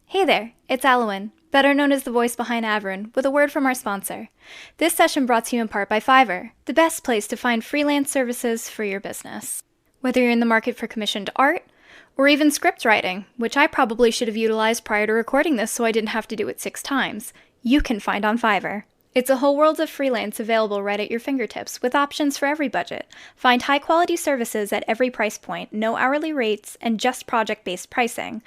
Hey there, it's Alwyn, better known as the voice behind Averin, with a word from our sponsor. This session brought to you in part by Fiverr, the best place to find freelance services for your business. Whether you're in the market for commissioned art, or even script writing, which I probably should have utilized prior to recording this so I didn't have to do it 6 times, you can find on Fiverr. It's a whole world of freelance available right at your fingertips, with options for every budget. Find high-quality services at every price point, no hourly rates, and just project-based pricing.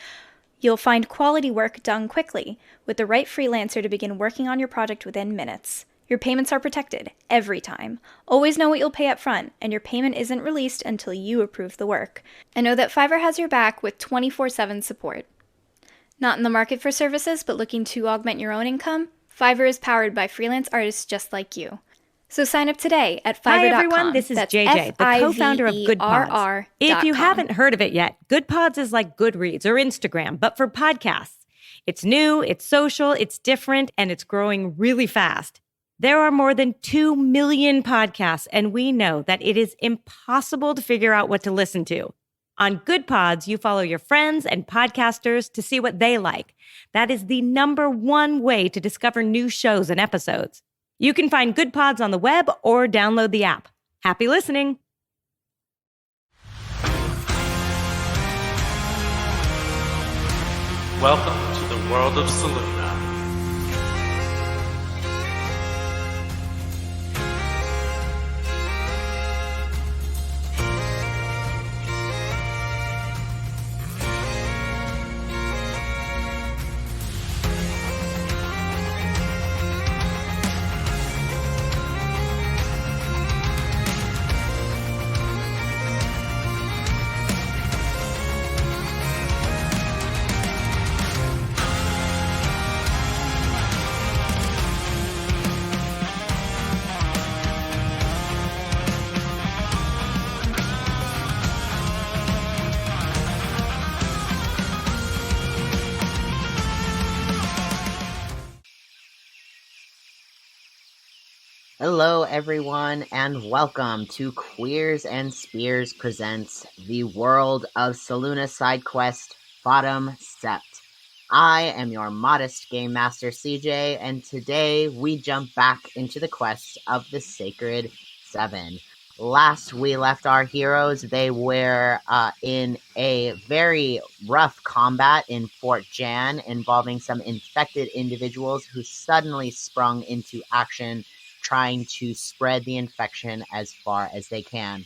You'll find quality work done quickly, with the right freelancer to begin working on your project within minutes. Your payments are protected, every time. Always know what you'll pay up front, and your payment isn't released until you approve the work. And know that Fiverr has your back with 24/7 support. Not in the market for services, but looking to augment your own income? Fiverr is powered by freelance artists just like you. So sign up today at Fiverr.com. Hi everyone, this is That's JJ, the co-founder of GoodPods. FIVERR.com. If you haven't heard of it yet, GoodPods is like Goodreads or Instagram, but for podcasts. It's new, it's social, it's different, and it's growing really fast. There are more than 2 million podcasts, and we know that it is impossible to figure out what to listen to. On GoodPods, you follow your friends and podcasters to see what they like. That is the #1 way to discover new shows and episodes. You can find GoodPods on the web or download the app. Happy listening. Welcome to the world of Saluna. Hello, everyone, and welcome to Queers and Spears presents the World of Saluna side quest, Bottom Sept. I am your modest game master, CJ, and today we jump back into the quest of the Sacred Seven. Last we left our heroes, they were in a very rough combat in Fort Jan involving some infected individuals who suddenly sprung into action, trying to spread the infection as far as they can.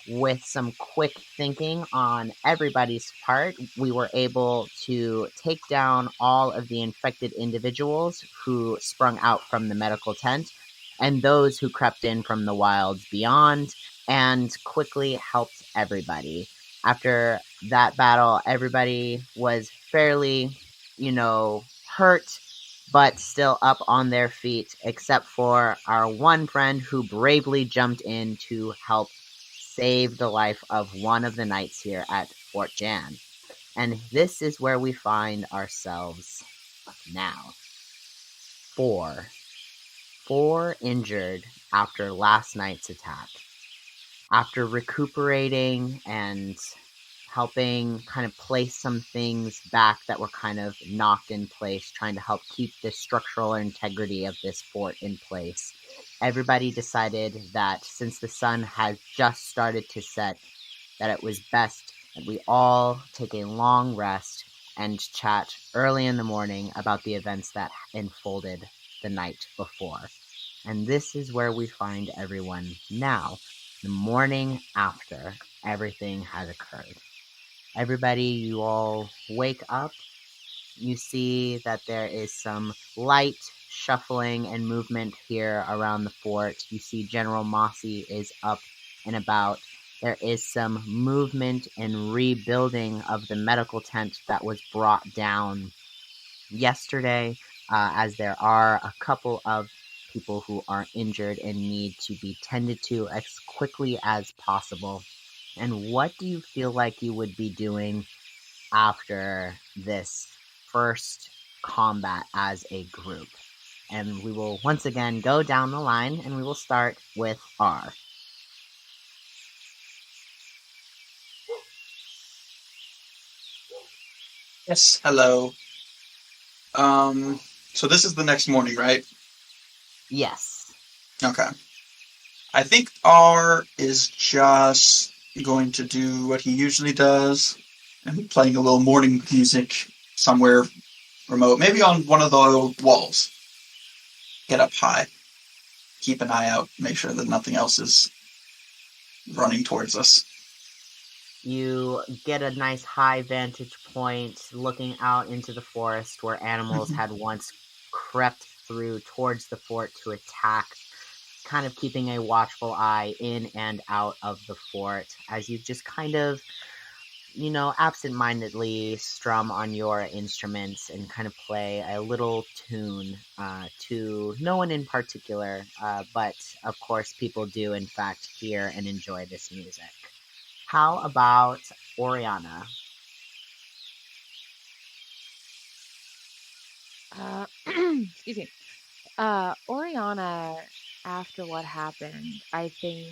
With some quick thinking on everybody's part, we were able to take down all of the infected individuals who sprung out from the medical tent and those who crept in from the wilds beyond, and quickly helped everybody. After that battle, everybody was fairly, hurt, but still up on their feet, except for our one friend who bravely jumped in to help save the life of one of the knights here at Fort Jan. And this is where we find ourselves now. Four injured after last night's attack. After recuperating and helping kind of place some things back that were kind of knocked in place, trying to help keep the structural integrity of this fort in place. Everybody decided that since the sun has just started to set, that it was best that we all take a long rest and chat early in the morning about the events that unfolded the night before. And this is where we find everyone now, the morning after everything has occurred. Everybody, you all wake up. You see that there is some light shuffling and movement here around the fort. You see General Mossy is up and about. There is some movement and rebuilding of the medical tent that was brought down yesterday, as there are a couple of people who are injured and need to be tended to as quickly as possible. And what do you feel like you would be doing after this first combat as a group? And we will once again go down the line, and we will start with R. Yes, hello. So this is the next morning, right? Yes. Okay. I think R is just going to do what he usually does and playing a little morning music somewhere remote, maybe on one of the walls. Get up high, keep an eye out, make sure that nothing else is running towards us. You get a nice high vantage point looking out into the forest where animals had once crept through towards the fort to attack, kind of keeping a watchful eye in and out of the fort as you just kind of, absentmindedly strum on your instruments and kind of play a little tune to no one in particular, but of course people do in fact hear and enjoy this music. How about Oriana? Excuse me. Oriana, after what happened, I think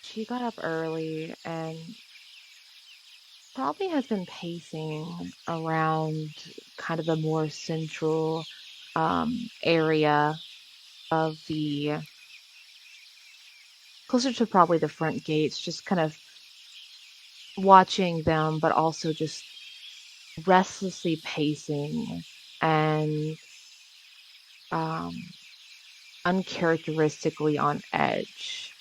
she got up early and probably has been pacing around kind of the more central area of the closer to probably the front gates, just kind of watching them, but also just restlessly pacing and uncharacteristically on edge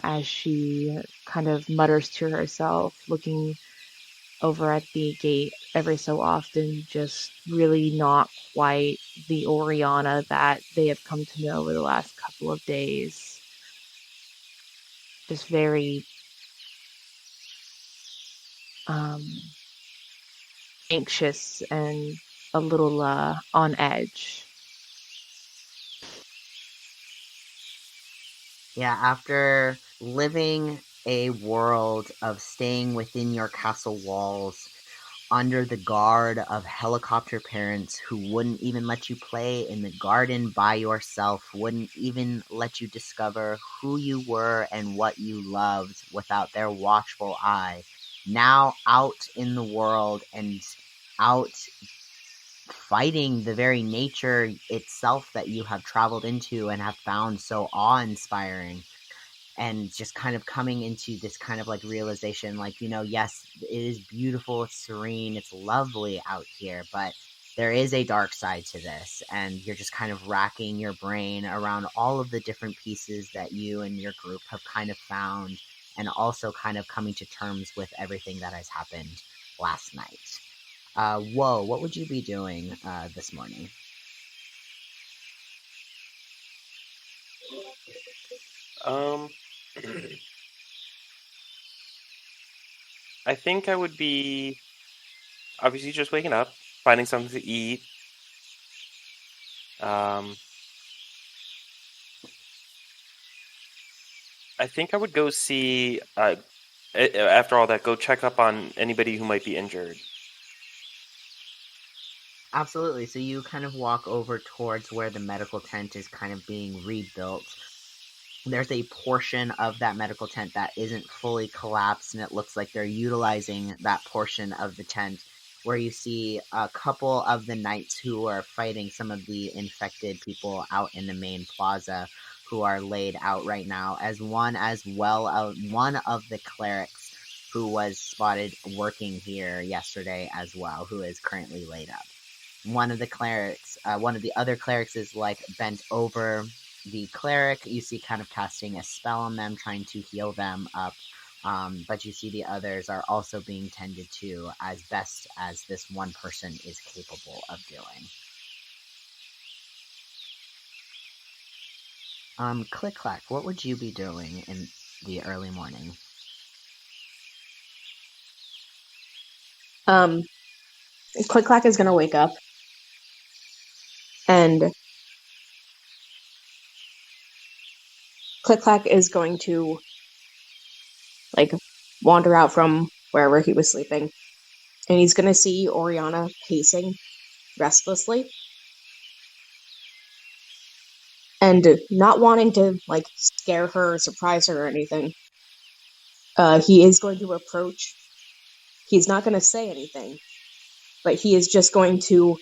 as she kind of mutters to herself, looking over at the gate every so often, just really not quite the Oriana that they have come to know over the last couple of days. Just very anxious and a little on edge. Yeah, after living a world of staying within your castle walls under the guard of helicopter parents who wouldn't even let you play in the garden by yourself, wouldn't even let you discover who you were and what you loved without their watchful eye. Now out in the world and out fighting the very nature itself that you have traveled into and have found so awe-inspiring, and just kind of coming into this kind of like realization, like, yes, it is beautiful, it's serene, it's lovely out here, but there is a dark side to this, and you're just kind of racking your brain around all of the different pieces that you and your group have kind of found, and also kind of coming to terms with everything that has happened last night. Whoa, what would you be doing this morning? I think I would be obviously just waking up, finding something to eat. I think I would go see, after all that, go check up on anybody who might be injured. Absolutely. So you kind of walk over towards where the medical tent is kind of being rebuilt. There's a portion of that medical tent that isn't fully collapsed, and it looks like they're utilizing that portion of the tent, where you see a couple of the knights who are fighting some of the infected people out in the main plaza, who are laid out right now, as one of the clerics who was spotted working here yesterday as well, who is currently laid up. One of the other clerics is like bent over the cleric. You see kind of casting a spell on them, trying to heal them up. But you see the others are also being tended to as best as this one person is capable of doing. Click Clack, what would you be doing in the early morning? Click Clack is gonna wake up and Click Clack is going to like wander out from wherever he was sleeping, and he's gonna see Oriana pacing restlessly and not wanting to like scare her or surprise her or anything. He is going to approach He's not going to say anything, but he is just going to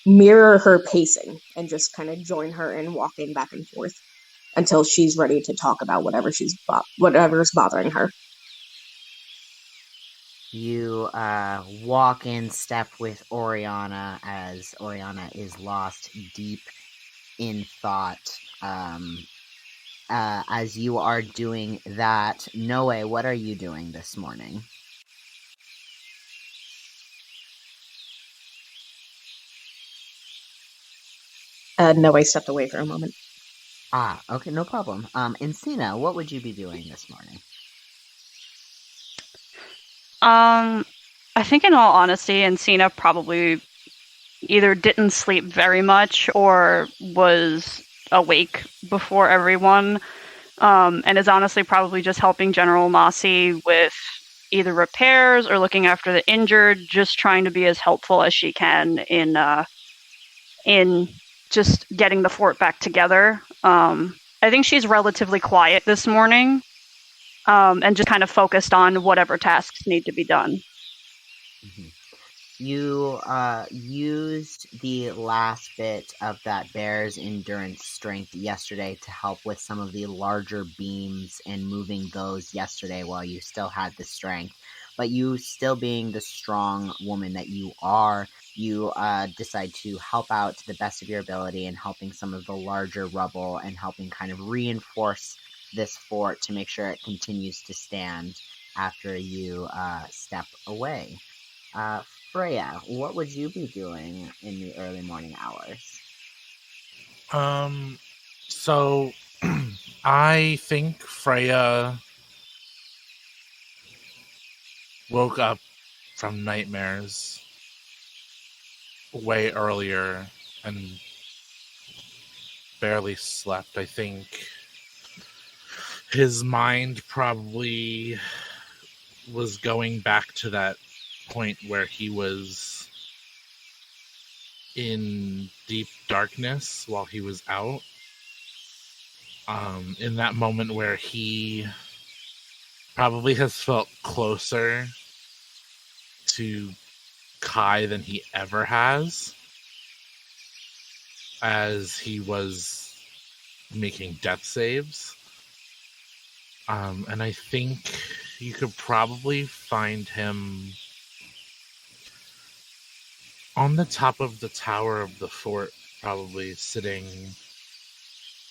mirror her pacing and just kind of join her in walking back and forth until she's ready to talk about whatever's bothering her. You walk in step with Oriana as Oriana is lost deep in thought. As you are doing that, Noe, what are you doing this morning? Noe stepped away for a moment. Okay, no problem. Encina, what would you be doing this morning? I think in all honesty, Encina probably either didn't sleep very much or was awake before everyone, and is honestly probably just helping General Massey with either repairs or looking after the injured, just trying to be as helpful as she can in just getting the fort back together. I think she's relatively quiet this morning, and just kind of focused on whatever tasks need to be done. Mm-hmm. You used the last bit of that bear's endurance strength yesterday to help with some of the larger beams and moving those yesterday while you still had the strength. But you still being the strong woman that you are, you decide to help out to the best of your ability in helping some of the larger rubble and helping kind of reinforce this fort to make sure it continues to stand after you step away. Freya, what would you be doing in the early morning hours? So I think Freya woke up from nightmares way earlier and barely slept. I think his mind probably was going back to that point where he was in deep darkness while he was out. In that moment where he probably has felt closer to Kai than he ever has, as he was making death saves. And I think you could probably find him on the top of the tower of the fort, probably sitting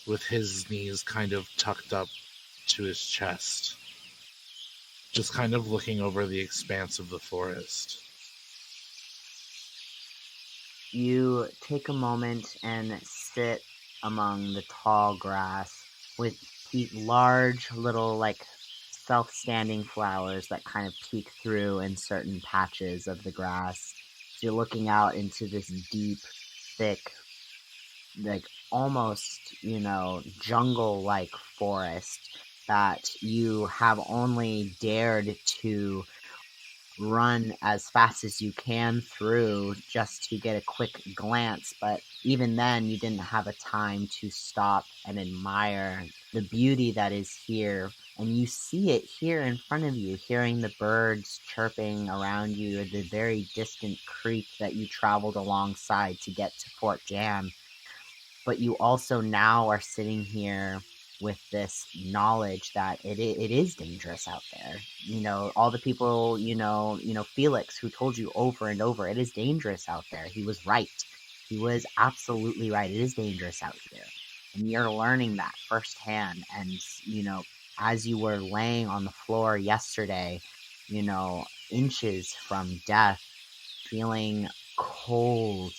with his knees kind of tucked up to his chest, just kind of looking over the expanse of the forest. You take a moment and sit among the tall grass with the large little, like, self-standing flowers that kind of peek through in certain patches of the grass. So you're looking out into this deep, thick, like, almost, jungle-like forest that you have only dared to run as fast as you can through just to get a quick glance, but even then you didn't have a time to stop and admire the beauty that is here. And you see it here in front of you, hearing the birds chirping around you, the very distant creek that you traveled alongside to get to Fort Jam. But you also now are sitting here with this knowledge that it is dangerous out there. All the people, Felix, who told you over and over, it is dangerous out there. He was right. He was absolutely right. It is dangerous out here. And you're learning that firsthand. And, as you were laying on the floor yesterday, inches from death, feeling cold,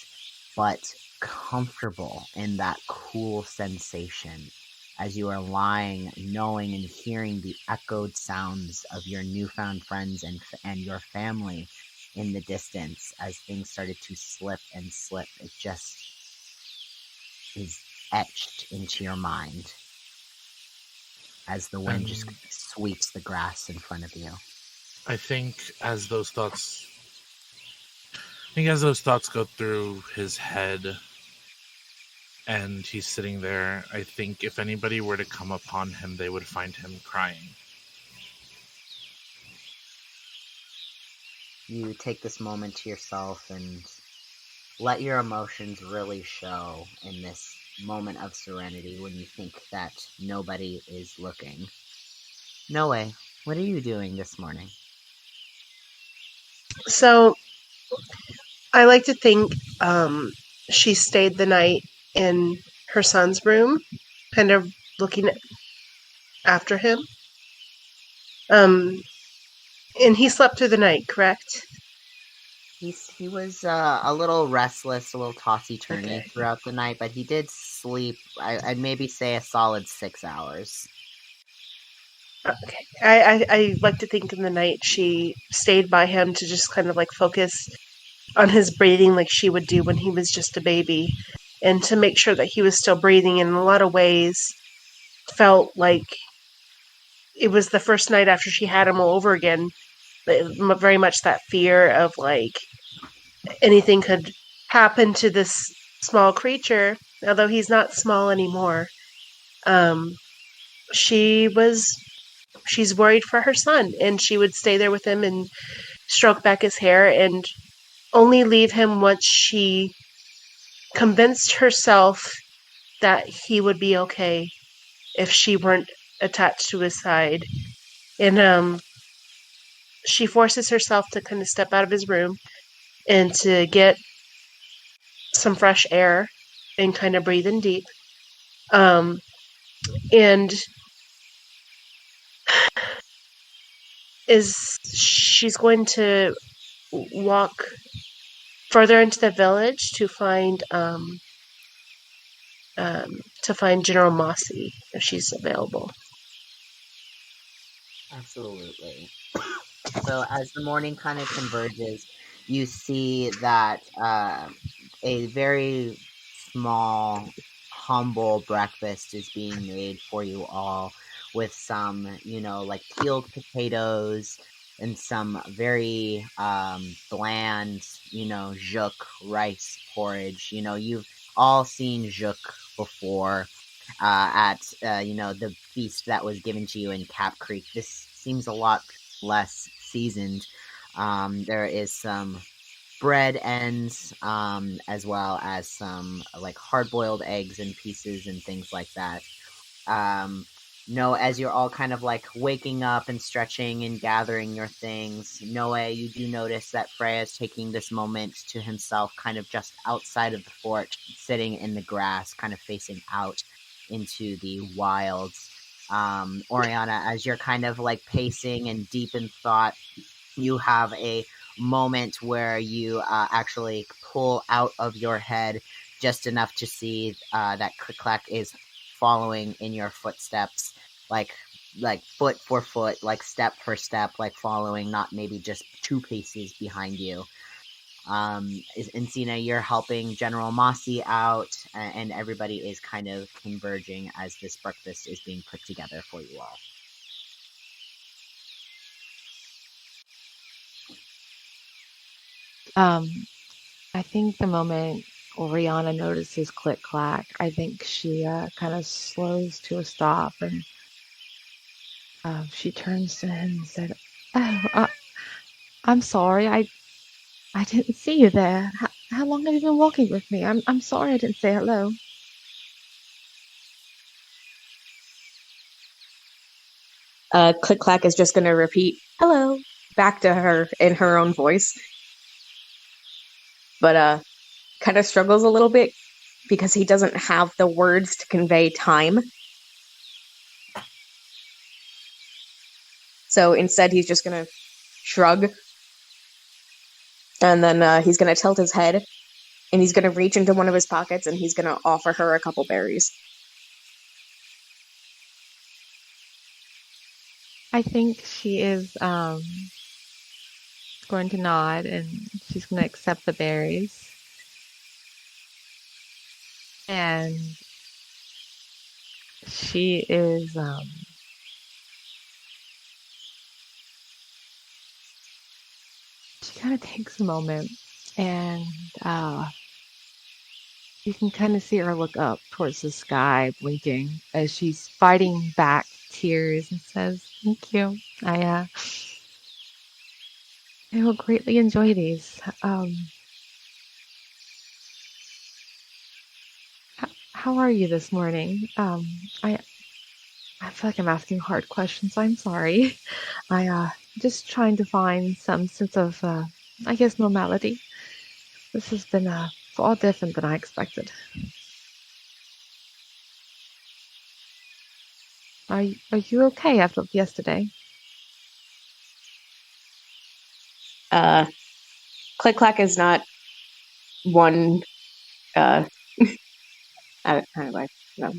but comfortable in that cool sensation as you are lying, knowing and hearing the echoed sounds of your newfound friends and your family in the distance as things started to slip and slip. It just is etched into your mind as the wind just sweeps the grass in front of you. I think as those thoughts go through his head and he's sitting there, I think if anybody were to come upon him, they would find him crying. you take this moment to yourself and let your emotions really show in this moment of serenity when you think that nobody is looking. Noe, what are you doing this morning? So I like to think she stayed the night in her son's room, kind of looking after him. And he slept through the night, correct? He was a little restless, a little tossy-turny Okay. throughout the night, but he did sleep, I'd maybe say a solid 6 hours. Okay. I like to think in the night she stayed by him to just kind of like focus on his breathing like she would do when he was just a baby, and to make sure that he was still breathing. And in a lot of ways felt like it was the first night after she had him all over again. Very much that fear of like anything could happen to this small creature, although he's not small anymore. She's worried for her son, and she would stay there with him and stroke back his hair and only leave him once she convinced herself that he would be okay if she weren't attached to his side. And she forces herself to kind of step out of his room and to get some fresh air and kind of breathe in deep. And she's going to walk further into the village to find General Mossy if she's available. Absolutely. So as the morning kind of converges, you see that a very small, humble breakfast is being made for you all with some, like peeled potatoes and some very bland, zouk rice porridge. You've all seen zouk before at, the feast that was given to you in Cap Creek. This seems a lot less seasoned. There is some bread ends, as well as some like hard-boiled eggs and pieces and things like that. As you're all kind of like waking up and stretching and gathering your things, Noe, you do notice that Freya is taking this moment to himself, kind of just outside of the fort, sitting in the grass, kind of facing out into the wilds. Oriana, as you're kind of like pacing and deep in thought, you have a moment where you actually pull out of your head just enough to see that Click-Clack is following in your footsteps, like foot for foot, like step for step, like following, not maybe just 2 paces behind you. Encina, you're helping General Mossy out, and everybody is kind of converging as this breakfast is being put together for you all. I think the moment Oriana notices Click-Clack, I think she kind of slows to a stop, and she turns to him and said, "Oh, I'm sorry. I didn't see you there. How long have you been walking with me? I'm sorry I didn't say hello." Click-Clack is just going to repeat hello back to her in her own voice. But kind of struggles a little bit because he doesn't have the words to convey time. So instead, he's just going to shrug. And then he's going to tilt his head. And he's going to reach into one of his pockets and he's going to offer her a couple berries. I think she is going to nod, and she's going to accept the berries. And she is she kind of takes a moment, and you can kind of see her look up towards the sky, blinking as she's fighting back tears, and says, "Thank you. I will greatly enjoy these. How are you this morning? I feel like I'm asking hard questions. I'm sorry. Just trying to find some sense of, I guess, normality. This has been far different than I expected. Are you okay after yesterday? Click Clack is not one. How do I know?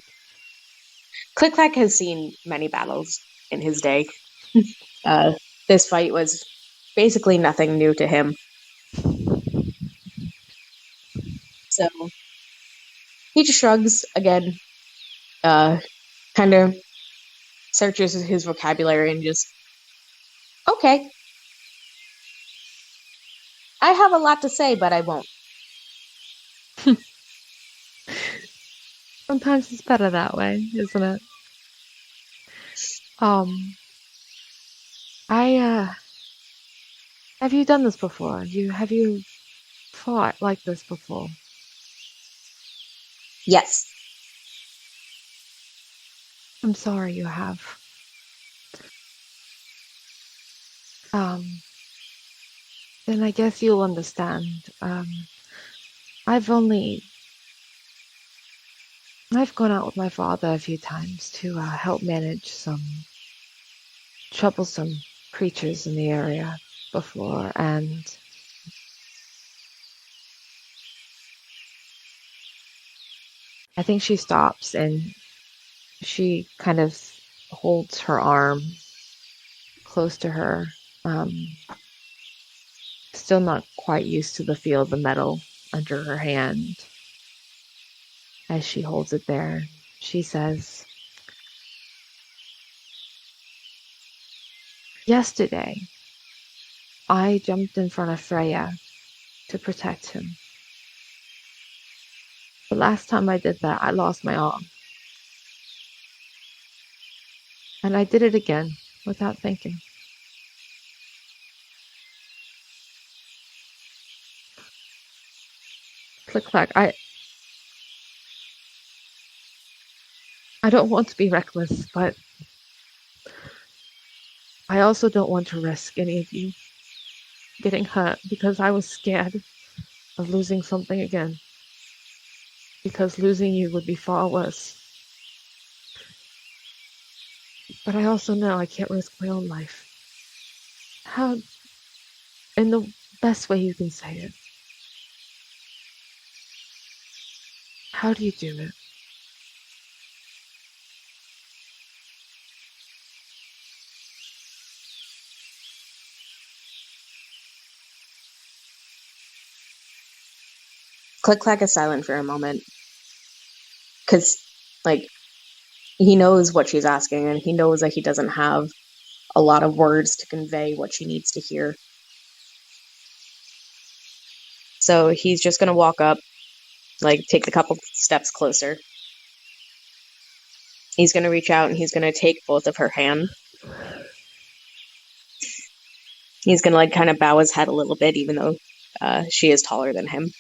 Click Clack has seen many battles in his day. This fight was basically nothing new to him. So he just shrugs again, kind of searches his vocabulary and just, okay. I have a lot to say, but I won't. Sometimes it's better that way, isn't it? Have you done this before? Have you fought like this before? Yes. I'm sorry you have. Then I guess you'll understand. I've gone out with my father a few times to help manage some troublesome creatures in the area before, and I think she stops and she kind of holds her arm close to her, still not quite used to the feel of the metal under her hand. As she holds it there, she says, "Yesterday, I jumped in front of Freya to protect him. The last time I did that, I lost my arm. And I did it again without thinking. Click clack. I don't want to be reckless, but I also don't want to risk any of you getting hurt because I was scared of losing something again. Because losing you would be far worse. But I also know I can't risk my own life. How, in the best way you can say it, how do you do it?" Click Clack is silent for a moment. Because, he knows what she's asking, and he knows that he doesn't have a lot of words to convey what she needs to hear. So he's just going to walk up, take a couple steps closer. He's going to reach out and he's going to take both of her hands. He's going to kind of bow his head a little bit, even though she is taller than him.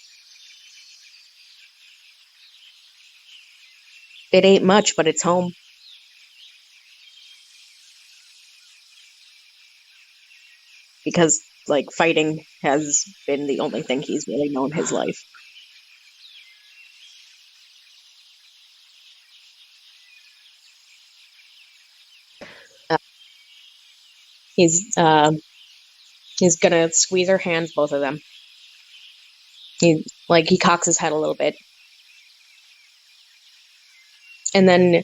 It ain't much, but it's home. Because, fighting has been the only thing he's really known his life. He's gonna squeeze her hands, both of them. He cocks his head a little bit. And then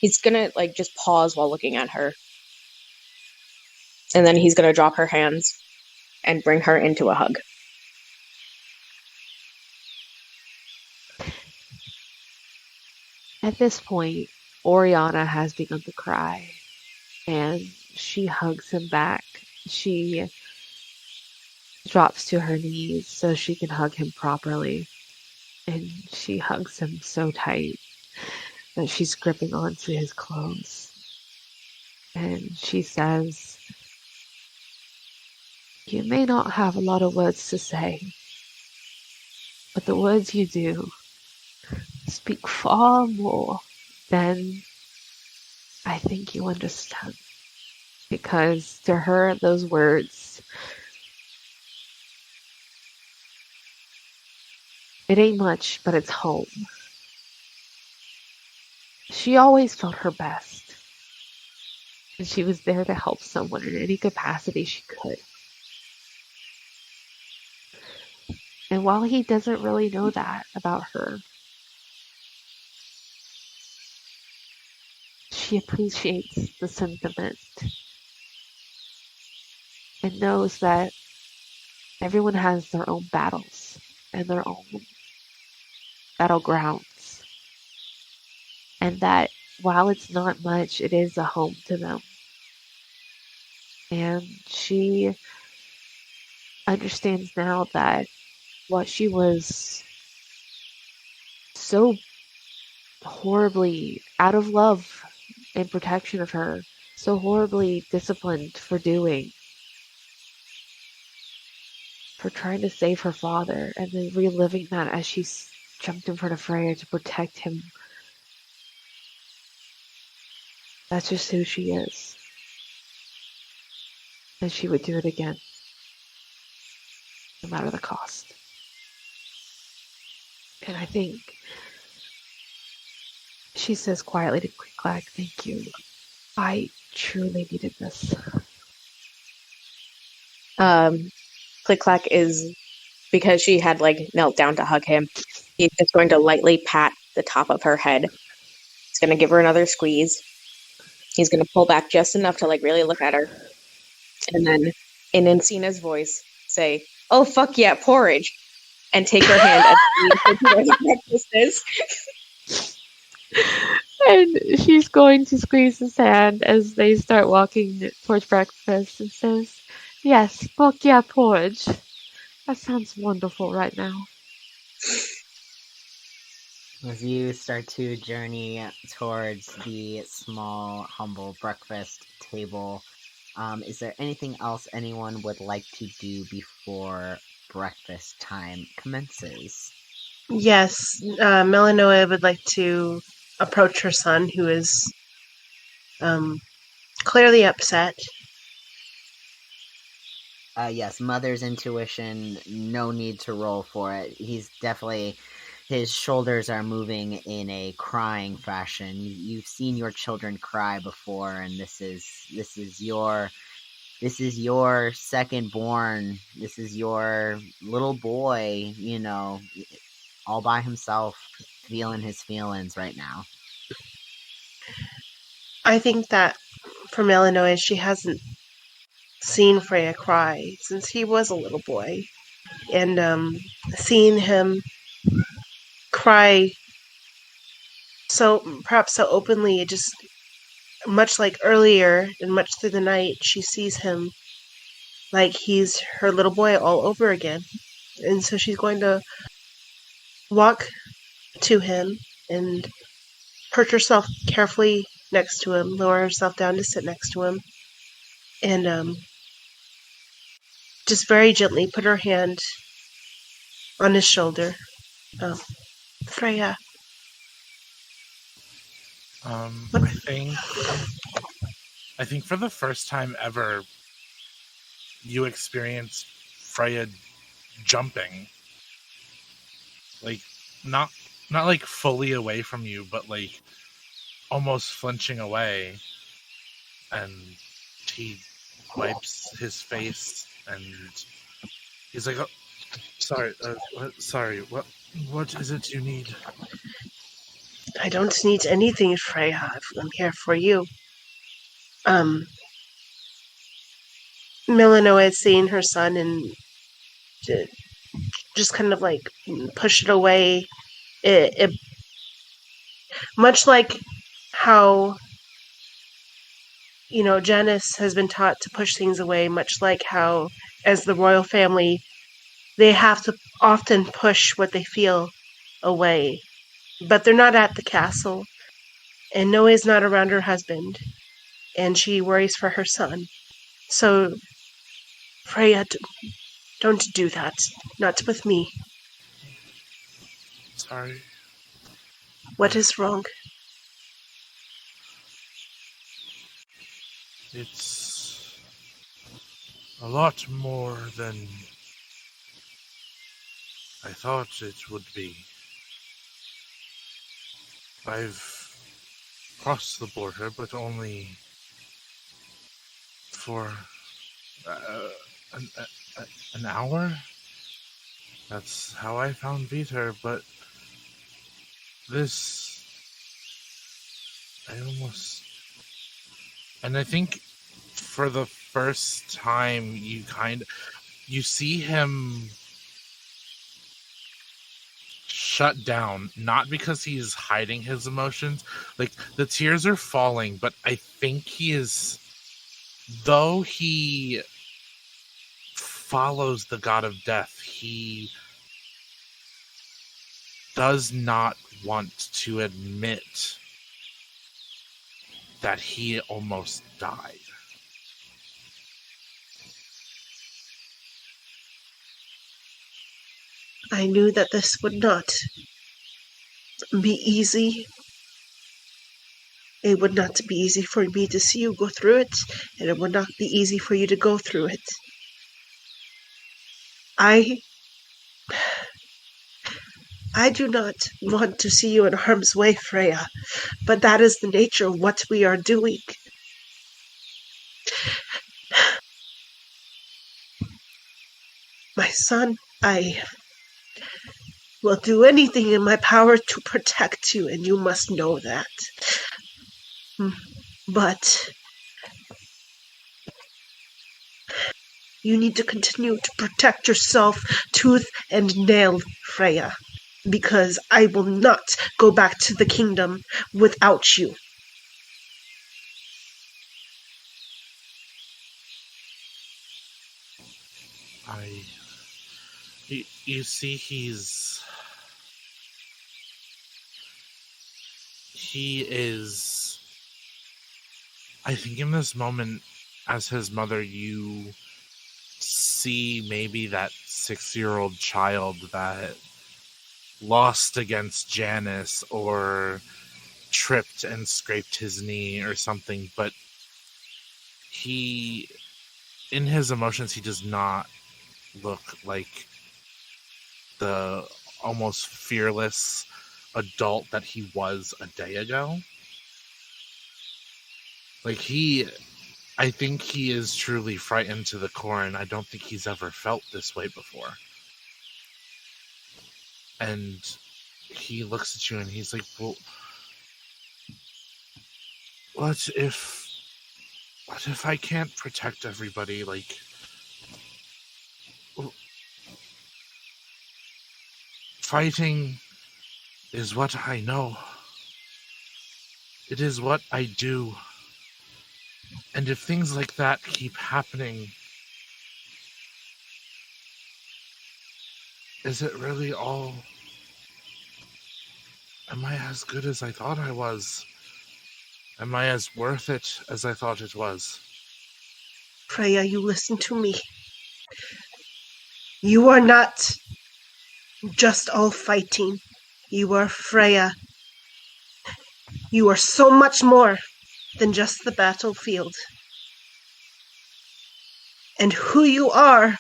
he's gonna just pause while looking at her. And then he's gonna drop her hands and bring her into a hug. At this point, Oriana has begun to cry, and she hugs him back. She drops to her knees so she can hug him properly, and she hugs him so tight that she's gripping onto his clothes. And she says, "You may not have a lot of words to say, but the words you do speak far more than I think you understand." Because to her, those words, it ain't much, but it's home. She always felt her best, and she was there to help someone in any capacity she could. And while he doesn't really know that about her, she appreciates the sentiment and knows that everyone has their own battles and their own battlegrounds. And that while it's not much, it is a home to them. And she understands now that what she was so horribly out of love and protection of her, so horribly disciplined for doing, for trying to save her father, and then reliving that as she jumped in front of Freya to protect him. That's just who she is. And she would do it again, no matter the cost. And I think she says quietly to Click-Clack, "Thank you. I truly needed this." Click-Clack is, because she had knelt down to hug him, he's just going to lightly pat the top of her head. He's going to give her another squeeze. He's going to pull back just enough to really look at her. And then in Encina's voice say, "Oh, fuck yeah, porridge." And take her hand and lead her to where the breakfast is. And she's going to squeeze his hand as they start walking towards breakfast and says, "Yes, fuck yeah, porridge. That sounds wonderful right now." As you start to journey towards the small, humble breakfast table, is there anything else anyone would like to do before breakfast time commences? Yes, Melanoa would like to approach her son, who is clearly upset. Yes, mother's intuition, no need to roll for it. He's definitely, his shoulders are moving in a crying fashion. You've seen your children cry before, and this is your second born. This is your little boy, all by himself, feeling his feelings right now. I think that for Melanoa, she hasn't seen Freya cry since he was a little boy. And seeing him cry perhaps so openly, it just, much like earlier and much through the night, she sees him like he's her little boy all over again. And so she's going to walk to him and perch herself carefully next to him, lower herself down to sit next to him, and just very gently put her hand on his shoulder. Freya. I think for the first time ever, you experience Freya jumping, not fully away from you, but almost flinching away, and he wipes his face and he's like, "Oh, sorry, what is it you need?" I don't need anything, Freya. I'm here for you. Melanoa is seeing her son and just kind of push it away. It much like how Janice has been taught to push things away, much like how, as the royal family, they have to often push what they feel away. But they're not at the castle, and Noe's not around her husband. and she worries for her son. So, Freya, don't do that. Not with me. Sorry. What is wrong? It's a lot more than I thought it would be. I've crossed the border, but only for an hour. That's how I found Peter, but this... And I think for the first time you see him shut down, not because he's hiding his emotions. Like, the tears are falling, but I think he is, though he follows the god of death, he does not want to admit that he almost died. I knew that this would not be easy. It would not be easy for me to see you go through it, and it would not be easy for you to go through it. I do not want to see you in harm's way, Freya, but that is the nature of what we are doing. My son, I will do anything in my power to protect you, and you must know that. But you need to continue to protect yourself tooth and nail, Freya, because I will not go back to the kingdom without you. You see, he is, I think in this moment, as his mother, you see maybe that 6-year-old child that lost against Janice or tripped and scraped his knee or something, but he, in his emotions, he does not look like the almost fearless adult that he was a day ago. Like, I think he is truly frightened to the core, and I don't think he's ever felt this way before. And he looks at you and he's like, well, what if I can't protect everybody? Like, fighting is what I know. It is what I do. And if things like that keep happening, is it really all... Am I as good as I thought I was? Am I as worth it as I thought it was? Freya, you listen to me. You are not just all fighting. You are Freya. You are so much more than just the battlefield. And who you are,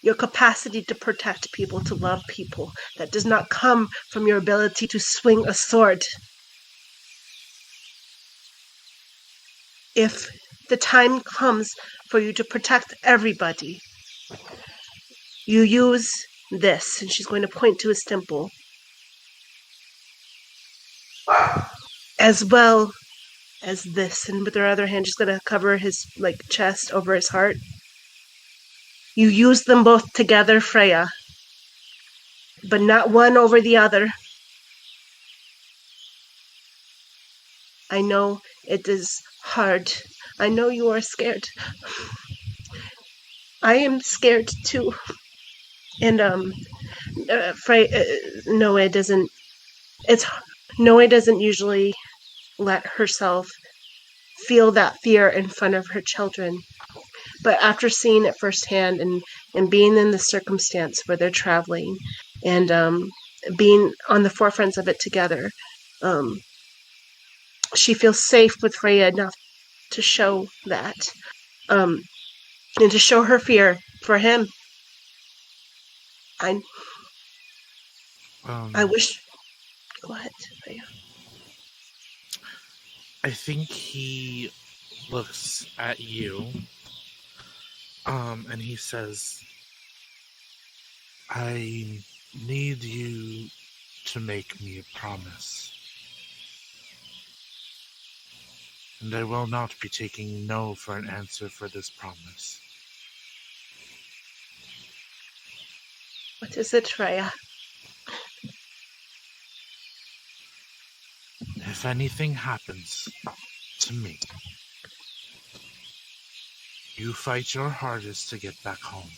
your capacity to protect people, to love people, that does not come from your ability to swing a sword. If the time comes for you to protect everybody, you use this, and she's going to point to his temple, as well as this, and with her other hand she's going to cover his chest over his heart. You use them both together, Freya, but not one over the other. I know it is hard. I know you are scared. I am scared too. And Noe doesn't usually let herself feel that fear in front of her children. But after seeing it firsthand and being in the circumstance where they're traveling and being on the forefronts of it together, she feels safe with Freya enough to show that and to show her fear for him. I wish. Go ahead, Freya. I think he looks at you, and he says, I need you to make me a promise. And I will not be taking no for an answer for this promise. What is it, Freya? If anything happens to me, you fight your hardest to get back home.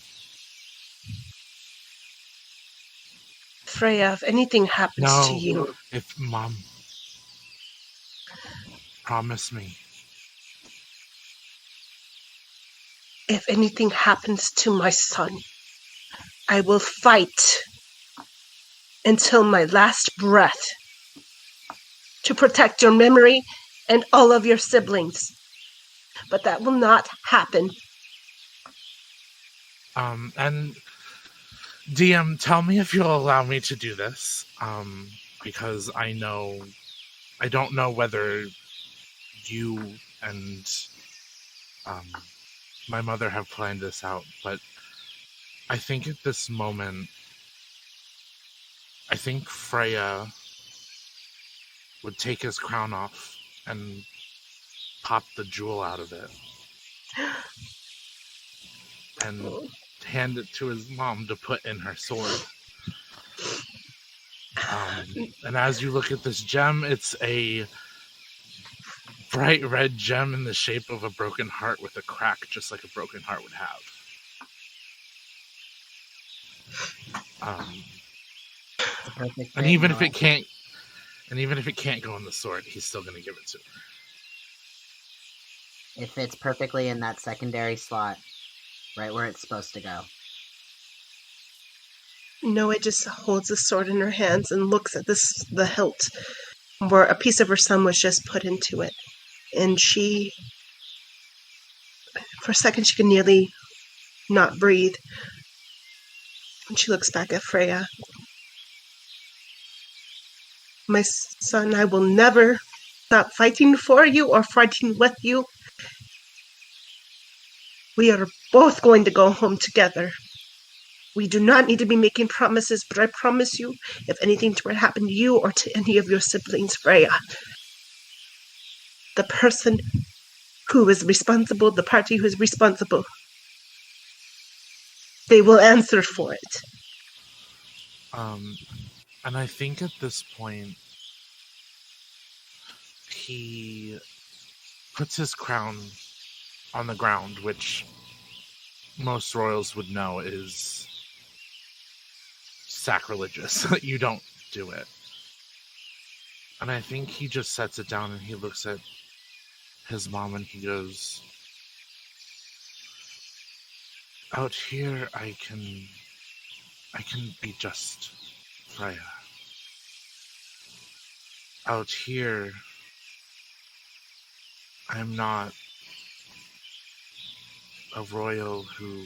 Freya, if anything happens to you... If Mom... Promise me. If anything happens to my son, I will fight until my last breath to protect your memory and all of your siblings. But that will not happen. And DM, tell me if you'll allow me to do this. Because I don't know whether you and my mother have planned this out, but I think at this moment, I think Freya would take his crown off and pop the jewel out of it and hand it to his mom to put in her sword. And as you look at this gem, it's a bright red gem in the shape of a broken heart with a crack, just like a broken heart would have. And even if it can't go on the sword, he's still going to give it to her. It fits perfectly in that secondary slot, right where it's supposed to go. Noah just holds the sword in her hands and looks at the hilt where a piece of her son was just put into it. And she, for a second, she can nearly not breathe. And she looks back at Freya. My son, I will never stop fighting for you or fighting with you. We are both going to go home together. We do not need to be making promises, but I promise you, if anything were to happen to you or to any of your siblings, Freya, the person who is responsible, the party who is responsible, they will answer for it. And I think at this point, he puts his crown on the ground, which most royals would know is sacrilegious. You don't do it. And I think he just sets it down and he looks at his mom and he goes, out here I can be just Freya. Out here I'm not a royal who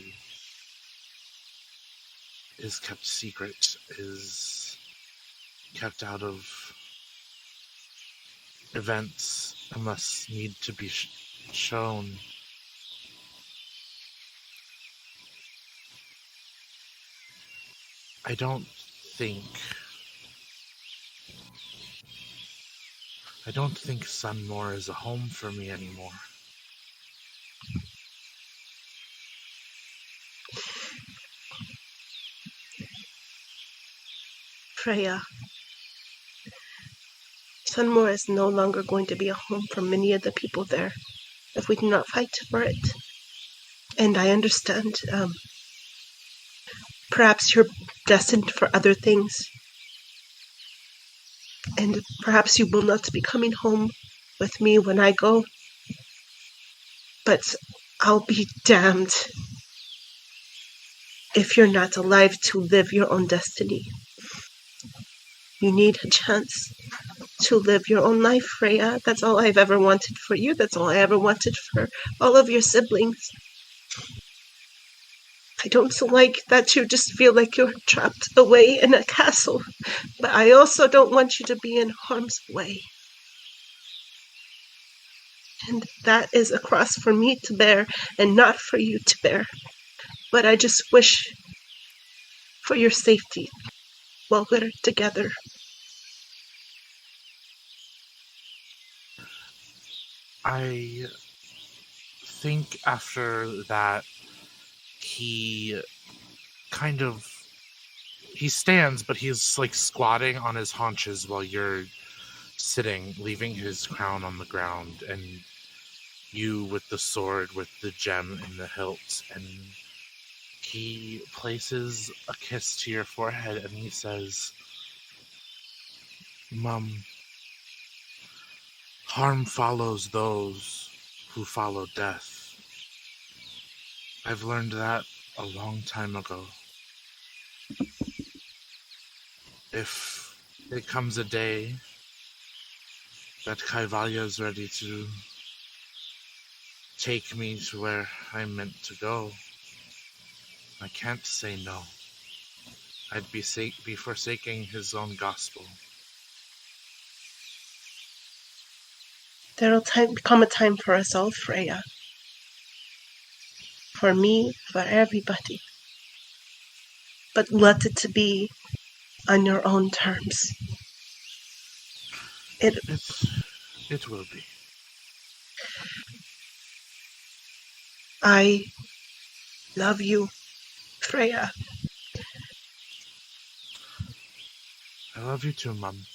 is kept secret, is kept out of events unless need to be shown. I don't think Sunmore is a home for me anymore. Freya, Sunmore is no longer going to be a home for many of the people there if we do not fight for it. And I understand, perhaps you're destined for other things. And perhaps you will not be coming home with me when I go. But I'll be damned if you're not alive to live your own destiny. You need a chance to live your own life, Freya. That's all I've ever wanted for you. That's all I ever wanted for all of your siblings. I don't like that you just feel like you're trapped away in a castle, but I also don't want you to be in harm's way. And that is a cross for me to bear and not for you to bear. But I just wish for your safety while we're together. I think after that, he stands, but he's like squatting on his haunches while you're sitting, leaving his crown on the ground, and you with the sword with the gem in the hilt, and he places a kiss to your forehead and he says, "Mum, harm follows those who follow death. I've learned that a long time ago. If it comes a day that Kaivalya's ready to take me to where I'm meant to go, I can't say no. I'd be forsaking his own gospel." There'll come a time for us all, Freya. For me, for everybody. But let it to be on your own terms. It will be. I love you, Freya. I love you too, Mum.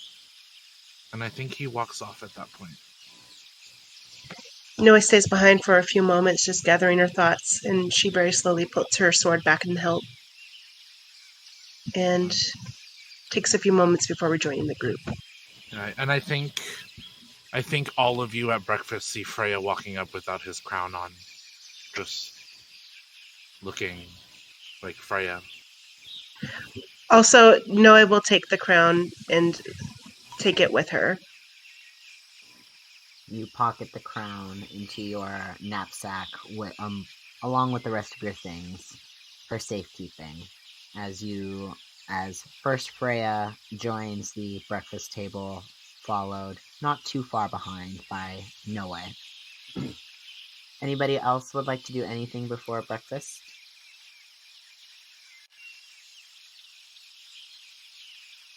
And I think he walks off at that point. Noah stays behind for a few moments, just gathering her thoughts, and she very slowly puts her sword back in the hilt. And takes a few moments before rejoining the group. And I think all of you at breakfast see Freya walking up without his crown on, just looking like Freya. Also, Noah will take the crown and take it with her. You pocket the crown into your knapsack along with the rest of your things for safekeeping. As first Freya joins the breakfast table, followed not too far behind by Noe. Anybody else would like to do anything before breakfast?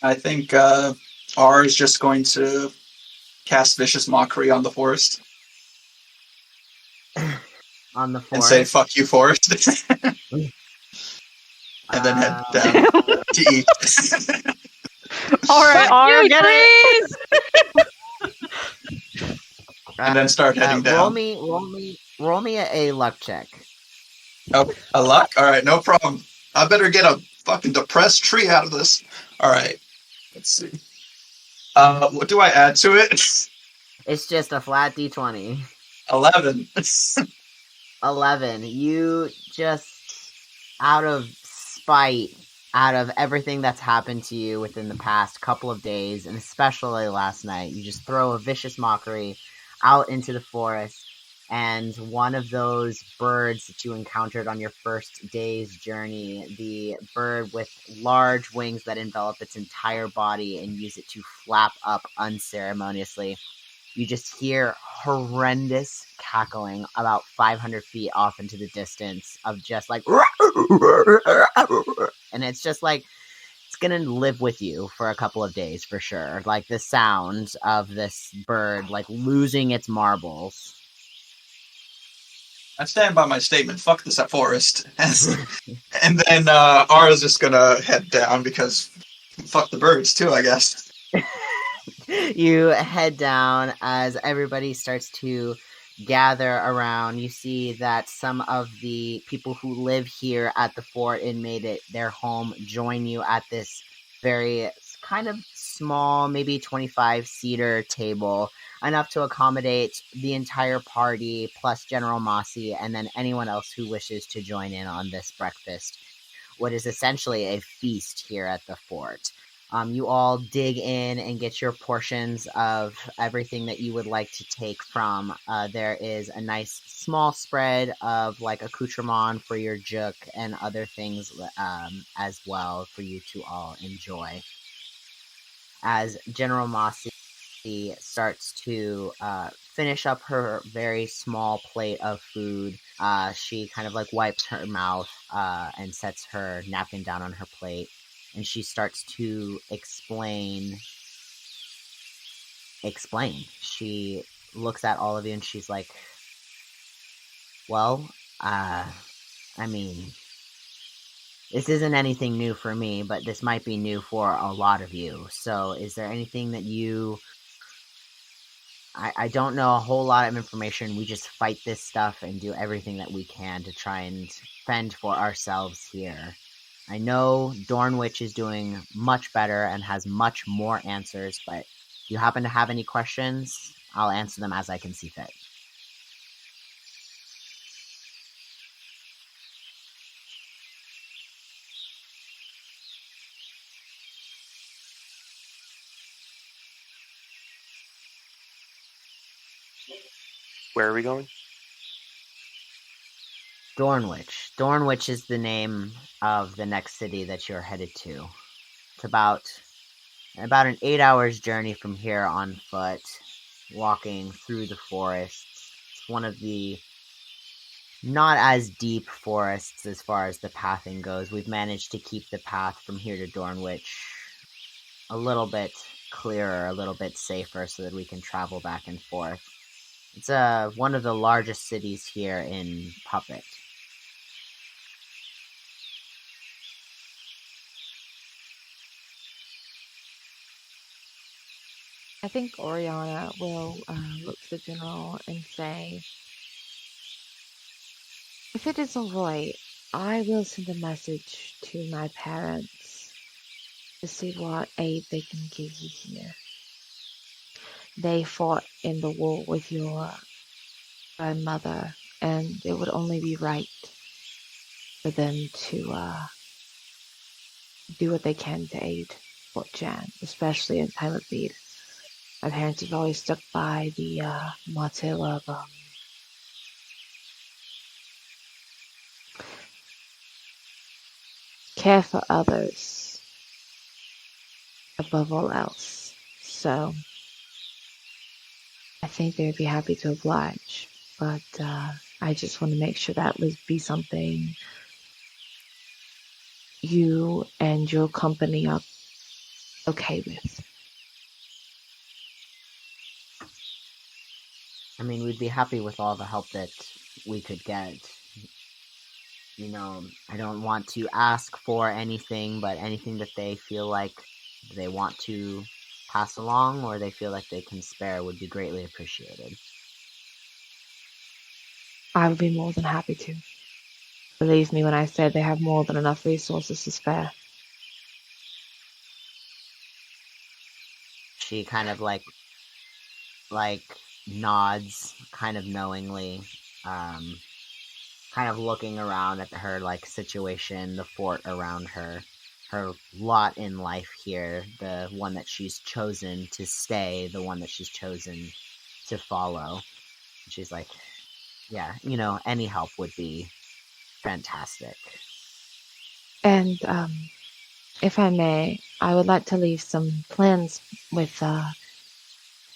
I think R is just going to cast Vicious Mockery on the forest. On the forest? And say, "Fuck you, forest." And then head down to eat. Alright, R, get it! And then start heading down. Roll me a luck check. Oh, a luck? Alright, no problem. I better get a fucking depressed tree out of this. Alright. Let's see. What do I add to it? It's just a flat d20. 11. 11. You just, out of spite, out of everything that's happened to you within the past couple of days, and especially last night, you just throw a vicious mockery out into the forest, and one of those birds that you encountered on your first day's journey, the bird with large wings that envelop its entire body and use it to flap up unceremoniously, you just hear horrendous cackling about 500 feet off into the distance of just like, and it's just like, it's gonna live with you for a couple of days for sure. Like the sound of this bird like losing its marbles. I stand by my statement. Fuck this forest. And then R is just gonna head down because fuck the birds too, I guess. You head down as everybody starts to gather around. You see that some of the people who live here at the fort and made it their home join you at this very kind of small, maybe 25-seater table enough to accommodate the entire party, plus General Mossy, and then anyone else who wishes to join in on this breakfast, what is essentially a feast here at the fort. You all dig in and get your portions of everything that you would like to take from. There is a nice small spread of like accoutrement for your juk and other things as well for you to all enjoy. As General Mossy starts to finish up her very small plate of food, she kind of like wipes her mouth and sets her napkin down on her plate. And she starts to explain. She looks at all of you and she's like, well, I mean, this isn't anything new for me, but this might be new for a lot of you. So is there anything that you... I don't know a whole lot of information. We just fight this stuff and do everything that we can to try and fend for ourselves here. I know Dornwich is doing much better and has much more answers, but if you happen to have any questions, I'll answer them as I can see fit. Where are we going? Dornwich. Dornwich is the name of the next city that you're headed to. It's about an 8 hours journey from here on foot, walking through the forests. It's one of the not as deep forests as far as the pathing goes. We've managed to keep the path from here to Dornwich a little bit clearer, a little bit safer, so that we can travel back and forth. It's one of the largest cities here in Puppet. I think Oriana will look to the general and say, if it is all right, I will send a message to my parents to see what aid they can give you here. They fought in the war with your grandmother, and it would only be right for them to do what they can to aid Fort Jan, especially in time of need. My parents have always stuck by the motto of care for others above all else. So I think they'd be happy to oblige, but I just want to make sure that would be something you and your company are okay with. I mean, we'd be happy with all the help that we could get. You know, I don't want to ask for anything, but anything that they feel like they want to pass along or they feel like they can spare would be greatly appreciated. I would be more than happy to. Believe me when I say they have more than enough resources to spare. She kind of like nods, kind of knowingly, kind of looking around at her like situation, the fort around her lot in life here, the one that she's chosen to stay, the one that she's chosen to follow. She's like, yeah, you know, any help would be fantastic. And if I may, I would like to leave some plans with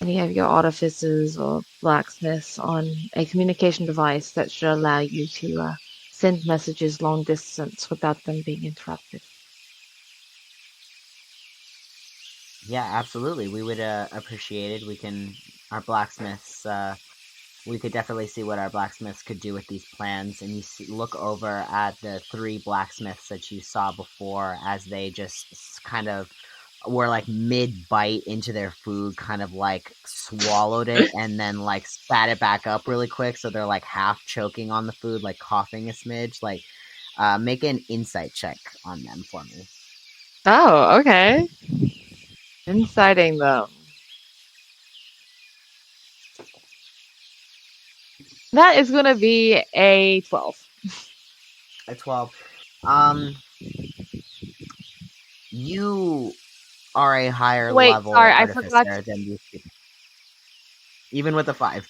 any of your artificers or blacksmiths on a communication device that should allow you to send messages long distance without them being interrupted. Yeah, absolutely. We would appreciate it. Our blacksmiths, we could definitely see what our blacksmiths could do with these plans. And you look over at the 3 blacksmiths that you saw before as they just kind of were like mid-bite into their food, kind of like swallowed it and then like spat it back up really quick. So they're like half choking on the food, like coughing a smidge. Like, make an insight check on them for me. Oh, okay. Inciting them. That is going to be a 12. A 12. You are a higher Wait, level sorry, I forgot. artificer than these people. Even with a 5.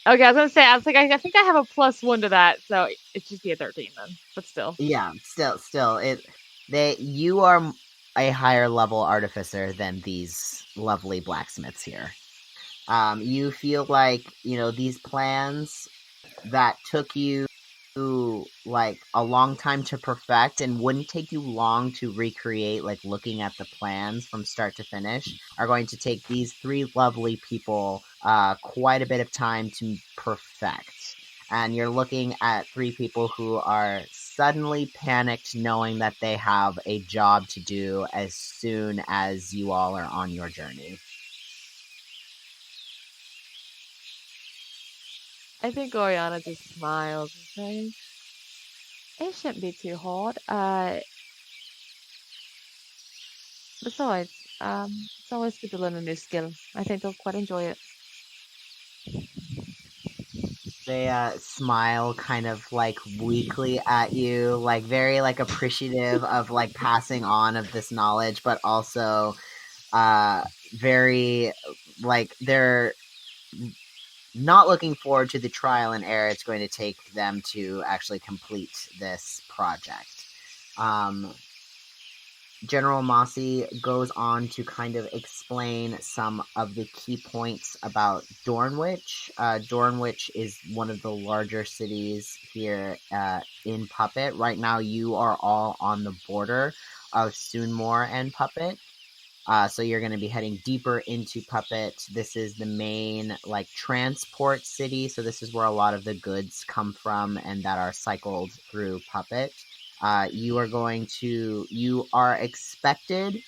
Okay, I was going to say, I think I have a +1 to that, so it should be a 13 then. But still. Yeah, still, you are a higher level artificer than these lovely blacksmiths here. You feel like, these plans that took you like a long time to perfect and wouldn't take you long to recreate, like looking at the plans from start to finish, are going to take these 3 lovely people quite a bit of time to perfect. And you're looking at 3 people who are suddenly panicked knowing that they have a job to do as soon as you all are on your journey. I think Oriana just smiles and says, it shouldn't be too hard. Besides, it's always good to learn a new skill. I think they'll quite enjoy it. They smile kind of like weakly at you, like very like appreciative of like passing on of this knowledge, but also very like they're not looking forward to the trial and error it's going to take them to actually complete this project. General Mossy goes on to kind of explain some of the key points about Dornwich. Dornwich is one of the larger cities here in Puppet. Right now, you are all on the border of Soonmore and Puppet. So you're going to be heading deeper into Puppet. This is the main like transport city. So this is where a lot of the goods come from and that are cycled through Puppet. You are expected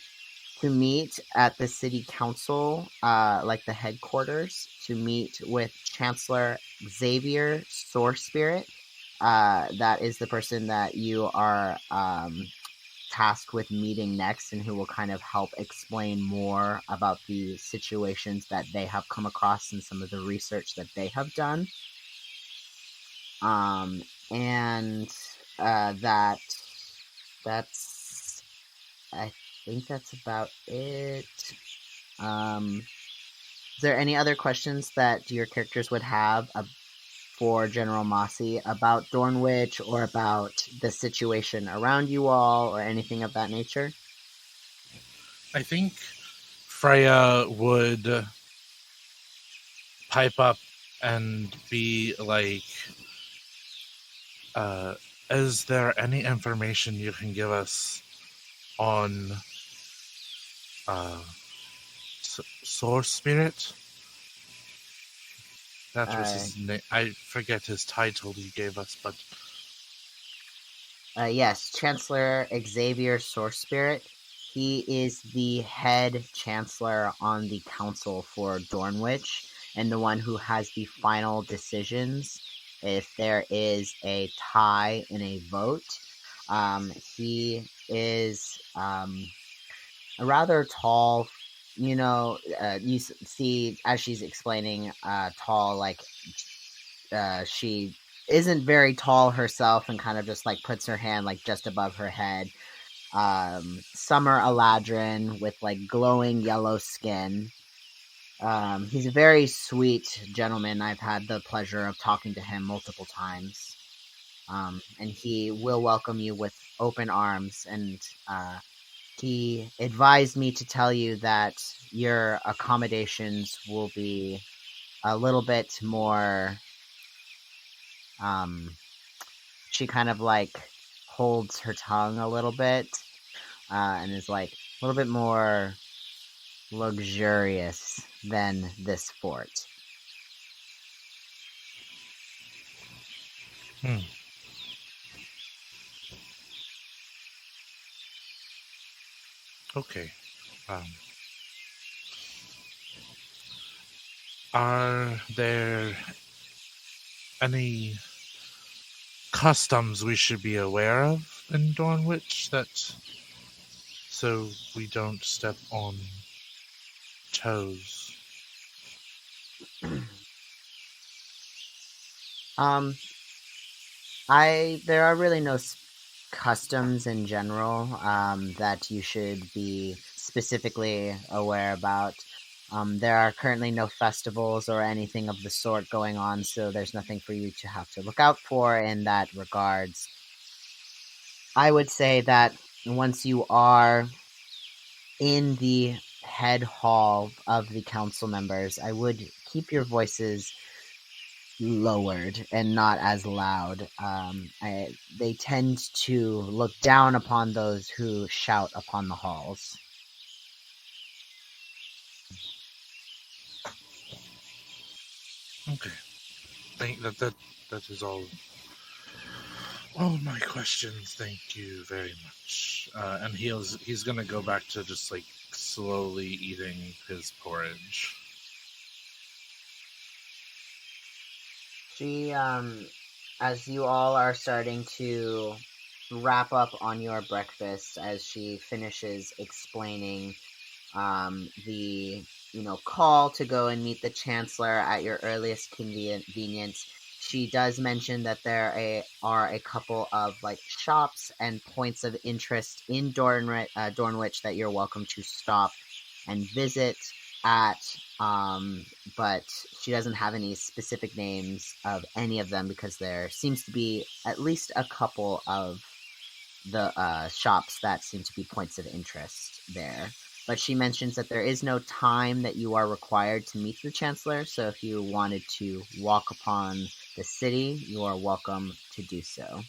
to meet at the city council, like the headquarters, to meet with Chancellor Xavier Sorespirit. That is the person that you are tasked with meeting next and who will kind of help explain more about the situations that they have come across and some of the research that they have done. And that's I think that's about it. Is there any other questions that your characters would have for General Mossy about Dornwich or about the situation around you all or anything of that nature? I think Freya would pipe up and be like, is there any information you can give us on Source Spirit? That was his name. I forget his title he gave us, but yes, Chancellor Xavier Sorespirit. He is the head chancellor on the council for Dornwich and the one who has the final decisions if there is a tie in a vote. He is a rather tall, you see as she's explaining tall, like she isn't very tall herself and kind of just like puts her hand like just above her head. Summer Aladrin with like glowing yellow skin. He's a very sweet gentleman. I've had the pleasure of talking to him multiple times. And he will welcome you with open arms. And he advised me to tell you that your accommodations will be a little bit more. She kind of like holds her tongue a little bit and is like a little bit more luxurious than this fort. Okay. Are there any customs we should be aware of in Dornwich so we don't step on toes? There are really no customs in general that you should be specifically aware about. There are currently no festivals or anything of the sort going on, so there's nothing for you to have to look out for in that regards. I would say that once you are in the head hall of the council members, I would keep your voices lowered and not as loud. They tend to look down upon those who shout upon the halls. Okay. That is all my questions. Thank you very much. And he's gonna go back to just like slowly eating his porridge. She, as you all are starting to wrap up on your breakfast, as she finishes explaining the call to go and meet the chancellor at your earliest convenience, she does mention that there are a couple of like shops and points of interest in Dornwich that you're welcome to stop and visit at, but she doesn't have any specific names of any of them because there seems to be at least a couple of the shops that seem to be points of interest there. But she mentions that there is no time that you are required to meet the Chancellor, so if you wanted to walk upon the city, you are welcome to do so.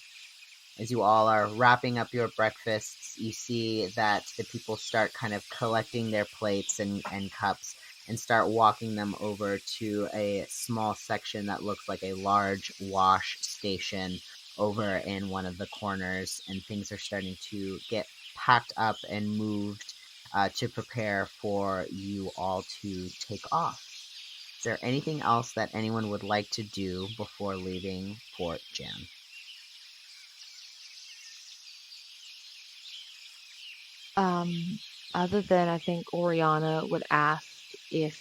As you all are wrapping up your breakfasts, you see that the people start kind of collecting their plates and cups and start walking them over to a small section that looks like a large wash station over in one of the corners, and things are starting to get packed up and moved to prepare for you all to take off. Is there anything else that anyone would like to do before leaving Fort Jam? Other than I think Oriana would ask if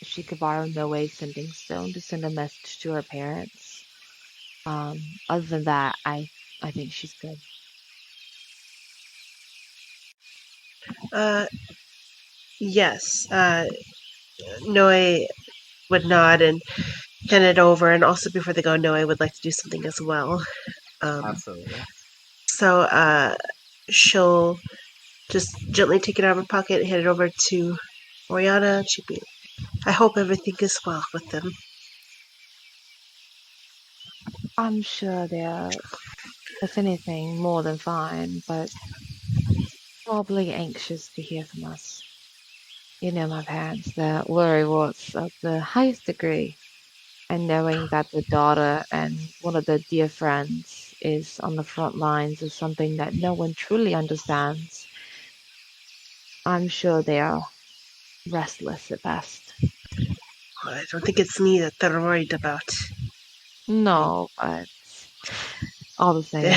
she could borrow Noe's sending stone to send a message to her parents. Other than that, I think she's good. Yes. Noe would nod and hand it over, and also before they go, Noe would like to do something as well. Absolutely. So she'll just gently take it out of her pocket and hand it over to Oriana. She'd be, I hope everything is well with them. I'm sure they're, if anything, more than fine, but probably anxious to hear from us. You know, my parents, they're worrywarts of the highest degree. And knowing that the daughter and one of their dear friends is on the front lines is something that no one truly understands. I'm sure they are restless at best. I don't think it's me that they're worried about. No, but all the same.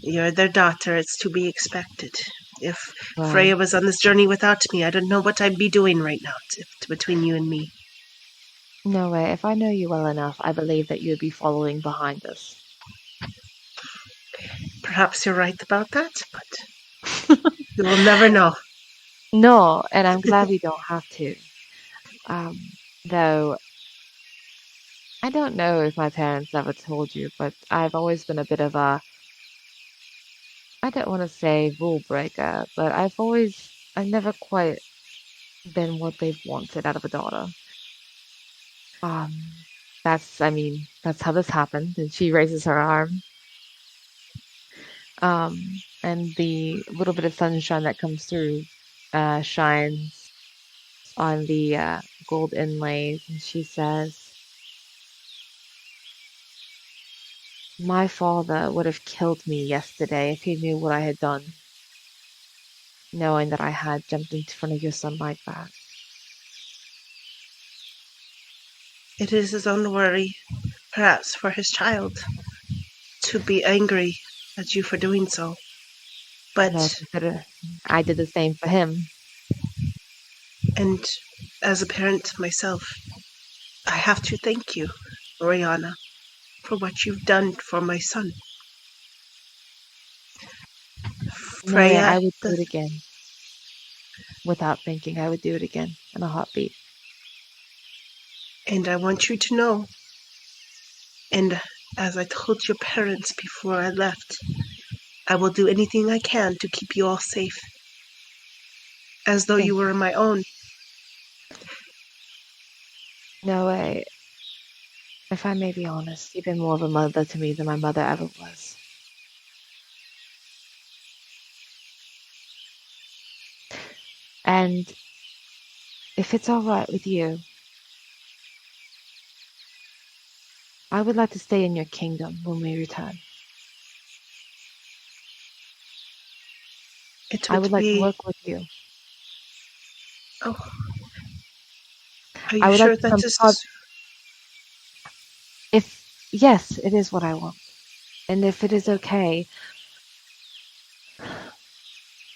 You're their daughter. It's to be expected. If Right. Freya was on this journey without me, I don't know what I'd be doing right now between you and me. No way. If I know you well enough, I believe that you would be following behind us. Perhaps you're right about that, but you will never know. No, and I'm glad we don't have to. Though, I don't know if my parents ever told you, but I've always been a bit of a, I don't want to say rule breaker, but I've never quite been what they've wanted out of a daughter. That's how this happened. And she raises her arm. And the little bit of sunshine that comes through shines on the gold inlays, and she says, "My father would have killed me yesterday if he knew what I had done, knowing that I had jumped in front of your son like that." It is his own worry, perhaps for his child, to be angry at you for doing so. But No, consider I did the same for him. And as a parent myself, I have to thank you. Oriana, for what you've done for my son. No way, Freya, I would do it again. Without thinking, I would do it again in a heartbeat. and I want you to know, and as I told your parents before I left, I will do anything I can to keep you all safe, as though you were my own. No way. If I may be honest, you've been more of a mother to me than my mother ever was. And if it's all right with you, I would like to stay in your kingdom when we return. I would like to work with you. Oh. Are I you would sure like to that become this part. is... Yes, it is what I want. And if it is okay,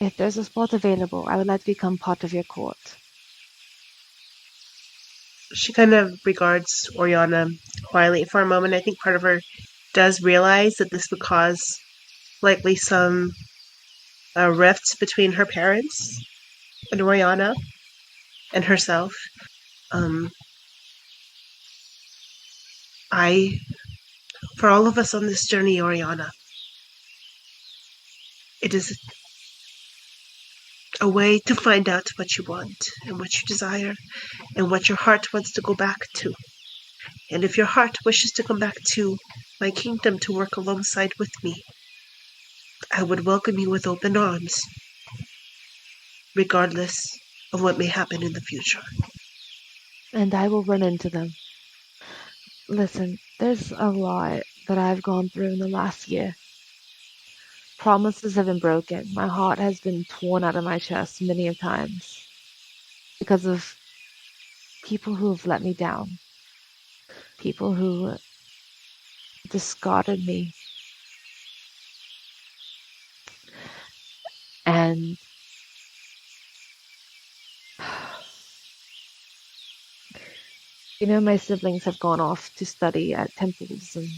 if there's a spot available, I would like to become part of your court. She kind of regards Oriana quietly for a moment. I think part of her does realize that this would cause likely some rifts between her parents and Oriana and herself. For all of us on this journey, Oriana, it is a way to find out what you want and what you desire and what your heart wants to go back to. And if your heart wishes to come back to my kingdom to work alongside with me, I would welcome you with open arms, regardless of what may happen in the future. And I will run into them. Listen, there's a lot that I've gone through in the last year. Promises have been broken. My heart has been torn out of my chest many a times because of people who have let me down, people who discarded me. And you know, my siblings have gone off to study at temples and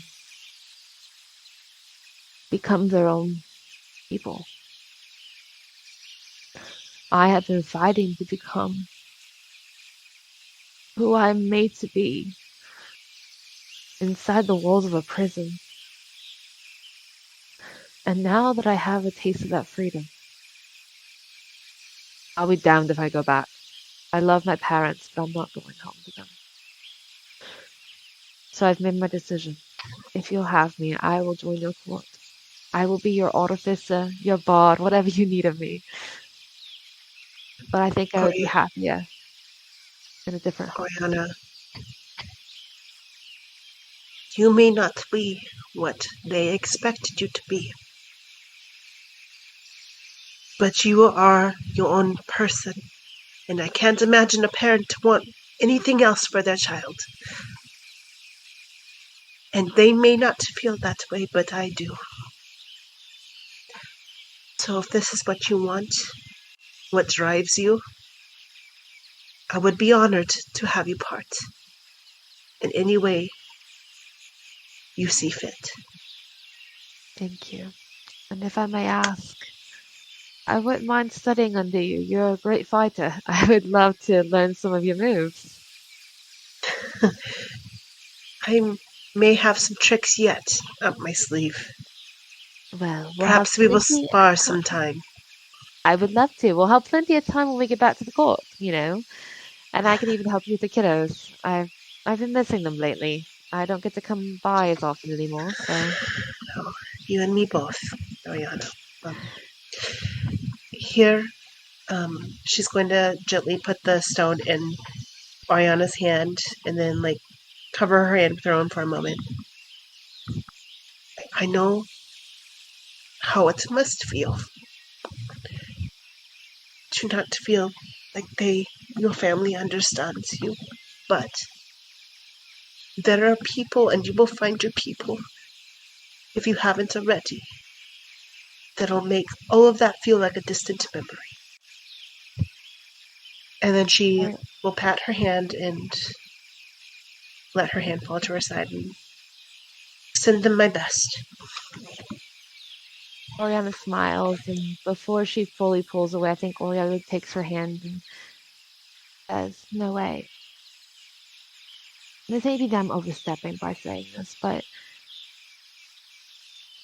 become their own people. I have been fighting to become who I'm made to be inside the walls of a prison. And now that I have a taste of that freedom, I'll be damned if I go back. I love my parents, but I'm not going home to them. So I've made my decision. If you'll have me, I will join your court. I will be your artificer, your bard, whatever you need of me. But I think I would be happier in a different home. Oriana, you may not be what they expected you to be, but you are your own person, and I can't imagine a parent to want anything else for their child. And they may not feel that way, but I do. So if this is what you want, what drives you, I would be honored to have you part in any way you see fit. Thank you. And if I may ask, I wouldn't mind studying under you. You're a great fighter. I would love to learn some of your moves. I may have some tricks yet up my sleeve. Well, perhaps we will spar sometime. I would love to. We'll have plenty of time when we get back to the court, you know. And I can even help you with the kiddos. I've been missing them lately. I don't get to come by as often anymore, so. Oh, you and me both, Oriana. Here, she's going to gently put the stone in Oriana's hand and then, cover her hand with her own for a moment. I know how it must feel to not feel like your family understands you, but there are people, and you will find your people, if you haven't already, that'll make all of that feel like a distant memory. And then she will pat her hand and let her hand fall to her side and send them my best. Oriana smiles, and before she fully pulls away, I think Oriana takes her hand and says, "No way." This may be I'm overstepping by saying this, but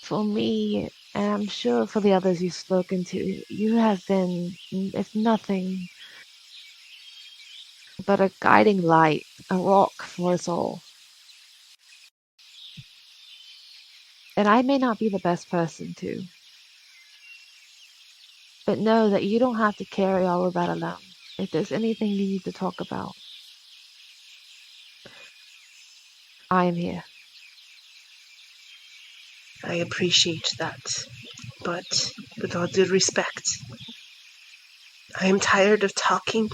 for me, and I'm sure for the others you've spoken to, you have been, if nothing, but a guiding light, a rock for us all. And I may not be the best person to, but know that you don't have to carry all of that alone. If there's anything you need to talk about, I am here. I appreciate that, but with all due respect, I am tired of talking.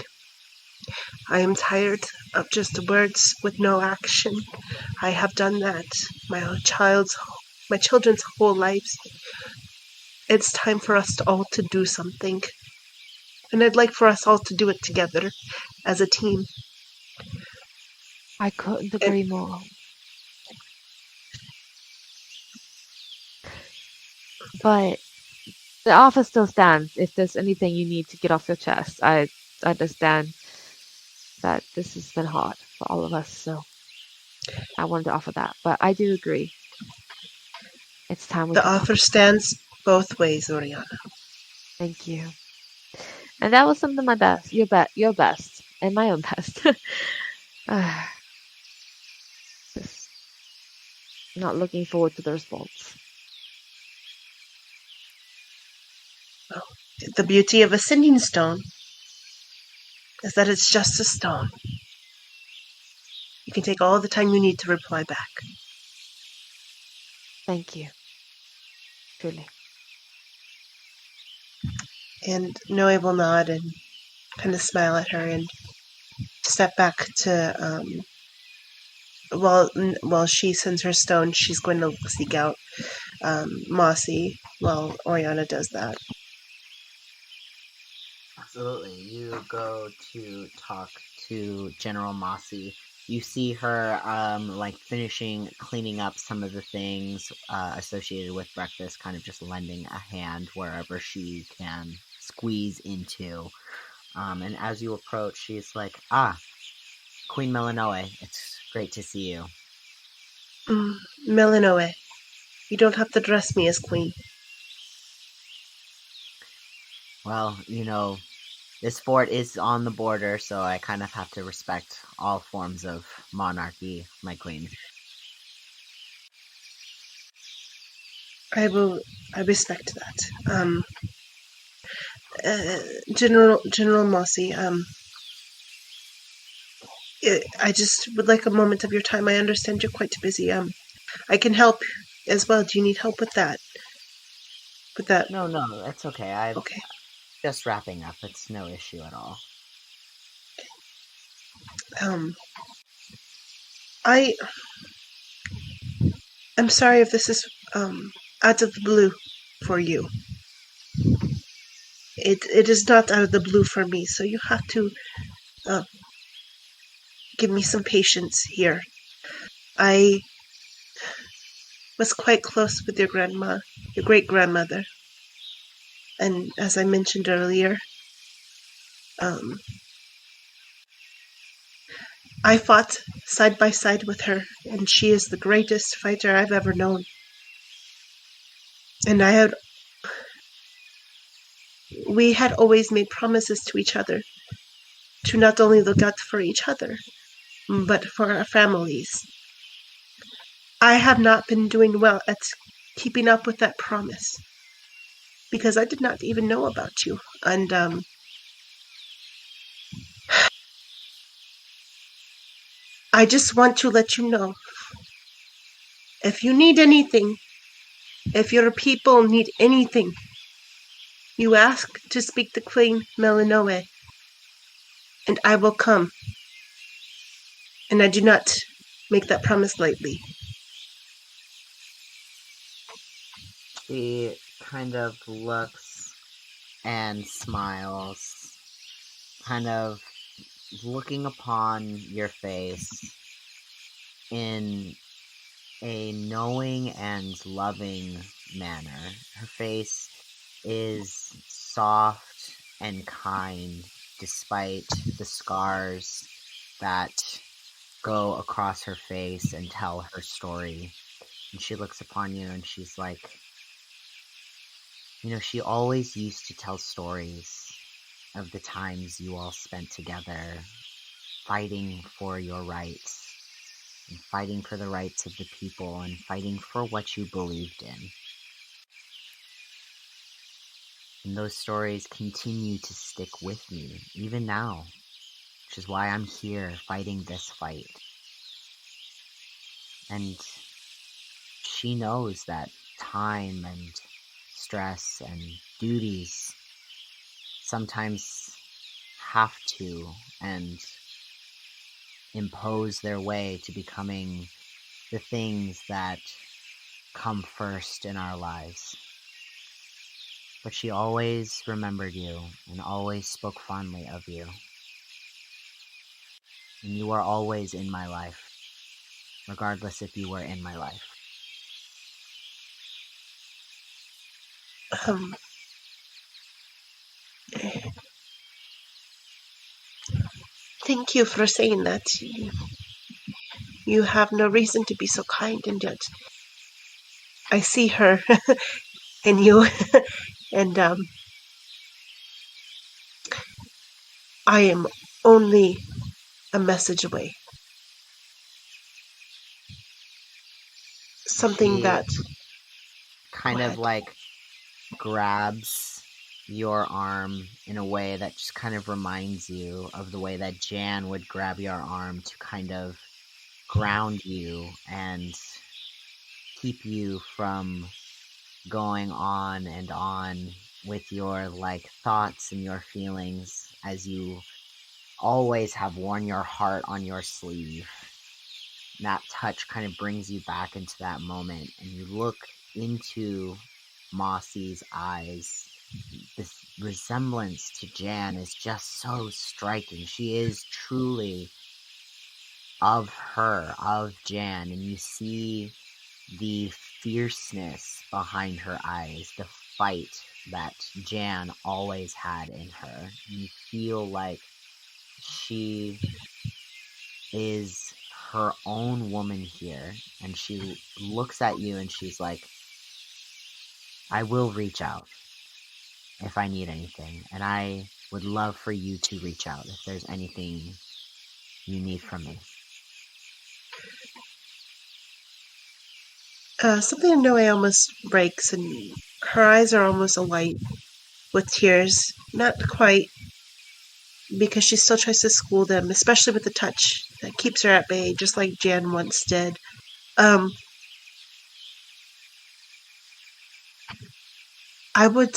I am tired of just words with no action. I have done that my children's whole lives. It's time for us all to do something. And I'd like for us all to do it together as a team. I couldn't agree more. But the offer still stands if there's anything you need to get off your chest. I understand that this has been hard for all of us, so I wanted to offer that. But I do agree. It's time we The should talk. offer stands both ways, Oriana. Thank you. And that was some of my best, your best, and my own best. Just not looking forward to the response. Well, the beauty of a sending stone is that it's just a stone. You can take all the time you need to reply back. Thank you. Truly. And Noe will nod and kind of smile at her and step back to, while she sends her stone, she's going to seek out Mossy while Oriana does that. Absolutely. You go to talk to General Mossy. You see her finishing cleaning up some of the things associated with breakfast, kind of just lending a hand wherever she can squeeze into. And as you approach, she's like, Queen Melanoe, it's great to see you. Melanoe, you don't have to dress me as queen. Well, this fort is on the border, so I kind of have to respect all forms of monarchy, my queen. I respect that. General Mossy, I just would like a moment of your time. I understand you're quite busy. I can help as well. Do you need help with that? No, that's okay. Okay. Just wrapping up. It's no issue at all. I'm sorry if this is out of the blue for you. It is not out of the blue for me, so you have to give me some patience here. I was quite close with your great-grandmother. And as I mentioned earlier, I fought side by side with her, and she is the greatest fighter I've ever known. And we had always made promises to each other to not only look out for each other, but for our families. I have not been doing well at keeping up with that promise because I did not even know about you. And I just want to let you know, if you need anything, if your people need anything, you ask to speak to Queen Melanoe, and I will come. And I do not make that promise lightly. She kind of looks and smiles, kind of looking upon your face, in a knowing and loving manner. Her face is soft and kind despite the scars that go across her face and tell her story. And she looks upon you and she's like, she always used to tell stories of the times you all spent together fighting for your rights and fighting for the rights of the people and fighting for what you believed in. And those stories continue to stick with me, even now, which is why I'm here fighting this fight. And she knows that time and stress and duties sometimes have to and impose their way to becoming the things that come first in our lives. But she always remembered you and always spoke fondly of you. And you are always in my life, regardless if you were in my life. Thank you for saying that. You have no reason to be so kind, and yet I see her in you, and I am only a message away. Something She that kind Go of ahead. like grabs your arm in a way that just kind of reminds you of the way that Jan would grab your arm to kind of ground you and keep you from going on and on with your like thoughts and your feelings, as you always have worn your heart on your sleeve. And that touch kind of brings you back into that moment, and you look into Mossy's eyes. This resemblance to Jan is just so striking. She is truly of Jan, and you see the fierceness behind her eyes, the fight that Jan always had in her. You feel like she is her own woman here, and she looks at you and she's like, I will reach out if I need anything, and I would love for you to reach out if there's anything you need from me. Something in Noe almost breaks, and her eyes are almost a white with tears. Not quite, because she still tries to school them, especially with the touch that keeps her at bay, just like Jan once did. I would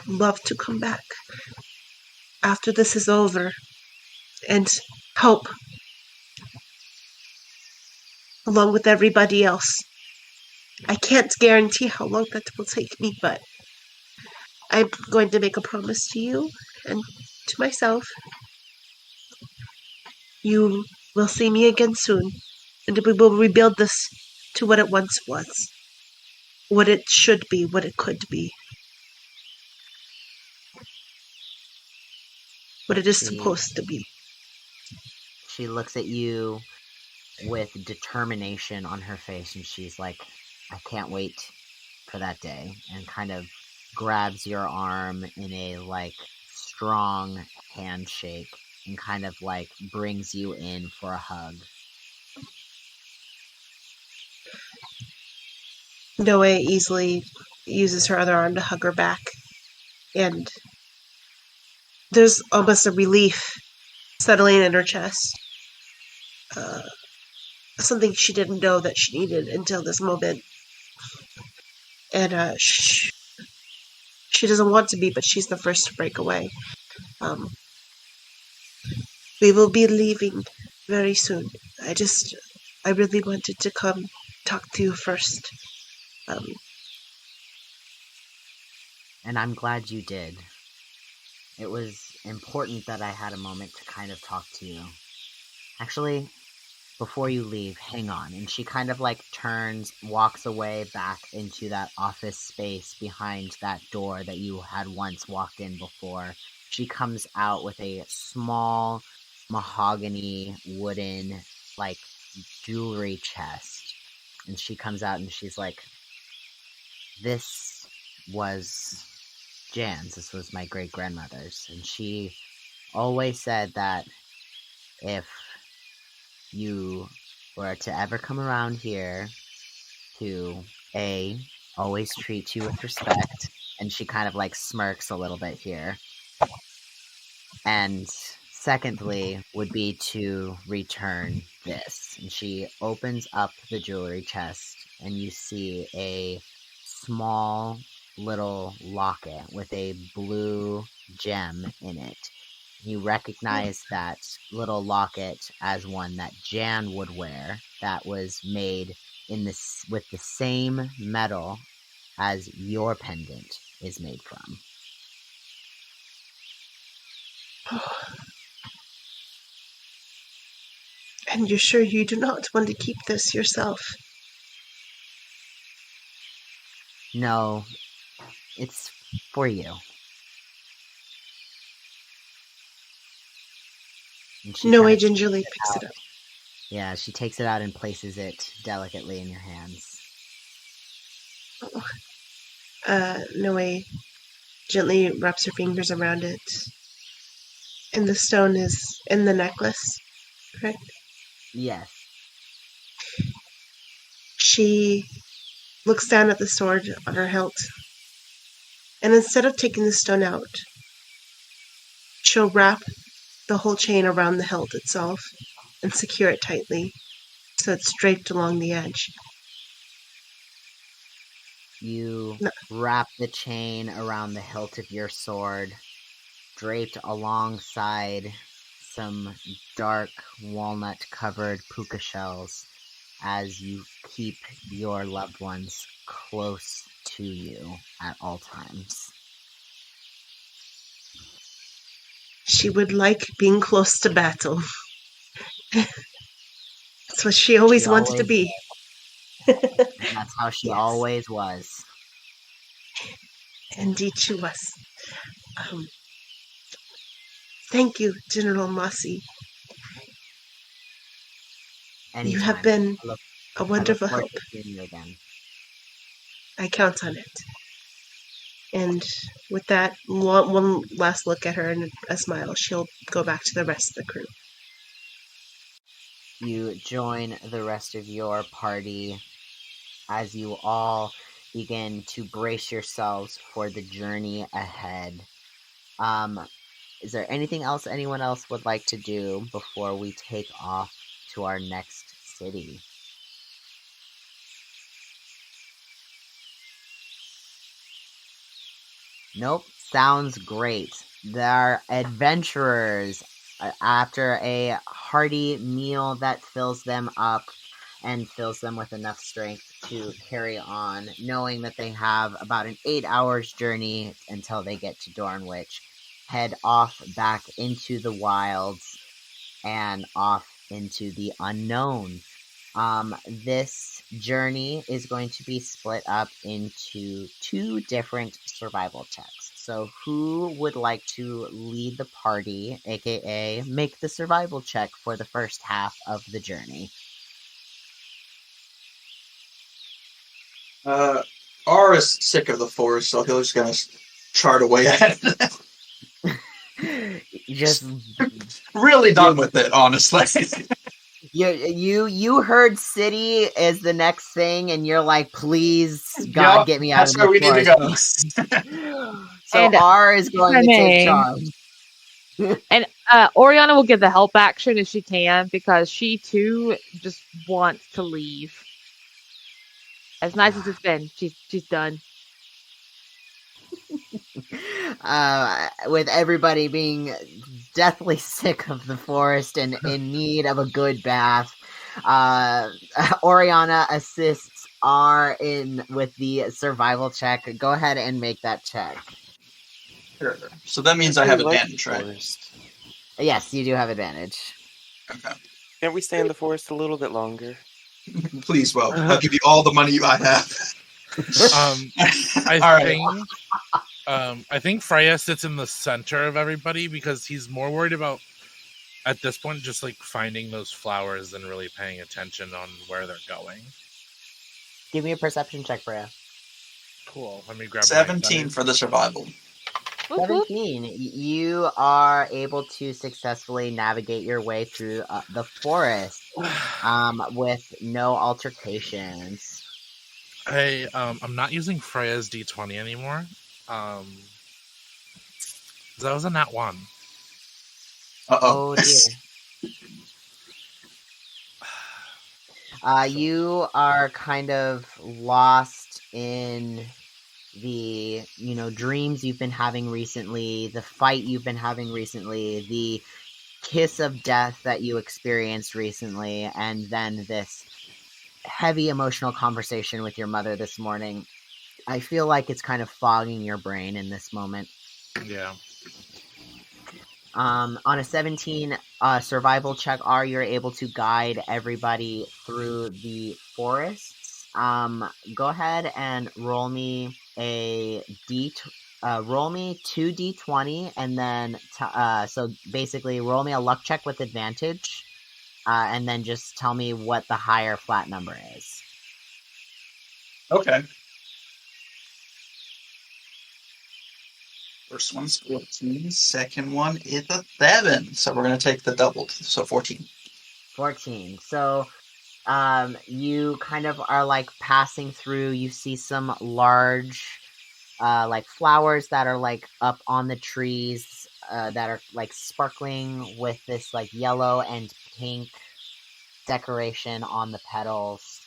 love to come back after this is over and help along with everybody else. I can't guarantee how long that will take me, but I'm going to make a promise to you and to myself. You will see me again soon, and we will rebuild this to what it once was, what it should be, what it could be, what it is supposed to be. She looks at you with determination on her face, and she's like, I can't wait for that day, and kind of grabs your arm in a like strong handshake and kind of like brings you in for a hug. Noe easily uses her other arm to hug her back, and there's almost a relief settling in her chest. Something she didn't know that she needed until this moment. And she doesn't want to be, but she's the first to break away. We will be leaving very soon. I really wanted to come talk to you first. And I'm glad you did. It was important that I had a moment to kind of talk to you. Actually, before you leave, hang on. And she kind of like turns, walks away back into that office space behind that door that you had once walked in before. She comes out with a small mahogany wooden like jewelry chest. And she comes out and she's like, this was Jan's. This was my great grandmother's. And she always said that if you were to ever come around here, to always treat you with respect. And she kind of like smirks a little bit here. And secondly would be to return this. And she opens up the jewelry chest and you see a small little locket with a blue gem in it. You recognize that little locket as one that Jan would wear, that was made with the same metal as your pendant is made from. And you're sure you do not want to keep this yourself? No, it's for you. No way gingerly picks it up. Yeah, she takes it out and places it delicately in your hands. No way gently wraps her fingers around it. And the stone is in the necklace, correct? Yes. She looks down at the sword on her hilt. And instead of taking the stone out, she'll wrap the whole chain around the hilt itself and secure it tightly so it's draped along the edge. You wrap the chain around the hilt of your sword, draped alongside some dark walnut-covered puka shells as you keep your loved ones close to you at all times. She would like being close to battle. That's what she always wanted to be. That's how she always was. Indeed she was. Thank you, General Mossy. Anytime. You have been a wonderful help. You again. I count on it. And with that, one last look at her and a smile, she'll go back to the rest of the crew. You join the rest of your party as you all begin to brace yourselves for the journey ahead. Is there anything else anyone else would like to do before we take off to our next city? Nope, sounds great. They're adventurers. After a hearty meal that fills them up and fills them with enough strength to carry on, knowing that they have about an 8 hours journey until they get to Dornwich, head off back into the wilds and off into the unknown. This journey is going to be split up into 2 different survival checks. So who would like to lead the party, aka make the survival check for the first half of the journey? R is sick of the forest, so he's going to chart away ahead of them. Just really done with it, honestly. You heard city is the next thing, and you're like, please, God, get me out of this forest. That's where we need to go. So R is going to take charge. And Oriana will give the help action if she can, because she too just wants to leave. As nice as it's been, she's done. With everybody being deathly sick of the forest and in need of a good bath, Oriana assists R with the survival check. Go ahead and make that check. Sure. So that means I have advantage, right? Yes, you do have advantage. Okay. Can't we stay in the forest a little bit longer? Please, well, I'll give you all the money I have. I think Freya sits in the center of everybody because he's more worried about, at this point, just like finding those flowers than really paying attention on where they're going. Give me a perception check, Freya. Cool. Let me grab 17 for the survival. 17. You are able to successfully navigate your way through the forest with no altercations. Hey, I'm not using Freya's D20 anymore. That was a nat 1. Oh dear. You are kind of lost in the, dreams you've been having recently, the fight you've been having recently, the kiss of death that you experienced recently, and then this heavy emotional conversation with your mother this morning. I feel like it's kind of fogging your brain in this moment. Yeah. On a 17 survival check, you're able to guide everybody through the forests. Go ahead and roll me roll me 2 D20, and then so basically roll me a luck check with advantage, and then just tell me what the higher flat number is. Okay. First one's 14. Second one is a 7. So we're going to take the doubled. So 14. 14. So you kind of are like passing through. You see some large like flowers that are like up on the trees that are like sparkling with this like yellow and pink decoration on the petals.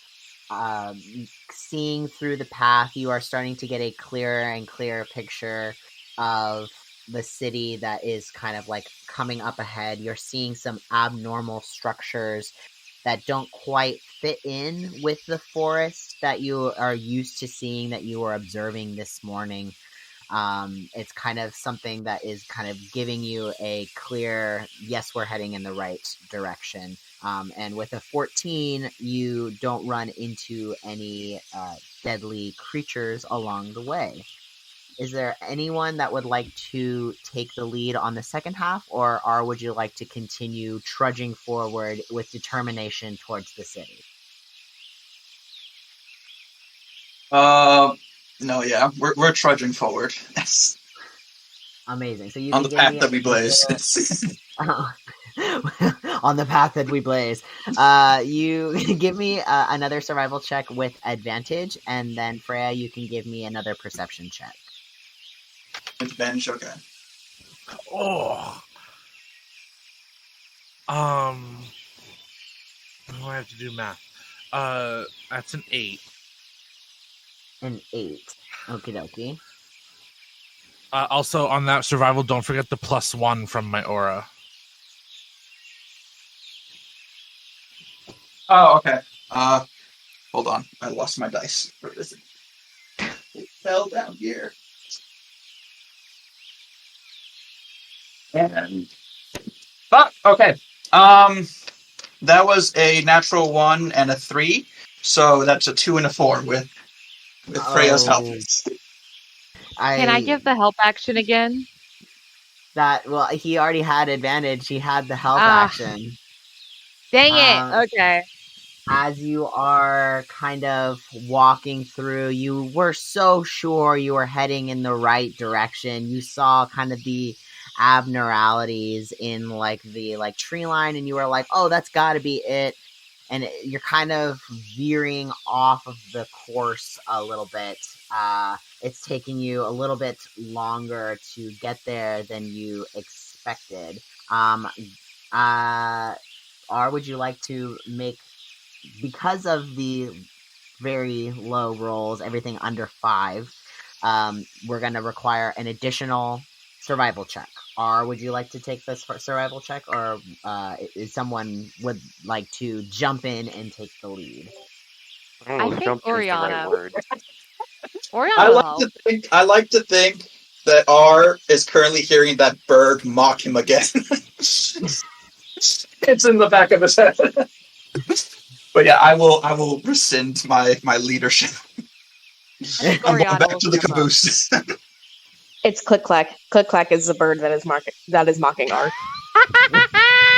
Seeing through the path, you are starting to get a clearer and clearer picture of the city that is kind of like coming up ahead. You're seeing some abnormal structures that don't quite fit in with the forest that you are used to seeing, that you were observing this morning. It's kind of something that is kind of giving you a clear, yes, we're heading in the right direction. And with a 14, you don't run into any deadly creatures along the way. Is there anyone that would like to take the lead on the second half, or would you like to continue trudging forward with determination towards the city? No, yeah, we're trudging forward. Amazing. So you on can the give path me that we blaze. on the path that we blaze. You give me another survival check with advantage, and then Freya, you can give me another perception check. Advantage, okay. Oh. I have to do math. That's an 8. An 8. Okie dokie. Also, on that survival, don't forget the +1 from my aura. Oh, okay. Hold on. I lost my dice. Where is it? It fell down here. And fuck. Okay. That was a natural 1 and a 3, so that's a 2 and a 4 with Freya's help. Can I give the help action again? Well, he already had advantage. He had the help action. Dang it. Okay. As you are kind of walking through, you were so sure you were heading in the right direction. You saw kind of the abnormalities in like the tree line, and you were like, oh, that's got to be it. And you're kind of veering off of the course a little bit. It's taking you a little bit longer to get there than you expected. Would you like to make, because of the very low rolls, everything under 5, we're going to require an additional survival check. Would you like to take this survival check, or is someone would like to jump in and take the lead? I think Oriana. I like to think that R is currently hearing that bird mock him again. It's in the back of his head. But yeah, I will rescind my leadership. I'm going Oriana back will to the step up. caboose. It's Click Clack. Click Clack is the bird that is mocking Ark.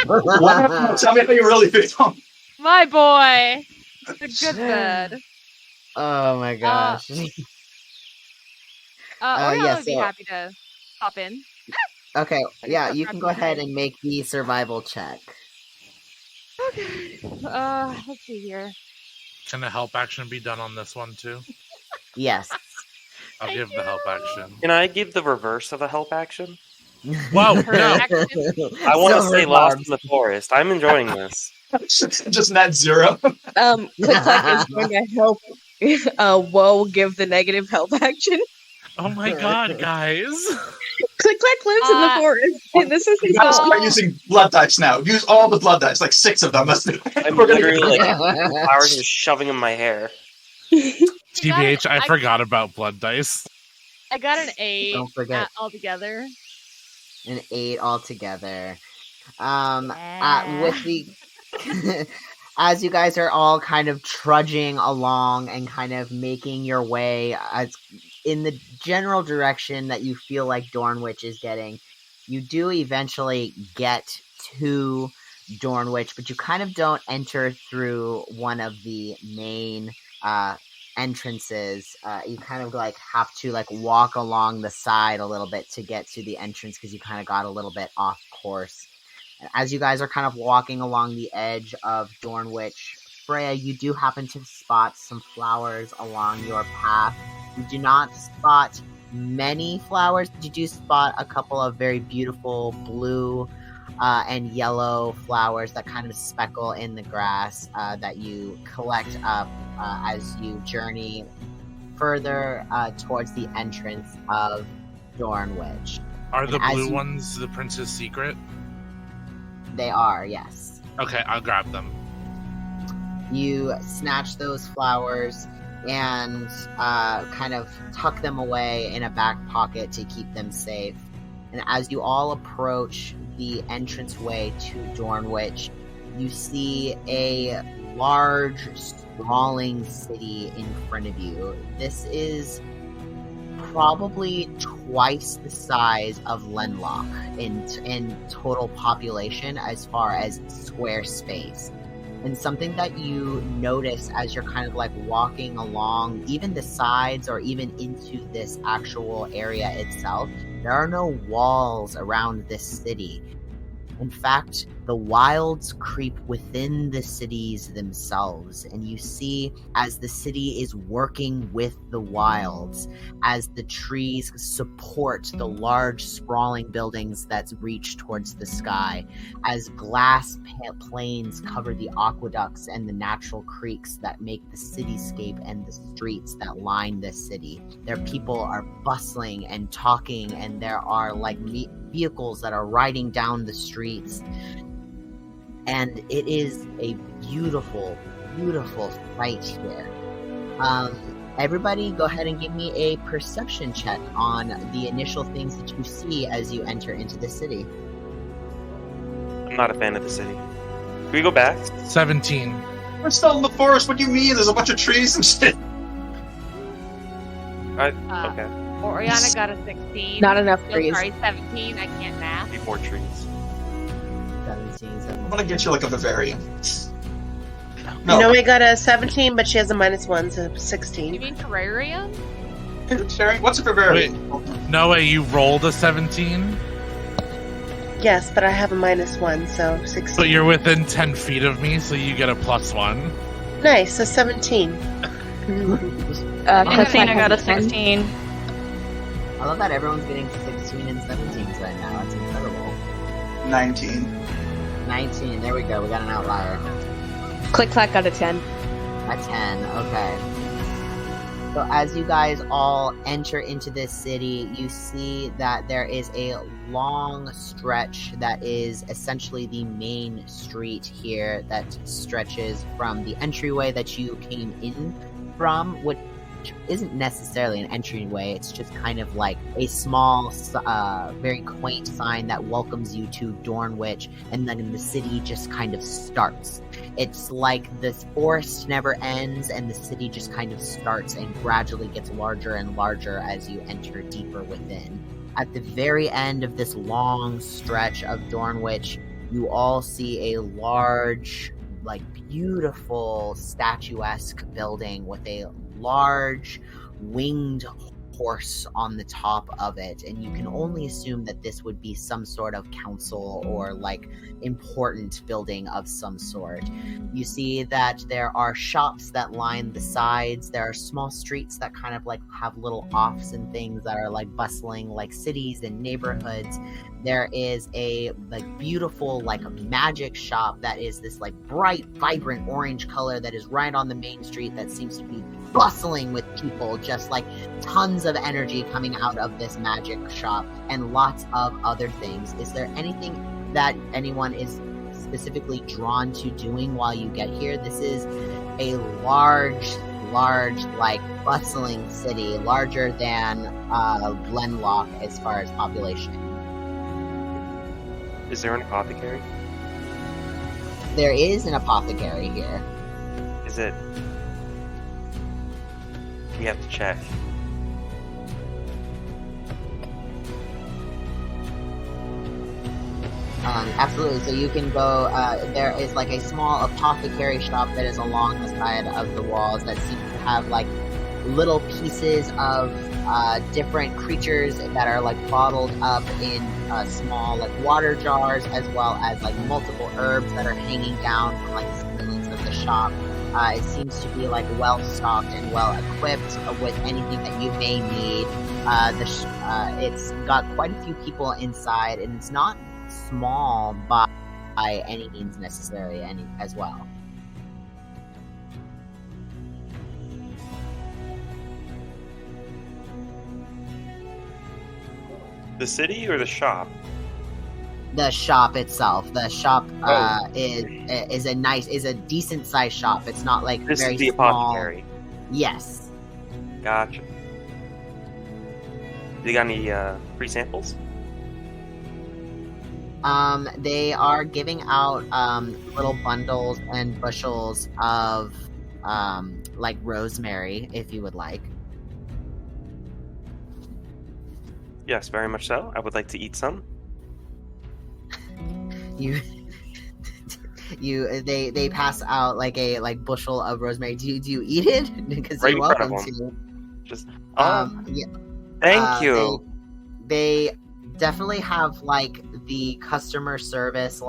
What happened? Tell me how you really feel. My boy, the good bird. Oh my gosh. Oriana yeah, would be so- happy to hop in. Okay, yeah, Stop you can wrapping go my ahead head. and make the survival check. Okay. Let's see here. Can a help action be done on this one too? Yes. I'll Thank give the help action. Can I give the reverse of a help action? Whoa, Her no. action. I want to Silver stay lost barbs. in the forest. I'm enjoying this. Just net zero. Click Clack is going to help Woe give the negative help action. Oh my god, guys. Click Clack lives in the forest, and this is You his gotta home. start using blood dice now. Use all the blood dice, like 6 of them. I'm We're gonna literally get- like flowers just shoving in my hair. TBH, I forgot about blood dice. I got an 8 Don't forget. altogether. An 8 altogether. Yeah. With the as you guys are all kind of trudging along and kind of making your way in the general direction that you feel like Dornwich is getting, you do eventually get to Dornwich, but you kind of don't enter through one of the main entrances. You kind of like have to like walk along the side a little bit to get to the entrance because you kind of got a little bit off course. And as you guys are kind of walking along the edge of Dornwich, Freya, you do happen to spot some flowers along your path. You do not spot many flowers, but you do spot a couple of very beautiful blue and yellow flowers that kind of speckle in the grass that you collect up as you journey further towards the entrance of Dornwich. Are the And as blue you- ones the prince's secret? They are, yes. Okay, I'll grab them. You snatch those flowers and kind of tuck them away in a back pocket to keep them safe. And as you all approach the entranceway to Dornwich, you see a large, sprawling city in front of you. This is probably twice the size of Lenlock in total population as far as square space. And something that you notice as you're kind of like walking along even the sides or even into this actual area itself, there are no walls around this city. In fact, the wilds creep within the cities themselves, and you see as the city is working with the wilds, as the trees support the large sprawling buildings that reach towards the sky, as glass plains cover the aqueducts and the natural creeks that make the cityscape and the streets that line this city. Their people are bustling and talking, and there are like vehicles that are riding down the streets. And it is a beautiful, beautiful sight here. Everybody go ahead and give me a perception check on the initial things that you see as you enter into the city. I'm not a fan of the city. Can we go back? 17. We're still in the forest. What do you mean? There's a bunch of trees and shit. Okay. Oriana got a 16. Not enough No, trees. sorry, 17. I can't math. Before trees. 17. I'm gonna get you like a Bavarian. No, I got a 17, but she has a -1, so You 16. mean terrarium? Sherry, what's a Bavarian? Noah, you rolled a 17, Yes, but I have a -1, so 16. but you're within 10 feet of me, so you get a +1. Nice, so 17. Christina got a 16. I love that everyone's getting 16 and 17s right now. That's incredible. 19. 19, there we go. We got an outlier. Click Clack got a 10. A 10, okay. So as you guys all enter into this city, you see that there is a long stretch that is essentially the main street here that stretches from the entryway that you came in from, which which isn't necessarily an entryway. It's just kind of like a small, very quaint sign that welcomes you to Dornwich, and then the city just kind of starts. It's like this forest never ends, and the city just kind of starts and gradually gets larger and larger as you enter deeper within. At the very end of this long stretch of Dornwich, you all see a large, beautiful statuesque building with a large winged horse on the top of it, and you can only assume that this would be some sort of council or important building of some sort. You see that there are shops that line the sides. There are small streets that kind of have little offs and things that are bustling like cities and neighborhoods. There is a beautiful magic shop that is this bright, vibrant orange color that is right on the main street that seems to be bustling with people, just tons of energy coming out of this magic shop, and lots of other things. Is there anything that anyone is specifically drawn to doing while you get here? This is a large, bustling city, larger than Glenlock as far as population. Is there an apothecary? There is an apothecary here. Is it? We have to check. Absolutely. So you can go, there is a small apothecary shop that is along the side of the walls that seems to have little pieces of different creatures that are bottled up in small water jars, as well as multiple herbs that are hanging down from the ceilings of the shop. It seems to be well stocked and well equipped with anything that you may need. It's got quite a few people inside, and it's not small by any means necessary as well. The city or the shop? The shop itself. The shop is a decent sized shop. It's not this very is the small. apothecary. Yes. Gotcha. They got any free samples? They are giving out little bundles and bushels of rosemary, if you would like. Yes, very much so. I would like to eat some. They pass out a bushel of rosemary. Do you eat it? Because Right you're in front welcome of to. Just Yeah. thank you. They definitely have the customer service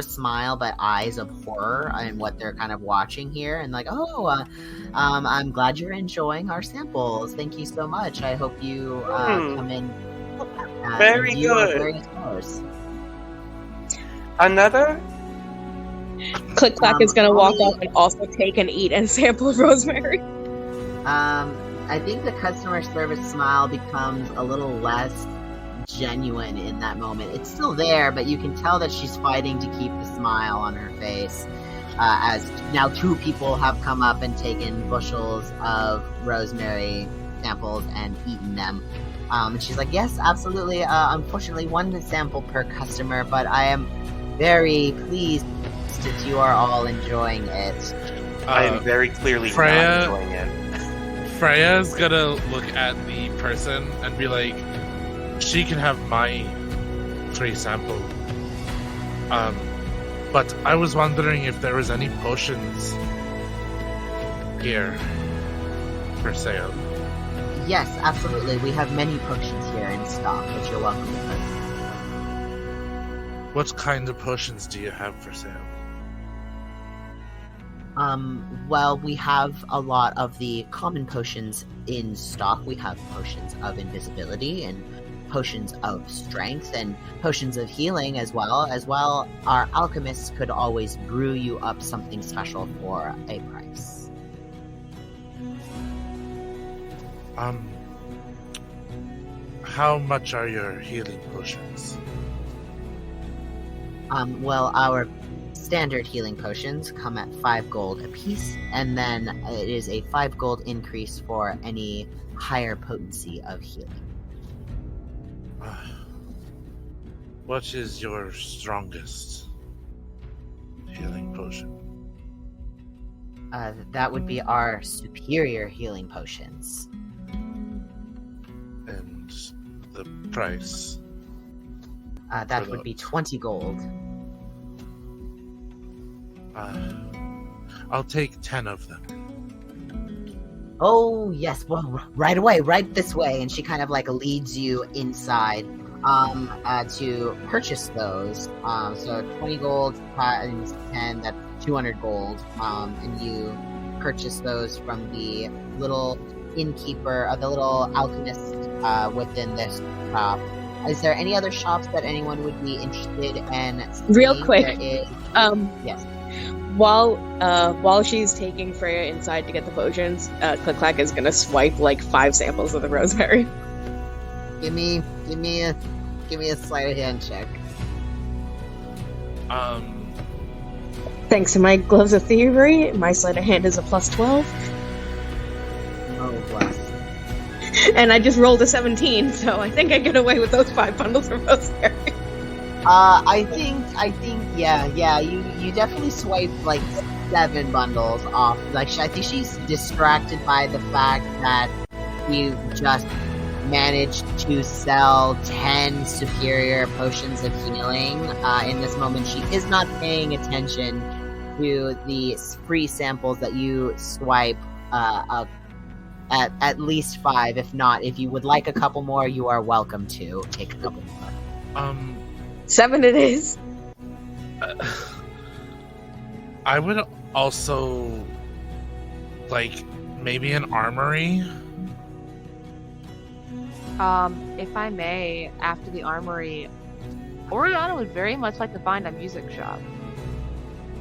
smile, but eyes of horror and what they're kind of watching here, and I'm glad you're enjoying our samples. Thank you so much. I hope you come in. Very good. Various stores. Another? Click Clack is gonna walk up and also take and eat a sample of rosemary. I think the customer service smile becomes a little less genuine in that moment. It's still there, but you can tell that she's fighting to keep the smile on her face. As now 2 people have come up and taken bushels of rosemary samples and eaten them. And she's like, yes, absolutely. Unfortunately, 1 sample per customer, but I am very pleased that you are all enjoying it. I am very clearly Freya- not enjoying it. Freya's gonna look at the person and be like, she can have my free sample. But I was wondering if there was any potions here for sale. Yes, absolutely. We have many potions here in stock, which you're welcome to purchase. What kind of potions do you have for sale? Well, we have a lot of the common potions in stock. We have potions of invisibility and potions of strength and potions of healing as well. Our alchemists could always brew you up something special for a price. How much are your healing potions? Well, our standard healing potions come at 5 gold apiece, and then it is a 5 gold increase for any higher potency of healing. What is your strongest healing potion? That would be our superior healing potions. And the price? That would be 20 gold. I'll take 10 of them. Oh, yes. Well, right away, right this way. And she kind of like leads you inside to purchase those. So 20 gold times 10, that's 200 gold. And you purchase those from the little innkeeper, the little alchemist within this shop. Is there any other shops that anyone would be interested in? Real quick. Yes. While she's taking Freya inside to get the potions, Click-Clack is gonna swipe like 5 samples of the rosemary. Give me a sleight of hand check. Thanks to my gloves of thievery, my sleight of hand is a plus 12. Oh, bless. And I just rolled a 17, so I think I get away with those 5 bundles of rosemary. I think, yeah, you definitely swiped like 7 bundles off. Like, I think she's distracted by the fact that you just managed to sell 10 superior potions of healing. In this moment, she is not paying attention to the free samples that you swipe at least 5. If not, if you would like a couple more, you are welcome to take a couple more. 7 it is. I would also like maybe an armory. If I may, after the armory, Oriana would very much like to find a music shop.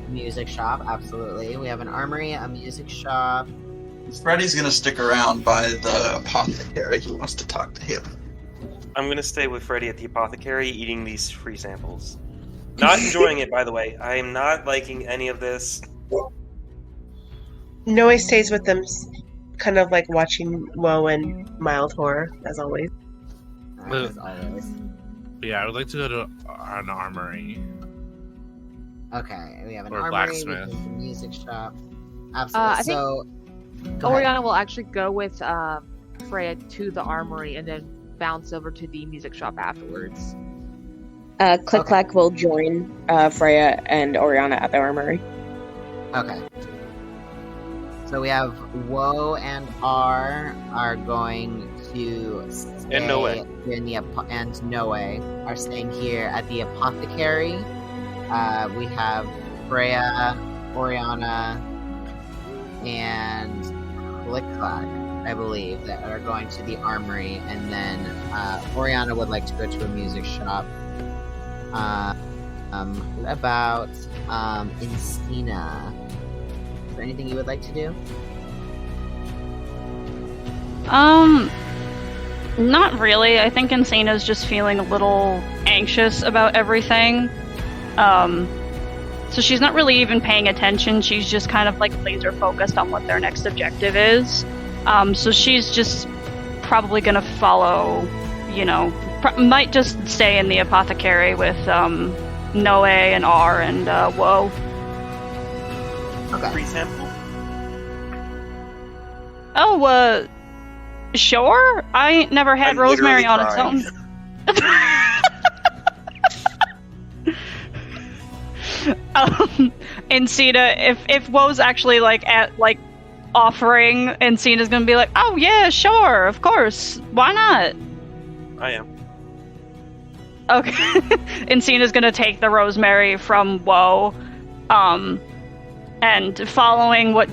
Music shop, absolutely. We have an armory, a music shop. Freddy's gonna stick around by the apothecary. He wants to talk to him. I'm gonna stay with Freddy at the apothecary, eating these free samples. Not enjoying it, by the way. I am not liking any of this. Noe stays with them, kind of like watching Woe and mild horror, as always. As always. Yeah, I would like to go to an armory. Okay, we have an Or armory, blacksmith. we have a music shop. Absolutely. I think go ahead. Oriana will actually go with Freya to the armory and then bounce over to the music shop afterwards. Click-Clack will join Freya and Oriana at the armory. Okay. So we have Woe and R are going to stay And Noe. in the and Noe are staying here at the apothecary. We have Freya, Oriana, and Click-Clack, I believe, that are going to the armory, and then Oriana would like to go to a music shop. What about Instina? Is there anything you would like to do? Not really. I think Insana's just feeling a little anxious about everything. So she's not really even paying attention. She's just kind of like laser focused on what their next objective is. So she's just probably gonna follow, might just stay in the apothecary with Noe and R and Woe. Okay. Free sample? Oh, sure. I ain't never had I rosemary on literally its own. Encina, if Woe's actually offering, Encina's gonna be like, oh yeah, sure, of course, why not? I am. Okay. Encina's gonna take the rosemary from Woe, and following what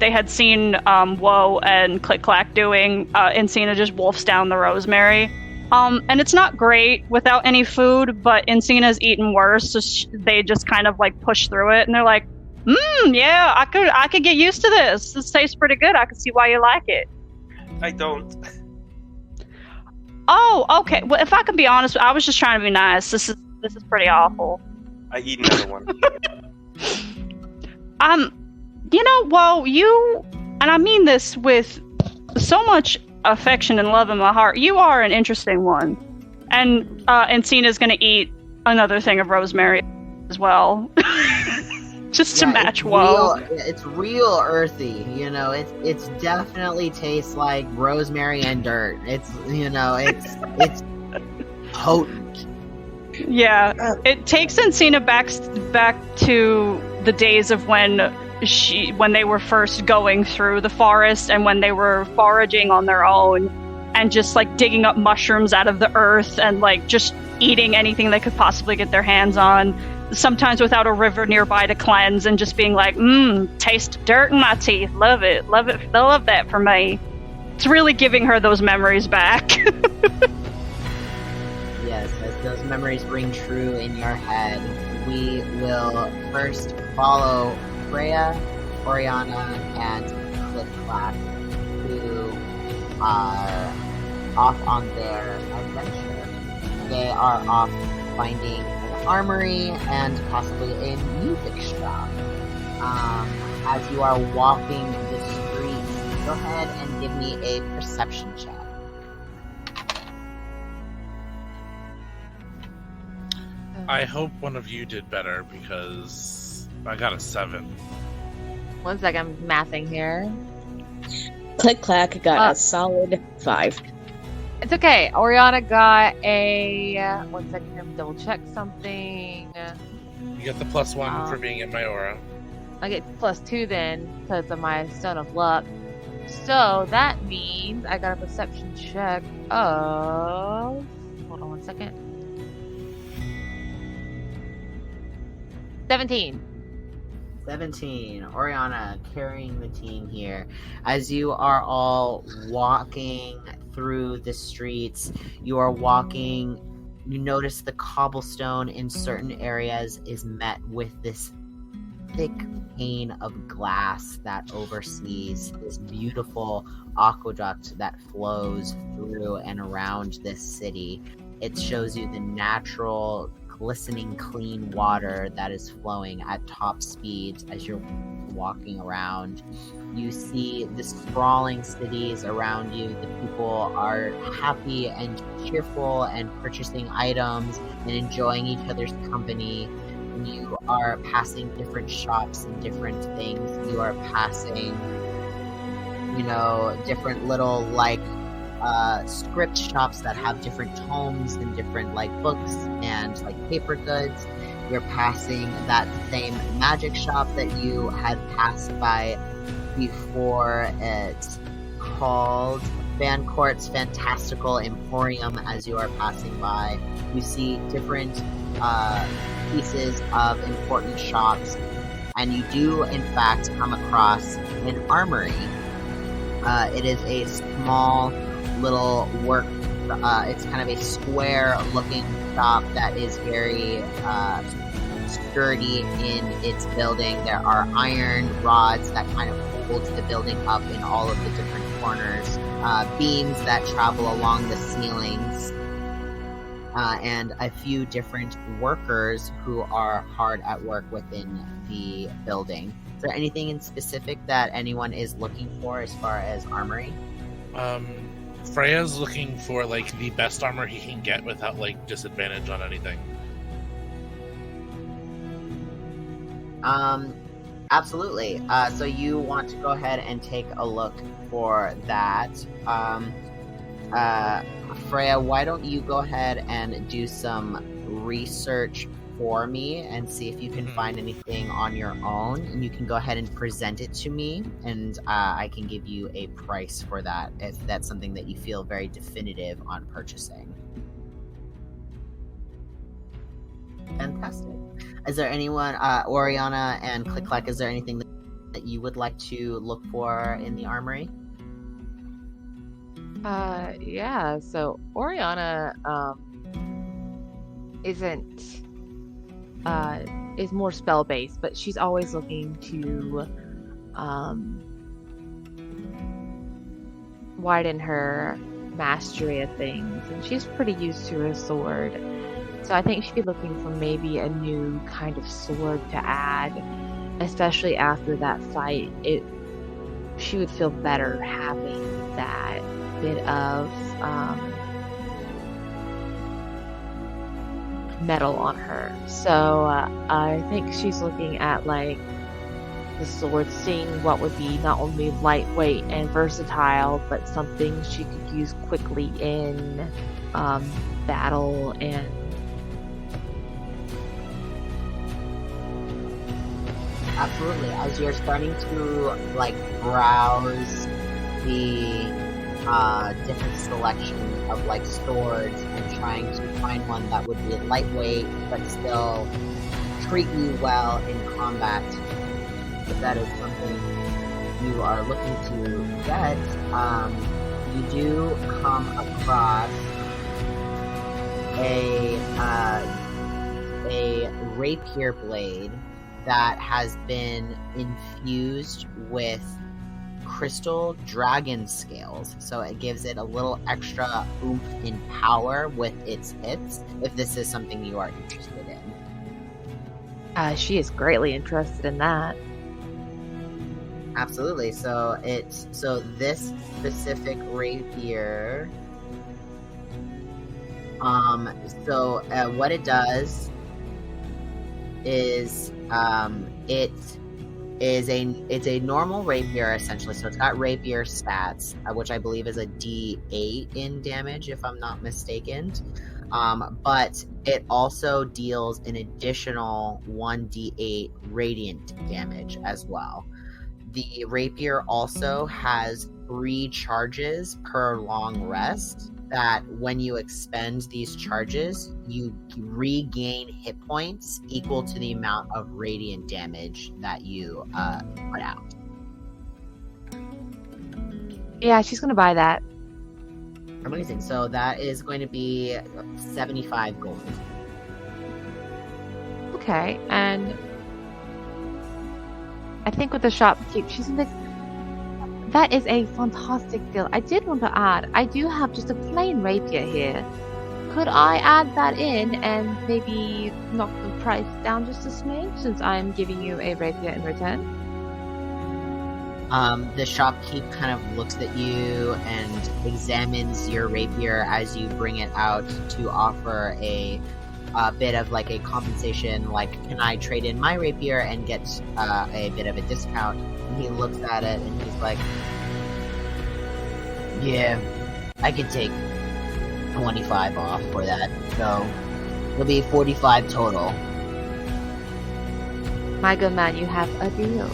they had seen Woe and Click-Clack doing, Encina just wolfs down the rosemary. And it's not great without any food, but Encina's eaten worse, so they just kind of push through it, and they're like, yeah, I could get used to this. This tastes pretty good. I can see why you like it. I don't. Oh, okay. Well, if I can be honest, I was just trying to be nice. This is pretty awful. I eat another one. Well, you, and I mean this with so much affection and love in my heart, you are an interesting one. And Encina's gonna eat another thing of rosemary as well. Just to match Woe. It's real earthy, it's definitely tastes like rosemary and dirt. It's potent. Yeah. It takes Encina back to the days of when they were first going through the forest and when they were foraging on their own and just like digging up mushrooms out of the earth and like just eating anything they could possibly get their hands on, sometimes without a river nearby to cleanse, and just being like, taste dirt in my teeth, love it, they'll love that for me. It's really giving her those memories back. Yes, as those memories ring true in your head, we will first follow Freya, Oriana, and Click-Clack, who are off on their adventure. They are off finding an armory and possibly a music shop. As you are walking the streets, go ahead and give me a perception check. I hope one of you did better because I got a 7. 1 second, I'm mathing here. Click-Clack got a solid 5. It's okay. Oriana got a... 1 second, let me double check something. You get the +1 for being in my aura. I get +2 then, because of my Stone of Luck. So, that means I got a perception check of... Hold on 1 second. 17. 17. Oriana carrying the team here. As you are all walking through the streets, you notice the cobblestone in certain areas is met with this thick pane of glass that oversees this beautiful aqueduct that flows through and around this city. It shows you the natural, glistening, clean water that is flowing at top speeds as you're walking around. You see the sprawling cities around you. The people are happy and cheerful and purchasing items and enjoying each other's company. You are passing different shops and different things. You are passing, different little, script shops that have different tomes and different, books and, paper goods. You're passing that same magic shop that you had passed by before. It's called Vancourt's Fantastical Emporium. As you are passing by, you see different pieces of important shops, and you do in fact come across an armory. It is a small little work, it's kind of a square looking shop that is very sturdy in its building. There are iron rods that kind of hold the building up in all of the different corners, beams that travel along the ceilings, and a few different workers who are hard at work within the building. Is there anything in specific that anyone is looking for as far as armory? Freya's looking for the best armor he can get without disadvantage on anything. Absolutely. So you want to go ahead and take a look for that. Freya, why don't you go ahead and do some research for me and see if you can find anything on your own, and you can go ahead and present it to me, and I can give you a price for that if that's something that you feel very definitive on purchasing. Fantastic. Is there anyone, Oriana and Click-Clack, is there anything that you would like to look for in the armory? Yeah, so Oriana, is more spell-based, but she's always looking to, widen her mastery of things, and she's pretty used to her sword. So I think she'd be looking for maybe a new kind of sword to add, especially after that fight. She would feel better having that bit of metal on her. So I think she's looking at like the sword, seeing what would be not only lightweight and versatile, but something she could use quickly in battle. And Absolutely. As you're starting to like browse the different selections of like swords and trying to find one that would be lightweight but still treat you well in combat, if that is something you are looking to get, you do come across a rapier blade that has been infused with crystal dragon scales, so it gives it a little extra oomph in power with its hits, if this is something you are interested in. she is greatly interested in that. Absolutely. So this specific rapier, what it does is it's a normal rapier essentially. So it's got rapier stats, which I believe is a D8 in damage, if I'm not mistaken. But it also deals an additional 1d8 radiant damage as well. The rapier also has 3 charges per long rest, that when you expend these charges, you regain hit points equal to the amount of radiant damage that you put out. Yeah, she's gonna buy that. Amazing. So that is going to be 75 gold. Okay, and I think with the shopkeep, she's gonna. That is a fantastic deal. I did want to add, I do have just a plain rapier here. Could I add that in and maybe knock the price down just a smidge, since I'm giving you a rapier in return? The shopkeep kind of looks at you and examines your rapier as you bring it out to offer a bit of like a compensation, like, can I trade in my rapier and get a bit of a discount? And he looks at it and he's like, yeah, I could take 25 off for that, so it'll be 45 total. My good man, you have a deal.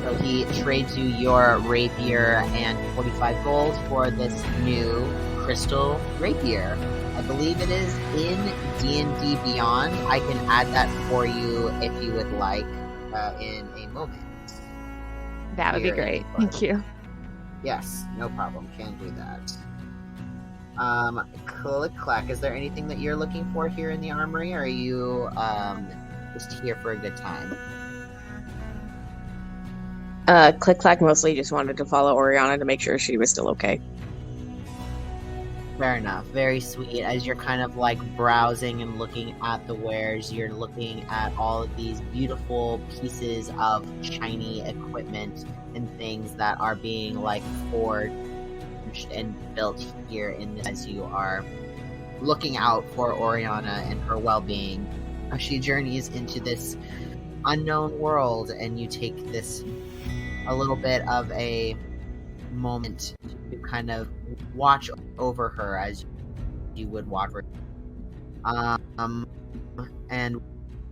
So he trades you your rapier and 45 gold for this new crystal rapier. I believe it is in D&D Beyond. I can add that for you if you would like in a moment. That would be great. Thank you. Yes, no problem. Can do that. Click Clack, is there anything that you're looking for here in the armory, or are you just here for a good time? Click Clack mostly just wanted to follow Oriana to make sure she was still okay. Fair enough. Very sweet. As you're kind of like browsing and looking at the wares, you're looking at all of these beautiful pieces of shiny equipment and things that are being like forged and built here in this, as you are looking out for Oriana and her well-being as she journeys into this unknown world, and you take this a little bit of a moment to kind of watch over her as you would watch her. And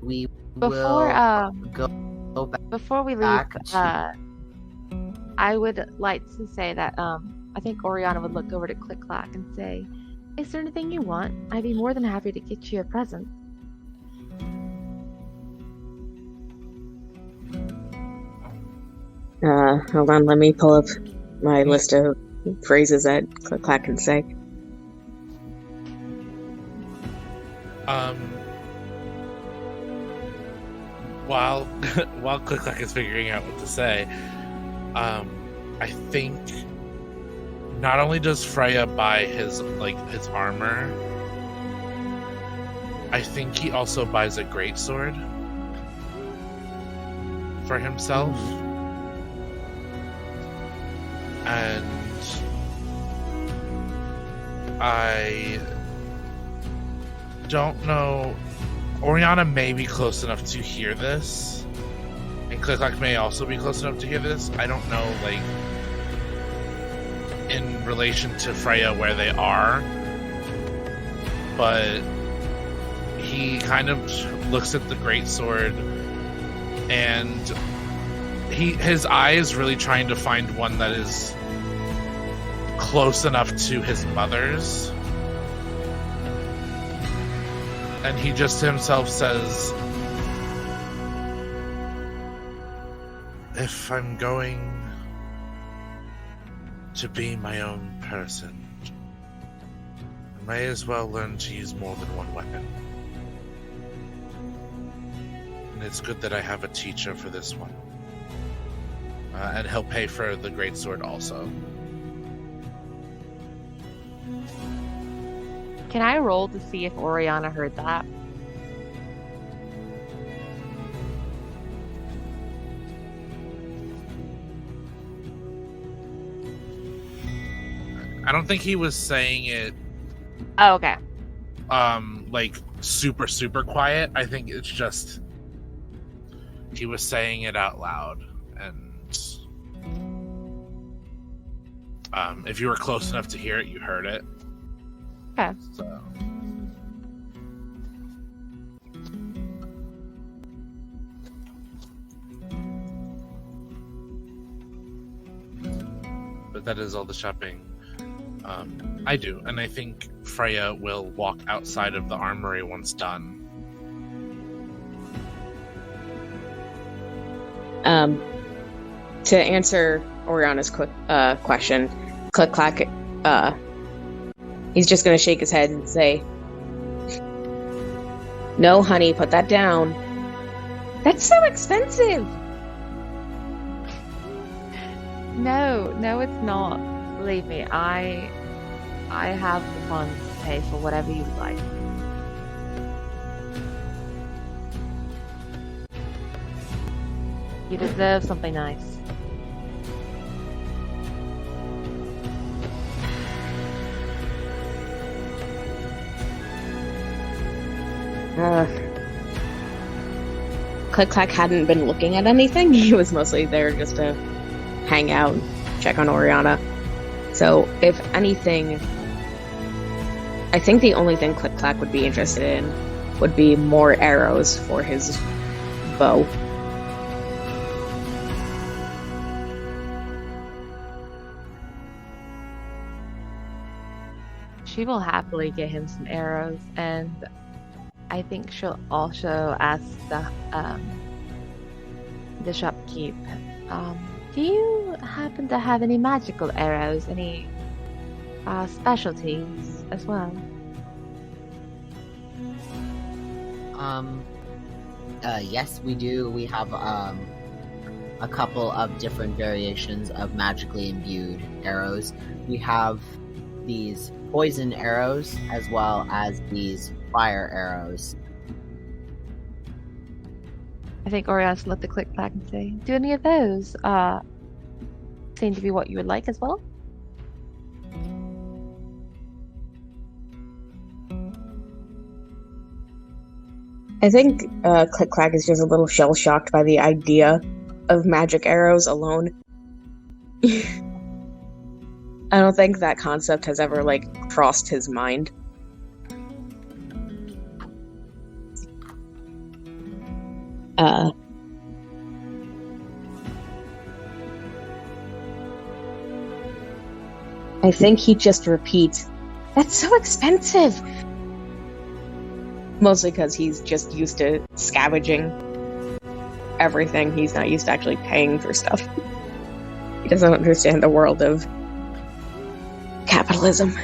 we will go back. Before we leave, I would like to say that I think Oriana would look over to Click Clack and say, is there anything you want? I'd be more than happy to get you a present. Hold on, let me pull up my list of phrases that Click Clack can say. While Click Clack is figuring out what to say, I think not only does Freya buy his armor, I think he also buys a greatsword for himself. And I don't know. Oriana may be close enough to hear this, and Click-Clack may also be close enough to hear this. I don't know, like, in relation to Freya where they are, but he kind of looks at the greatsword, and his eye is really trying to find one that is close enough to his mother's. And he just himself says, if I'm going to be my own person, I may as well learn to use more than one weapon. And it's good that I have a teacher for this one. And he'll pay for the greatsword also. Can I roll to see if Oriana heard that? I don't think he was saying it Oh, okay. like super quiet. I think it's just he was saying it out loud, and if you were close enough to hear it, you heard it. Okay. So. But that is all the shopping I do, and I think Freya will walk outside of the armory once done. To answer Oriana's question, Click-Clack, he's just going to shake his head and say, "No, honey, put that down. That's so expensive." No, it's not. Believe me, I have the funds to pay for whatever you would like. You deserve something nice. Click-Clack hadn't been looking at anything. He was mostly there just to hang out and check on Oriana. So, if anything, I think the only thing Click-Clack would be interested in would be more arrows for his bow. She will happily get him some arrows, and I think she'll also ask the shopkeep, do you happen to have any magical arrows, any specialties as well? Yes, we do. We have a couple of different variations of magically imbued arrows. We have these poison arrows as well as these fire arrows. I think Oriana's looked at Click-Clack and say, do any of those seem to be what you would like as well? I think Click-Clack is just a little shell-shocked by the idea of magic arrows alone. I don't think that concept has ever, crossed his mind. I think he just repeats, "That's so expensive!" Mostly because he's just used to scavenging everything. He's not used to actually paying for stuff. He doesn't understand the world of capitalism.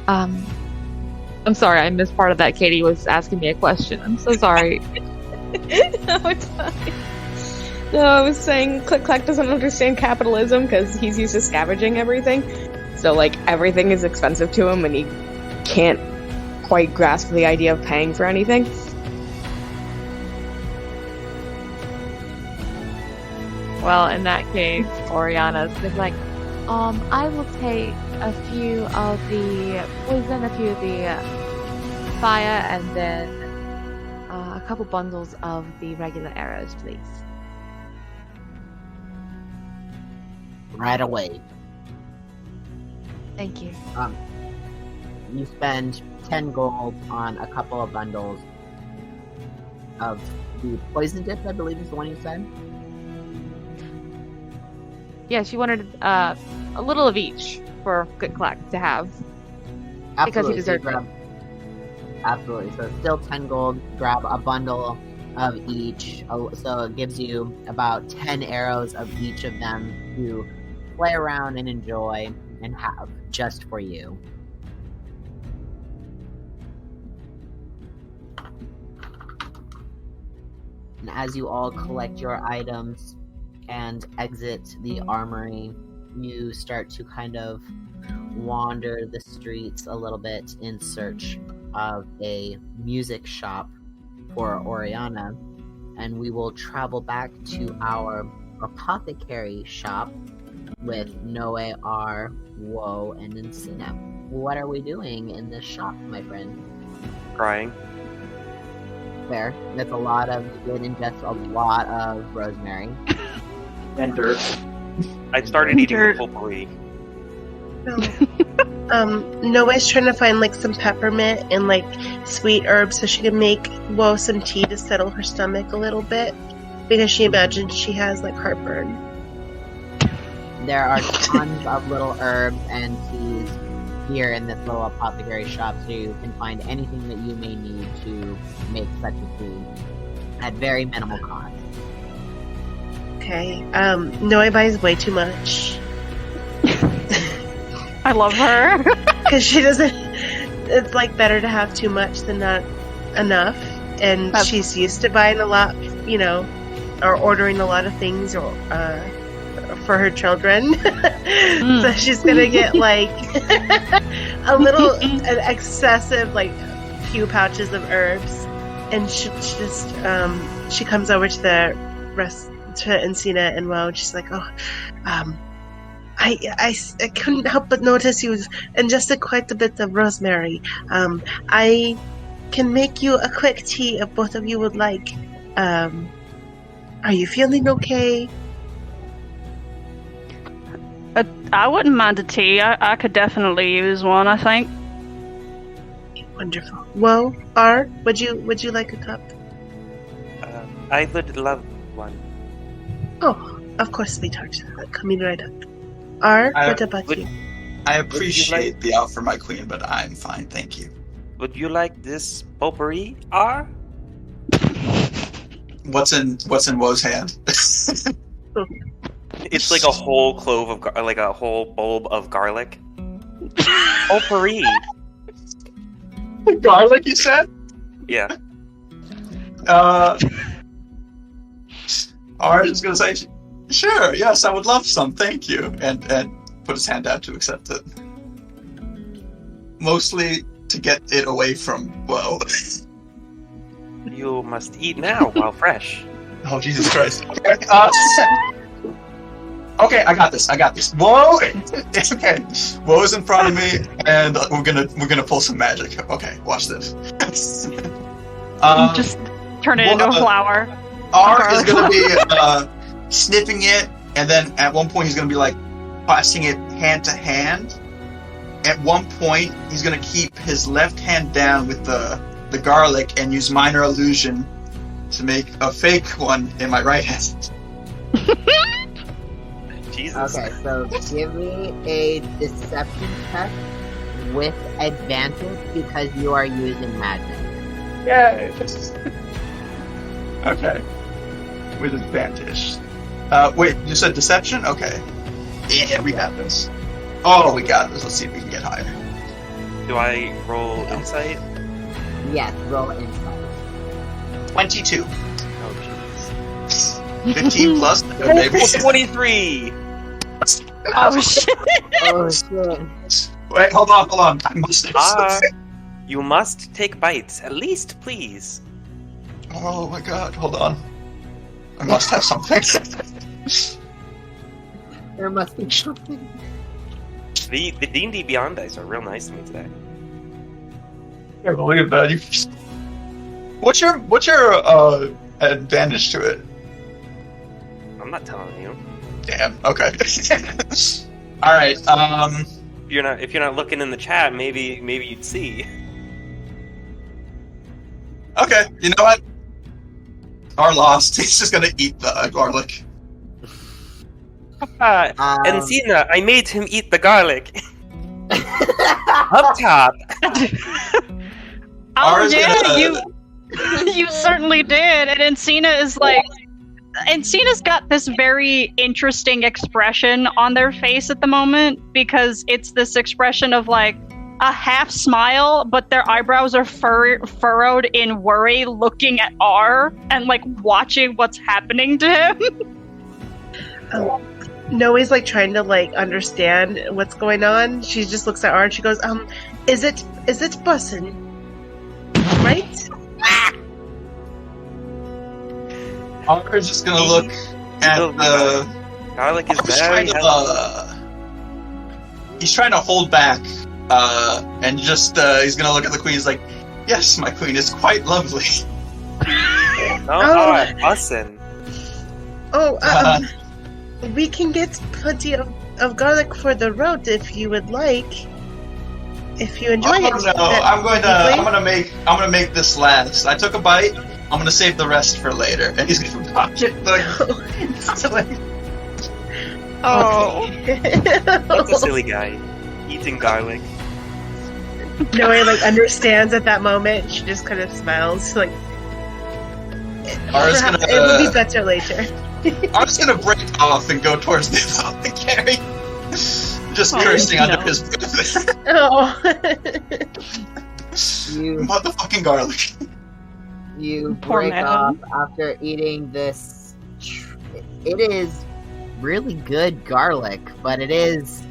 I'm sorry, I missed part of that. Katie was asking me a question. I'm so sorry. No, it's fine. No, I was saying Click Clack doesn't understand capitalism because he's used to scavenging everything. So, like, everything is expensive to him and he can't quite grasp the idea of paying for anything. Well, in that case, Oriana's just like, I will take a few of the poison, a few of the fire, and then a couple bundles of the regular arrows, please. Right away. Thank you. You spend 10 gold on a couple of bundles of the poison dip, I believe is the one you said. Yeah, she wanted a little of each for Click Clack to have. Absolutely. Because he deserves it. Absolutely. So still 10 gold, grab a bundle of each. So it gives you about 10 arrows of each of them to play around and enjoy and have just for you. And as you all collect your items and exit the armory, you start to kind of wander the streets a little bit in search of a music shop for Oriana, and we will travel back to our apothecary shop with Noe, R, Woe, and Encina. What are we doing in this shop, my friend? Crying. Fair. That's a lot of, you did ingest a lot of rosemary. And dirt. I started eating the potpourri. Noe's trying to find like some peppermint and like sweet herbs so she can make Woe some tea to settle her stomach a little bit because she imagines she has like heartburn. There are tons of little herbs and teas here in this little apothecary shop, so you can find anything that you may need to make such a tea at very minimal cost. Okay. Noe buys way too much. I love her. Because she doesn't... It's like better to have too much than not enough. And she's used to buying a lot, you know, or ordering a lot of things or for her children. So she's gonna get like a little an excessive, like few pouches of herbs. And she just she comes over to the rest to Encina and Woe, and she's like, I couldn't help but notice you ingested quite a bit of rosemary. I can make you a quick tea if both of you would like. Are you feeling okay? I wouldn't mind a tea. I could definitely use one, I think. Wonderful. Well, R, would you like a cup? I would love one. Oh, of course, sweetheart. Coming right up. R, what about you? I appreciate the offer, my queen, but I'm fine, thank you. Would you like this potpourri, R? What's in Woe's hand? It's like a whole clove of like a whole bulb of garlic. Potpourri. Garlic, you said? Yeah. R is gonna say, sure, yes, I would love some, thank you, and put his hand out to accept it. Mostly to get it away from Woe. You must eat now while fresh. Oh, Jesus Christ. Okay, I got this. Whoa! Okay. Woe's in front of me, and we're gonna pull some magic. Okay, watch this. Just turn it into a flower. R is gonna be sniffing it, and then at one point he's gonna be like passing it hand to hand. At one point, he's gonna keep his left hand down with the garlic and use minor illusion to make a fake one in my right hand. Jesus. Okay, so give me a deception check with advantage because you are using magic. Yay! Okay. With advantage. Wait, you said deception? Okay. Yeah, we got this. Oh, we got this. Let's see if we can get higher. Do I roll insight? Yes, roll insight. 22. Oh, jeez. 15 plus? Maybe. 23! Oh shit! Oh shit. Wait, hold on. I must have something. You must take bites, at least, please. Oh my god, hold on. I must have something. There must be something. The D&D Beyond dice are real nice to me today. I can't believe that. What's your advantage to it? I'm not telling you. Damn. Okay. All right. If you're not looking in the chat, maybe you'd see. Okay. You know what? Our lost. He's just gonna eat the garlic. And Cena, I made him eat the garlic. Up top. Oh yeah, you certainly did. And Encina is like, Encina's got this very interesting expression on their face at the moment, because it's this expression of like a half smile, but their eyebrows are furrowed in worry, looking at R and like watching what's happening to him. Noe's like trying to like understand what's going on. She just looks at R and she goes, is it bussin'? Right? Ar's just gonna look at the garlic is very he's trying to hold back, and just he's gonna look at the queen. He's like, "Yes, my queen is quite lovely." Bussin'. We can get plenty of garlic for the road if you would like. If you enjoy it. No, I'm gonna make this last. I took a bite. I'm gonna save the rest for later. And he's gonna dodge it. Oh. That's a silly guy. Eating garlic. Noe like understands at that moment. She just kind of smiles like it will be better later. I'm just gonna break off and go towards the apothecary. Just cursing under his breath. Motherfucking garlic. You Poor break man. off after eating this. It is really good garlic, but it is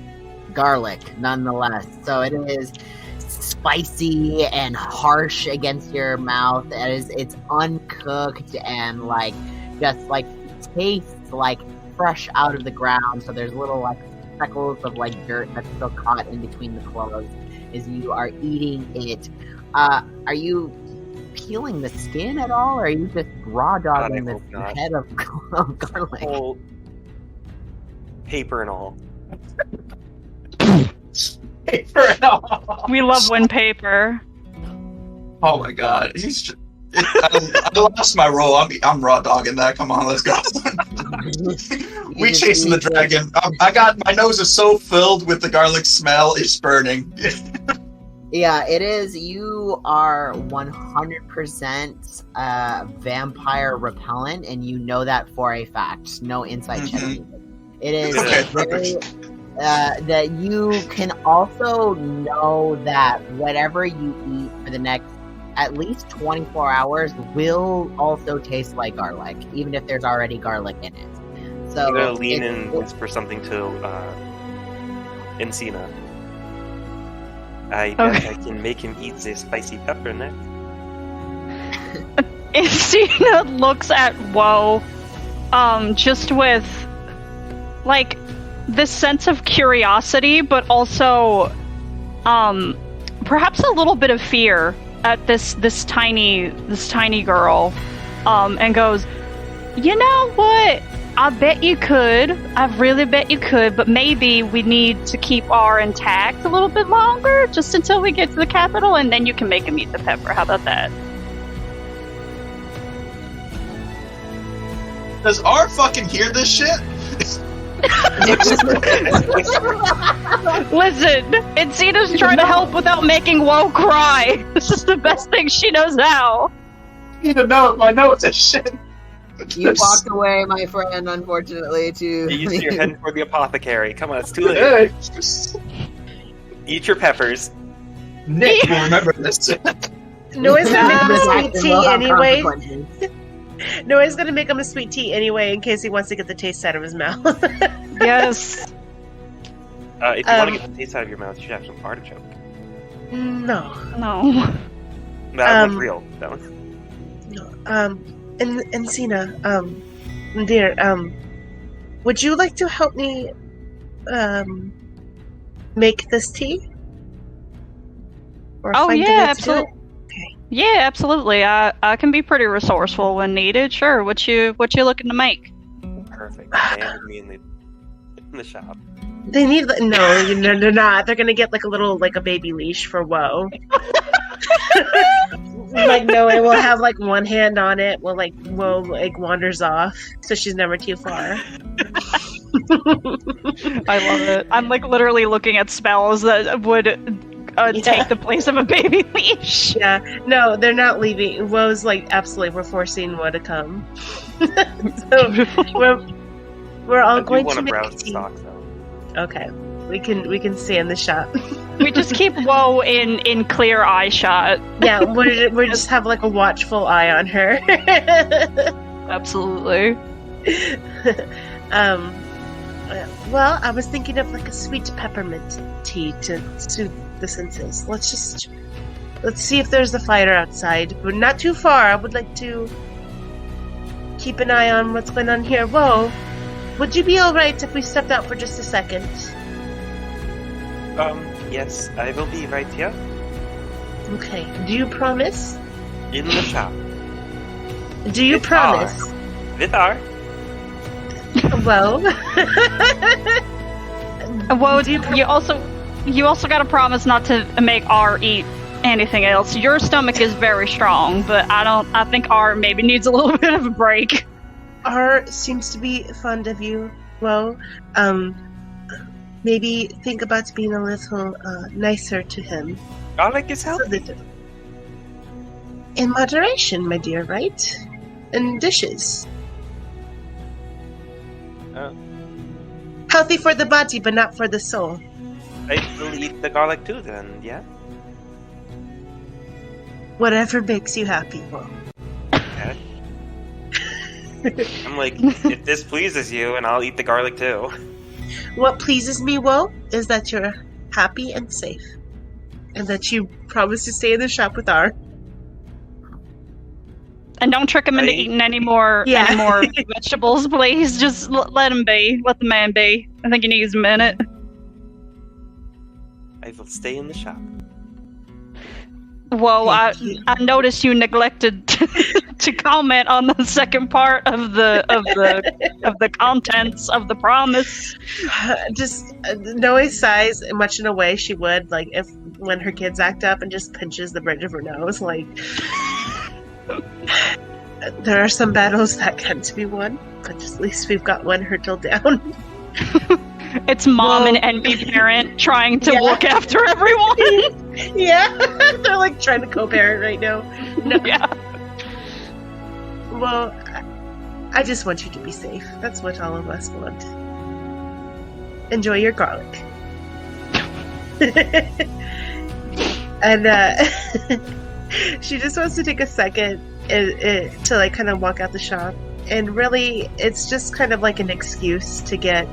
garlic nonetheless. So it is spicy and harsh against your mouth. It's uncooked and like just like tastes like fresh out of the ground. So there's little like speckles of like dirt that's still caught in between the cloves as you are eating it. Are you peeling the skin at all, or are you just raw dogging the head of garlic? Whole paper and all. Paper and all. We love when paper. Oh my god, I lost my role. I'm raw dogging that. Come on, let's go. We chasing the dragon. I got my nose is so filled with the garlic smell. It's burning. Yeah, it is. You are 100% vampire repellent, and you know that for a fact. No inside check needed. It is very that you can also know that whatever you eat for the next at least 24 hours will also taste like garlic, even if there's already garlic in it. So I'm gonna lean in and whisper something to Encina. I bet I can make him eat the spicy pepper next. Encina looks at Woe, just with like this sense of curiosity, but also perhaps a little bit of fear at this tiny girl, and goes, "You know what? I bet you could. I really bet you could, but maybe we need to keep R intact a little bit longer, just until we get to the capital, and then you can make him eat the pepper. How about that?" Does R fucking hear this shit? Listen, Encina's trying to help without making Woe cry. This is the best thing she knows how. You need to know if I know it's a shit. You walked away, my friend, unfortunately, to... You see, you're heading for the apothecary. Come on, it's too late. Eat your peppers. Nick will remember this. Noise gonna make the sweet tea anyway. Noah's gonna make him a sweet tea anyway, in case he wants to get the taste out of his mouth. Yes. If you want to get the taste out of your mouth, you should have some artichoke. No. That was real. That was. No. And Sina, dear, would you like to help me, make this tea? Or find a way to do it? absolutely. Yeah, absolutely. I can be pretty resourceful when needed. Sure. What you looking to make? Perfect. They handed me in the shop. They need no, they're not. They're gonna get like a baby leash for Woe. Like Noah will have like one hand on it while like Woe like wanders off, so she's never too far. I love it. I'm like literally looking at spells that would take the place of a baby leash. Yeah, no, they're not leaving. Woe's like, absolutely, we're forcing Woe to come. So we're all going to make browse tea. stocks, though. Okay, we can stay in the shop. We just keep Woe in clear eye shot. Yeah, we just have like a watchful eye on her. Absolutely. Well, I was thinking of like a sweet peppermint tea to soothe the senses. Let's see if there's a fire outside, but not too far. I would like to keep an eye on what's going on here. Whoa, would you be alright if we stepped out for just a second? Yes, I will be right here. Okay, do you promise? In the shop. Do you promise? With R. Well, you also got to promise not to make R eat anything else. Your stomach is very strong, but I think R maybe needs a little bit of a break. R seems to be fond of you. Well, maybe think about being a little nicer to him. Garlic is healthy. In moderation, my dear, right? And dishes. Healthy for the body, but not for the soul. I will eat the garlic too, then, yeah? Whatever makes you happy, Will. Okay. I'm like, if this pleases you, and I'll eat the garlic too. What pleases me, Will, is that you're happy and safe. And that you promise to stay in the shop with R. And don't trick him into eating any more vegetables, please. Just let him be. Let the man be. I think he needs a minute. I will stay in the shop. Whoa, I noticed you neglected to comment on the second part of the contents of the promise. Just Noe sighs much in a way she would like if when her kids act up and just pinches the bridge of her nose like. There are some battles that can't be won, but at least we've got one hurdle down. It's mom and envy parent trying to look after everyone. Yeah, they're like trying to co-parent right now. No. Yeah. Well, I just want you to be safe. That's what all of us want. Enjoy your garlic. And she just wants to take a second to like kind of walk out the shop, and really it's just kind of like an excuse to get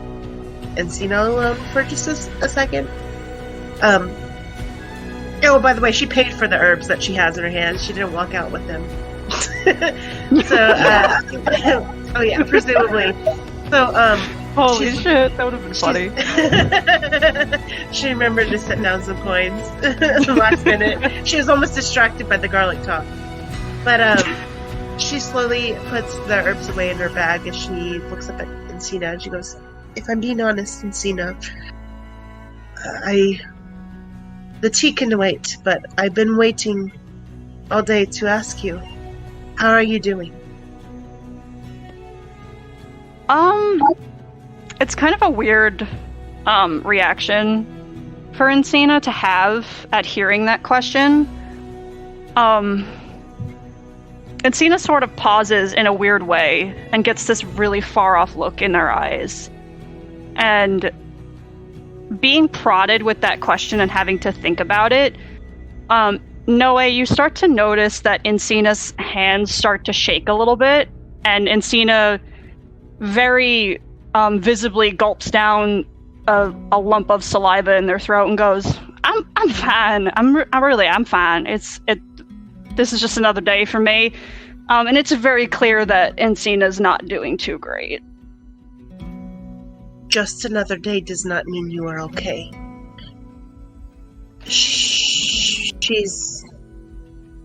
Encino alone for just a second. Oh, by the way, she paid for the herbs that she has in her hands. She didn't walk out with them. So oh yeah, presumably. So holy shit, that would have been funny. She remembered to set down some coins at the last minute. She was almost distracted by the garlic talk. But she slowly puts the herbs away in her bag as she looks up at Encina and she goes, if I'm being honest, Encina, the tea can wait, but I've been waiting all day to ask you, how are you doing? It's kind of a weird reaction for Encina to have at hearing that question. Encina sort of pauses in a weird way and gets this really far off look in their eyes. And being prodded with that question and having to think about it, Noe, you start to notice that Encina's hands start to shake a little bit And Encina very visibly gulps down a lump of saliva in their throat and goes, I'm fine. I'm fine. This is just another day for me. And it's very clear that Encina's not doing too great. Just another day does not mean you are okay. She's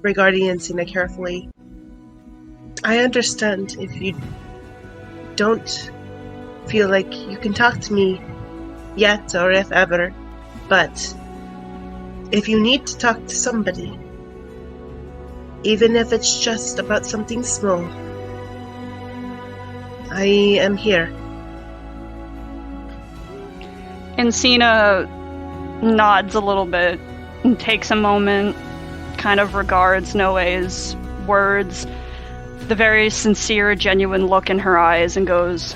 regarding Encina carefully. I understand if you don't feel like you can talk to me yet or if ever, but if you need to talk to somebody, even if it's just about something small, I am here. Encina nods a little bit and takes a moment, kind of regards Noe's words, the very sincere, genuine look in her eyes, and goes,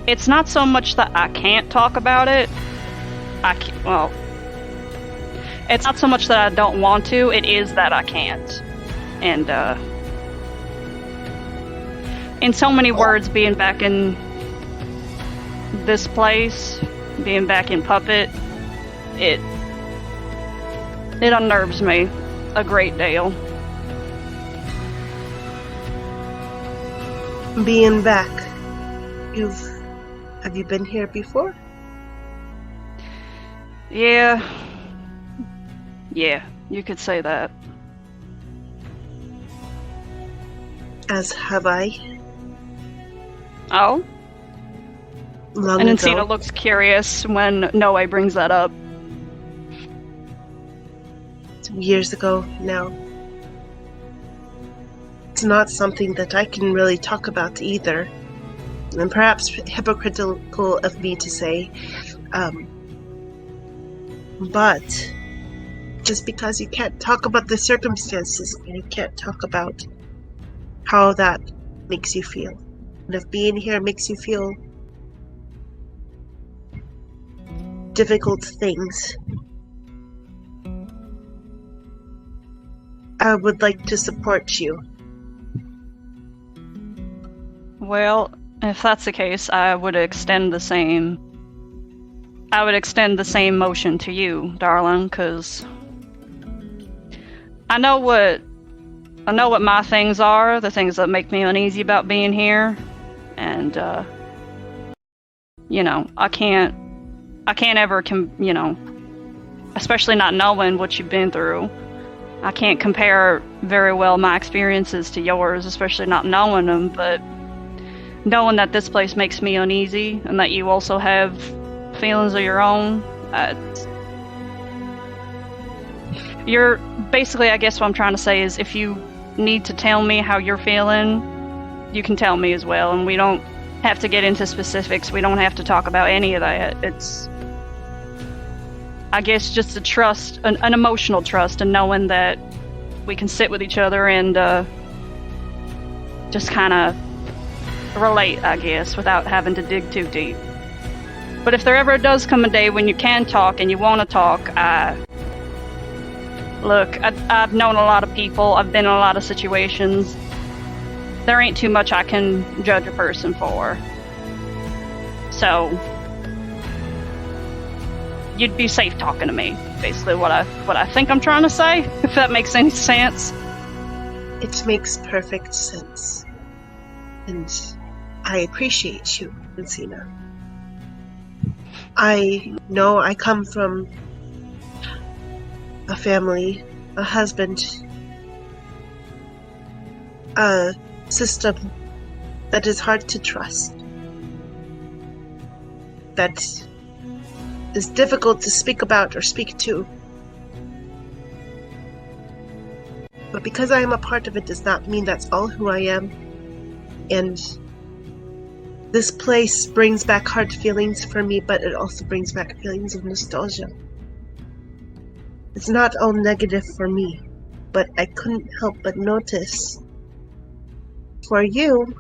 it's not so much that I can't talk about it. It's not so much that I don't want to, it is that I can't. And, in so many words, being back in this place, being back in Puppet, it unnerves me a great deal. Being back, have you been here before? Yeah, you could say that. As have I. Oh? Long and ago. Encina looks curious when Noe brings that up. Years ago now. It's not something that I can really talk about either. And perhaps hypocritical of me to say, but just because you can't talk about the circumstances, you can't talk about how that makes you feel. And if being here makes you feel difficult things, I would like to support you. Well, if that's the case, I would extend the same motion to you, darling, because I know what my things are, the things that make me uneasy about being here, and I can't ever especially not knowing what you've been through. I can't compare very well my experiences to yours, especially not knowing them, but knowing that this place makes me uneasy and that you also have feelings of your own. You're basically, I guess what I'm trying to say is, if you need to tell me how you're feeling, you can tell me as well, and we don't have to get into specifics. We don't have to talk about any of that. It's, I guess, just a trust, an emotional trust, and knowing that we can sit with each other and just kind of relate, I guess, without having to dig too deep. But if there ever does come a day when you can talk and you want to talk, look, I've known a lot of people, I've been in a lot of situations. There ain't too much I can judge a person for. So you'd be safe talking to me, basically what I think I'm trying to say, if that makes any sense. It makes perfect sense. And I appreciate you, Encina. I know I come from a family, a husband, a system that is hard to trust, that is difficult to speak about or speak to. But because I am a part of it does not mean that's all who I am. And this place brings back hard feelings for me, but it also brings back feelings of nostalgia. It's not all negative for me, but I couldn't help but notice for you,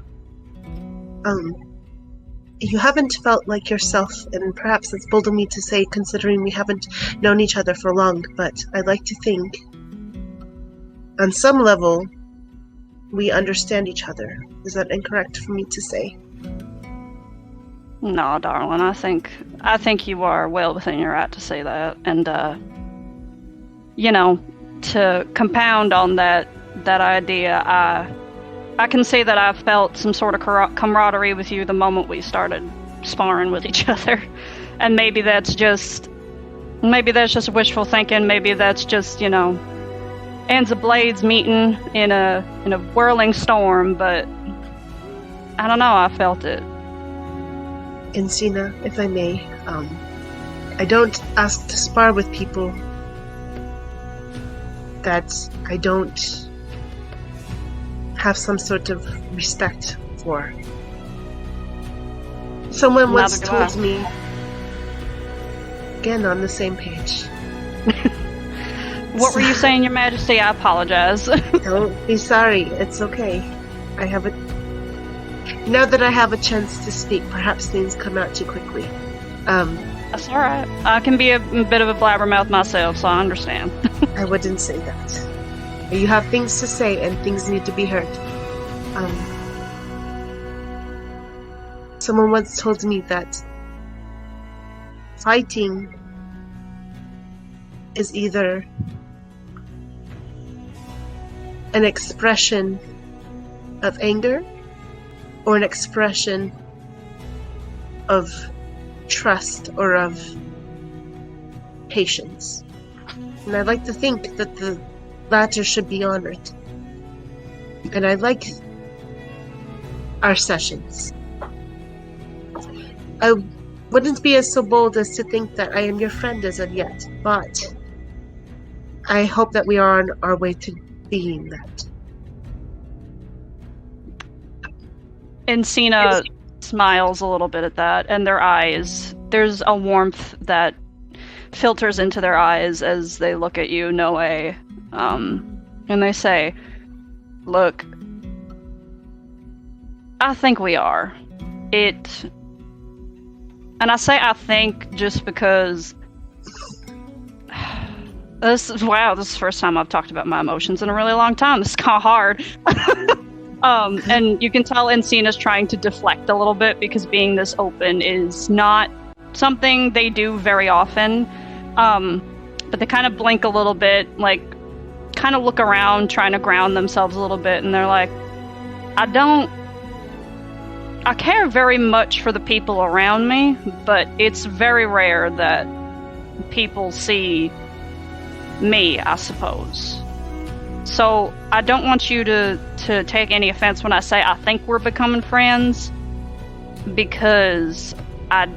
you haven't felt like yourself, and perhaps it's bold of me to say considering we haven't known each other for long, but I like to think on some level we understand each other. Is that incorrect for me to say? No, darling, I think you are well within your right to say that. And, to compound on that idea, I can say that I felt some sort of camaraderie with you the moment we started sparring with each other. And maybe that's just wishful thinking. Maybe that's just, ends of blades meeting in a whirling storm, but I don't know, I felt it. Encina, if I may, I don't ask to spar with people that I don't have some sort of respect for. Someone once told me, again on the same page. What were you saying, Your Majesty? I apologize. Don't be sorry. It's okay. Now that I have a chance to speak, perhaps things come out too quickly. That's alright. I can be a bit of a blabbermouth myself, so I understand. I wouldn't say that. You have things to say, and things need to be heard. Someone once told me that fighting is either an expression of anger or an expression of trust or of patience. And I like to think that the latter should be honored. And I like our sessions. I wouldn't be as so bold as to think that I am your friend as of yet, but I hope that we are on our way to being that. Encina smiles a little bit at that, and their eyes, there's a warmth that filters into their eyes as they look at you, Noe, and they say, look, I think we are. And I say I think just because this is the first time I've talked about my emotions in a really long time. This is kind of hard. And you can tell Encina's trying to deflect a little bit because being this open is not something they do very often. But they kind of blink a little bit, like kind of look around, trying to ground themselves a little bit, and they're like, I care very much for the people around me, but it's very rare that people see me, I suppose. So I don't want you to take any offense when I say I think we're becoming friends, because I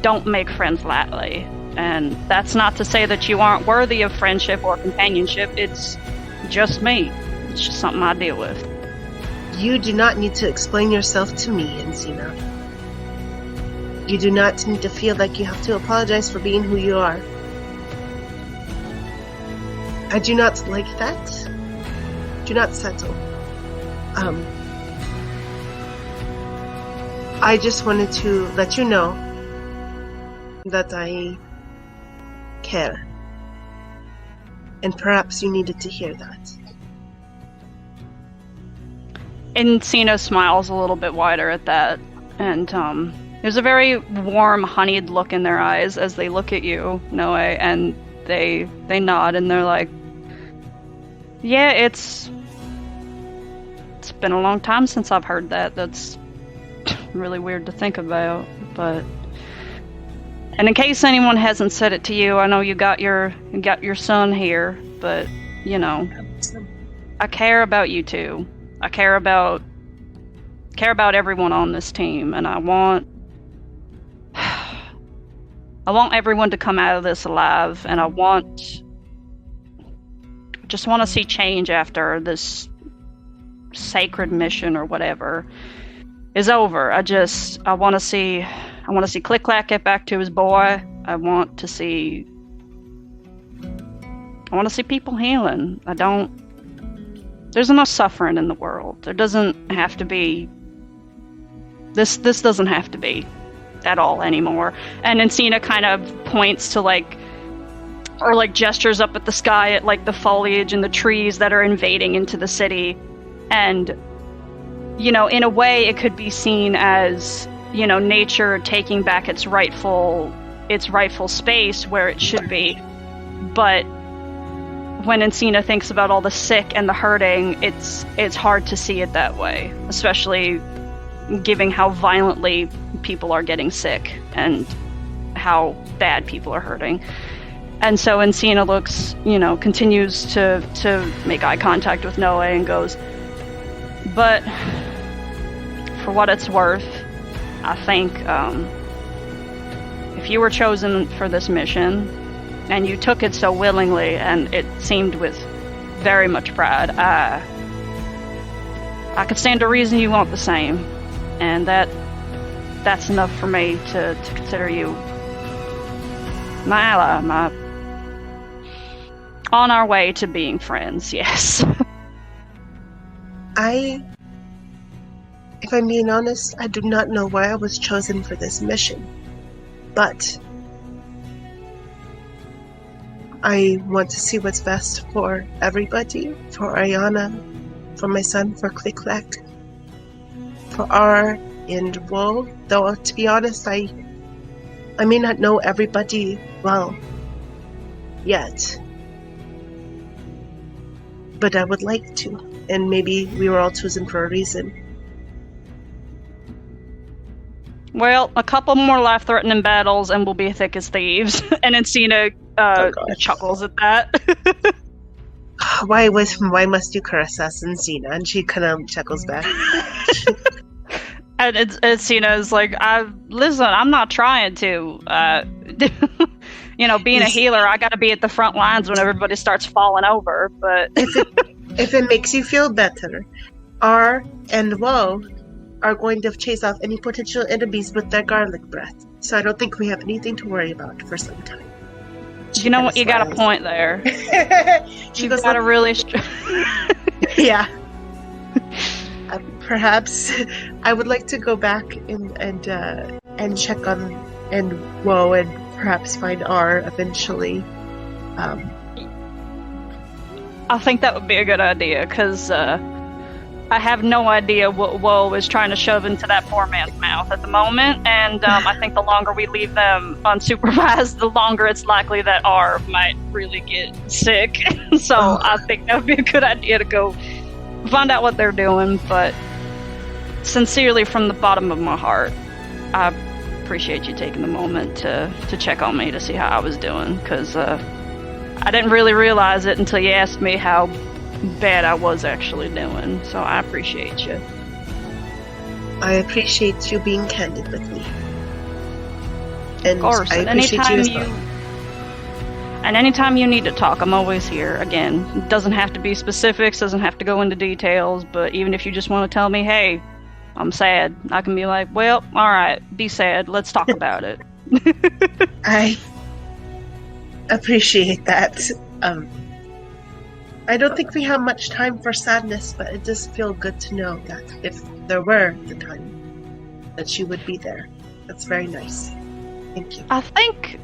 don't make friends lightly. And that's not to say that you aren't worthy of friendship or companionship. It's just me. It's just something I deal with. You do not need to explain yourself to me, Encina. You do not need to feel like you have to apologize for being who you are. I do not like that. Do not settle. I just wanted to let you know that I care. And perhaps you needed to hear that. Encina smiles a little bit wider at that, and there's a very warm, honeyed look in their eyes as they look at you, Noe, and they nod, and they're like, yeah, it's been a long time since I've heard that. That's really weird to think about, but... And in case anyone hasn't said it to you, I know you got your son here, but, I care about you too. I care about everyone on this team, and I want everyone to come out of this alive, and I just want to see change after this sacred mission or whatever is over. I want to see Click Clack get back to his boy. I want to see people healing. There's enough suffering in the world. There doesn't have to be... This doesn't have to be at all anymore. And Encina kind of points to or gestures up at the sky at the foliage and the trees that are invading into the city. And, you know, in a way it could be seen as, you know, nature taking back its rightful space where it should be. But when Encina thinks about all the sick and the hurting, it's hard to see it that way, especially given how violently people are getting sick and how bad people are hurting. And so Encina looks, you know, continues to make eye contact with Noe and goes, but for what it's worth, I think if you were chosen for this mission and you took it so willingly and it seemed with very much pride, I could stand to reason you want the same. And that's enough for me to consider you my ally, on our way to being friends, yes. If I'm being honest, I do not know why I was chosen for this mission. But I want to see what's best for everybody, for Ayana, for my son, for Click-Clack, for R and Woe. Though, to be honest, I may not know everybody well yet. But I would like to, and maybe we were all chosen for a reason. Well, a couple more life-threatening battles and we'll be thick as thieves. And Encina chuckles at that. Why must you curse us, Encina? And she kind of chuckles back. And Encina's like, listen, I'm not trying to. You know, being a healer, I gotta be at the front lines when everybody starts falling over, but... If it makes you feel better, R and Woe are going to chase off any potential enemies with their garlic breath. So I don't think we have anything to worry about for some time. You know what? You got a point there. You got a really... Yeah. Perhaps I would like to go back and check on and Woe and perhaps find R eventually. I think that would be a good idea, because I have no idea what Woe is trying to shove into that poor man's mouth at the moment, and I think the longer we leave them unsupervised, the longer it's likely that R might really get sick. So I think that would be a good idea to go find out what they're doing, but sincerely from the bottom of my heart, I appreciate you taking the moment to check on me to see how I was doing, because I didn't really realize it until you asked me how bad I was actually doing, so I appreciate you. I appreciate you being candid with me. And of course, I appreciate you as well. And anytime you need to talk, I'm always here. Again, it doesn't have to be specifics, doesn't have to go into details, but even if you just want to tell me, hey, I'm sad, I can be like, well, alright, be sad, let's talk about it. I appreciate that. I don't think we have much time for sadness, but it does feel good to know that if there were the time, that you would be there. That's very nice. Thank you. I think,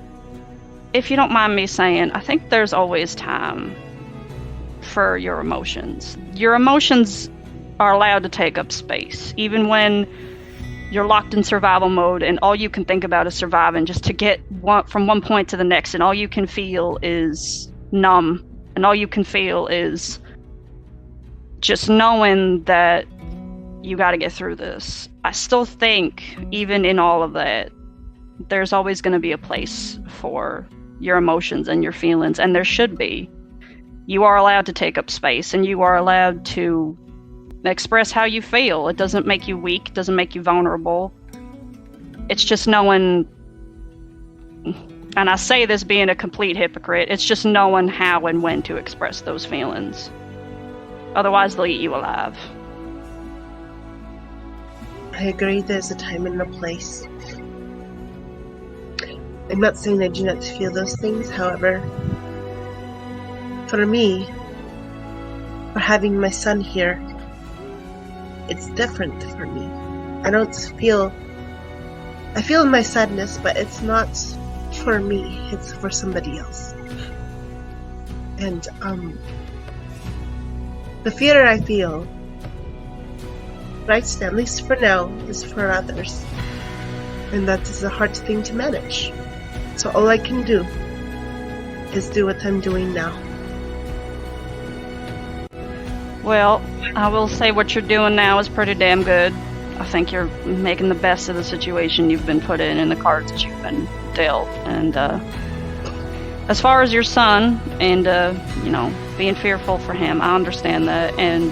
if you don't mind me saying, I think there's always time for your emotions. Your emotions are allowed to take up space, even when you're locked in survival mode and all you can think about is surviving, just to get from one point to the next, and all you can feel is numb, and all you can feel is just knowing that you got to get through this. I still think, even in all of that, there's always going to be a place for your emotions and your feelings, and there should be. You are allowed to take up space, and you are allowed to express how you feel. It doesn't make you weak, doesn't make you vulnerable. It's just knowing, and I say this being a complete hypocrite, it's just knowing how and when to express those feelings. Otherwise, they'll eat you alive. I agree, there's a time and a place. I'm not saying I do not feel those things, however, for me, for having my son here, it's different for me. I feel my sadness, but it's not for me, it's for somebody else. And the fear I feel right? At least for now, is for others. And that is a hard thing to manage. So all I can do is do what I'm doing now. Well, I will say what you're doing now is pretty damn good. I think you're making the best of the situation you've been put in and the cards that you've been dealt. And as far as your son and, being fearful for him, I understand that. And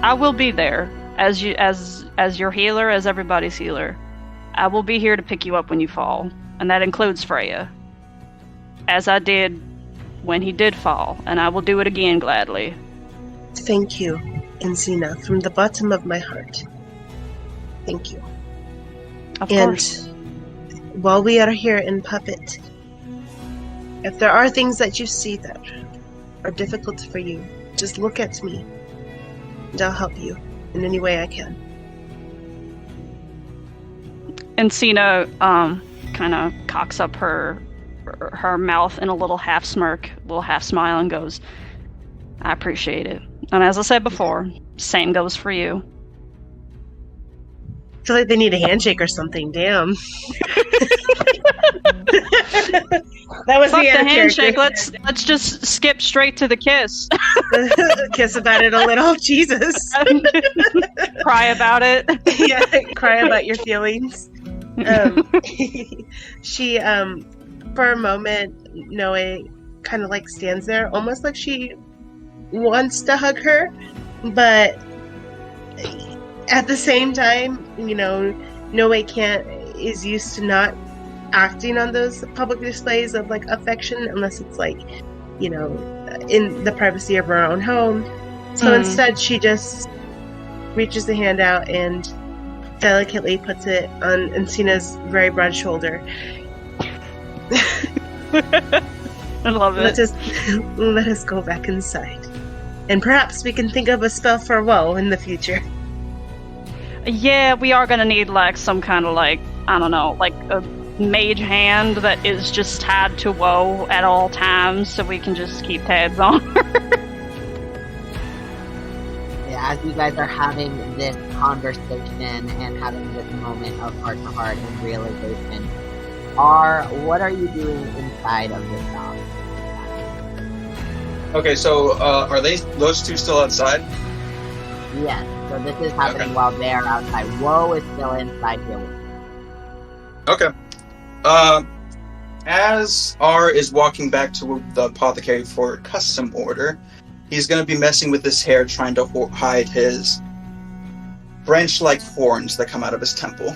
I will be there as your healer, as everybody's healer. I will be here to pick you up when you fall. And that includes Freya. As I did when he did fall. And I will do it again gladly. Thank you, Ensina, from the bottom of my heart. Thank you. Of course. While we are here in Puppet, if there are things that you see that are difficult for you, just look at me, and I'll help you in any way I can. Ensina kind of cocks up her mouth in a little half smirk, little half smile, and goes, I appreciate it. And as I said before, same goes for you. I feel like they need a handshake or something. Damn. That was Fuck the handshake. Let's just skip straight to the kiss. Kiss about it a little. Jesus. Cry about it. Yeah, cry about your feelings. She, for a moment, Noe kind of like stands there, almost like she wants to hug her, but at the same time, Noe is used to not acting on those public displays of like affection unless it's like, in the privacy of her own home. So instead she just reaches the hand out and delicately puts it on Ensina's very broad shoulder. I love it. Let us go back inside. And perhaps we can think of a spell for woe in the future. Yeah, we are gonna need like some kind of like, I don't know, like a mage hand that is just tied to woe at all times so we can just keep tabs on her. Yeah, as you guys are having this conversation and having this moment of heart-to-heart and realization, what are you doing inside of this house? Okay, so are those two still outside? Yes, so this is happening while they're outside. Woe is still inside here with you. Okay. As R is walking back to the apothecary for custom order, he's going to be messing with his hair, trying to hide his branch-like horns that come out of his temple.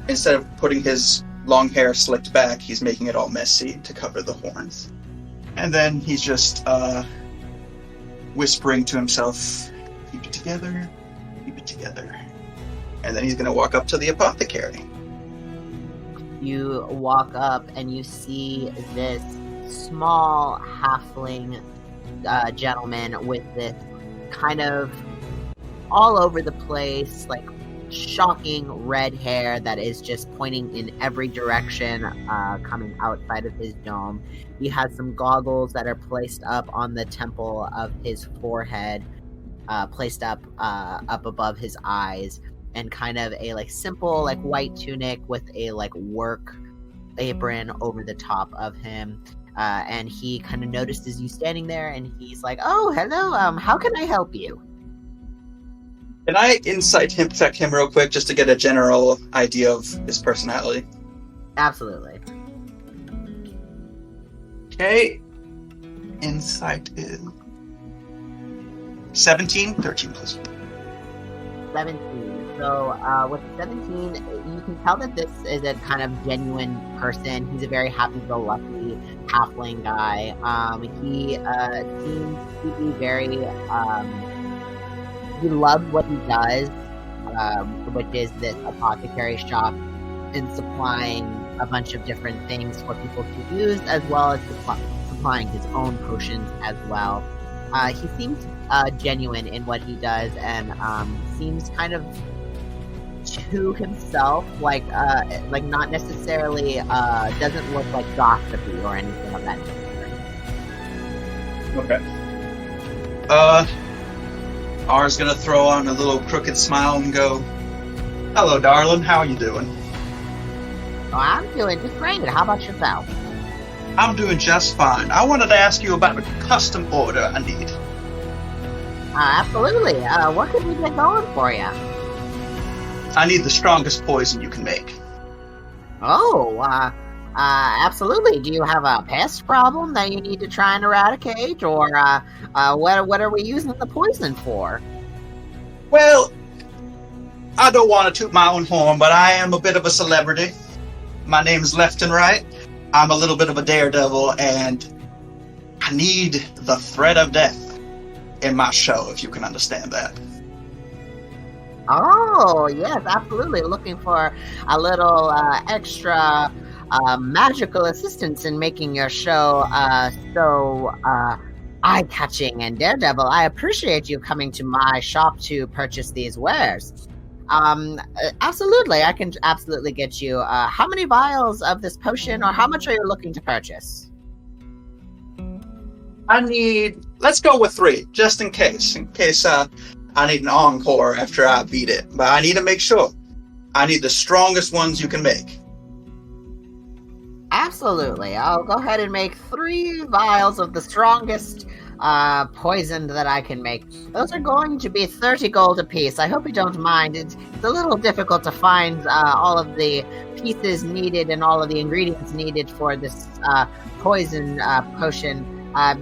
Instead of putting his long hair slicked back, he's making it all messy to cover the horns. And then he's just whispering to himself, keep it together, keep it together. And then he's going to walk up to the apothecary. You walk up and you see this small halfling gentleman with this kind of all over the place, like shocking red hair that is just pointing in every direction, coming outside of his dome. He has some goggles that are placed up on the temple of his forehead, placed up above his eyes, and kind of a like simple like white tunic with a like work apron over the top of him. And he kind of notices you standing there, and he's like, "Oh, hello. How can I help you?" Can I insight him, check him real quick, just to get a general idea of his personality? Absolutely. Okay. Insight is 17, 13 plus 17. So with 17, you can tell that this is a kind of genuine person. He's a very happy-go-lucky halfling guy. He seems to be very... he loves what he does, which is this apothecary shop and supplying a bunch of different things for people to use, as well as supplying his own potions as well. He seems genuine in what he does, and seems kind of to himself like not necessarily doesn't look like gossipy or anything of that nature. Okay. R's gonna throw on a little crooked smile and go, "Hello, darling. How are you doing?" Oh, I'm doing just great. How about yourself? I'm doing just fine. I wanted to ask you about a custom order I need. Absolutely. What could we get going for you? I need the strongest poison you can make. Oh, absolutely. Do you have a pest problem that you need to try and eradicate, or what are we using the poison for? Well, I don't want to toot my own horn, but I am a bit of a celebrity. My name's Left and Right. I'm a little bit of a daredevil, and I need the threat of death in my show, if you can understand that. Oh, yes, absolutely. Looking for a little extra magical assistance in making your show so eye-catching and daredevil. I appreciate you coming to my shop to purchase these wares. Absolutely, I can absolutely get you. How many vials of this potion, or how much are you looking to purchase? Let's go with 3, just in case I need an encore after I beat it. But I need to make sure. I need the strongest ones you can make. Absolutely. I'll go ahead and make 3 vials of the strongest poison that I can make. Those are going to be 30 gold apiece. I hope you don't mind. It's a little difficult to find all of the pieces needed and all of the ingredients needed for this poison potion.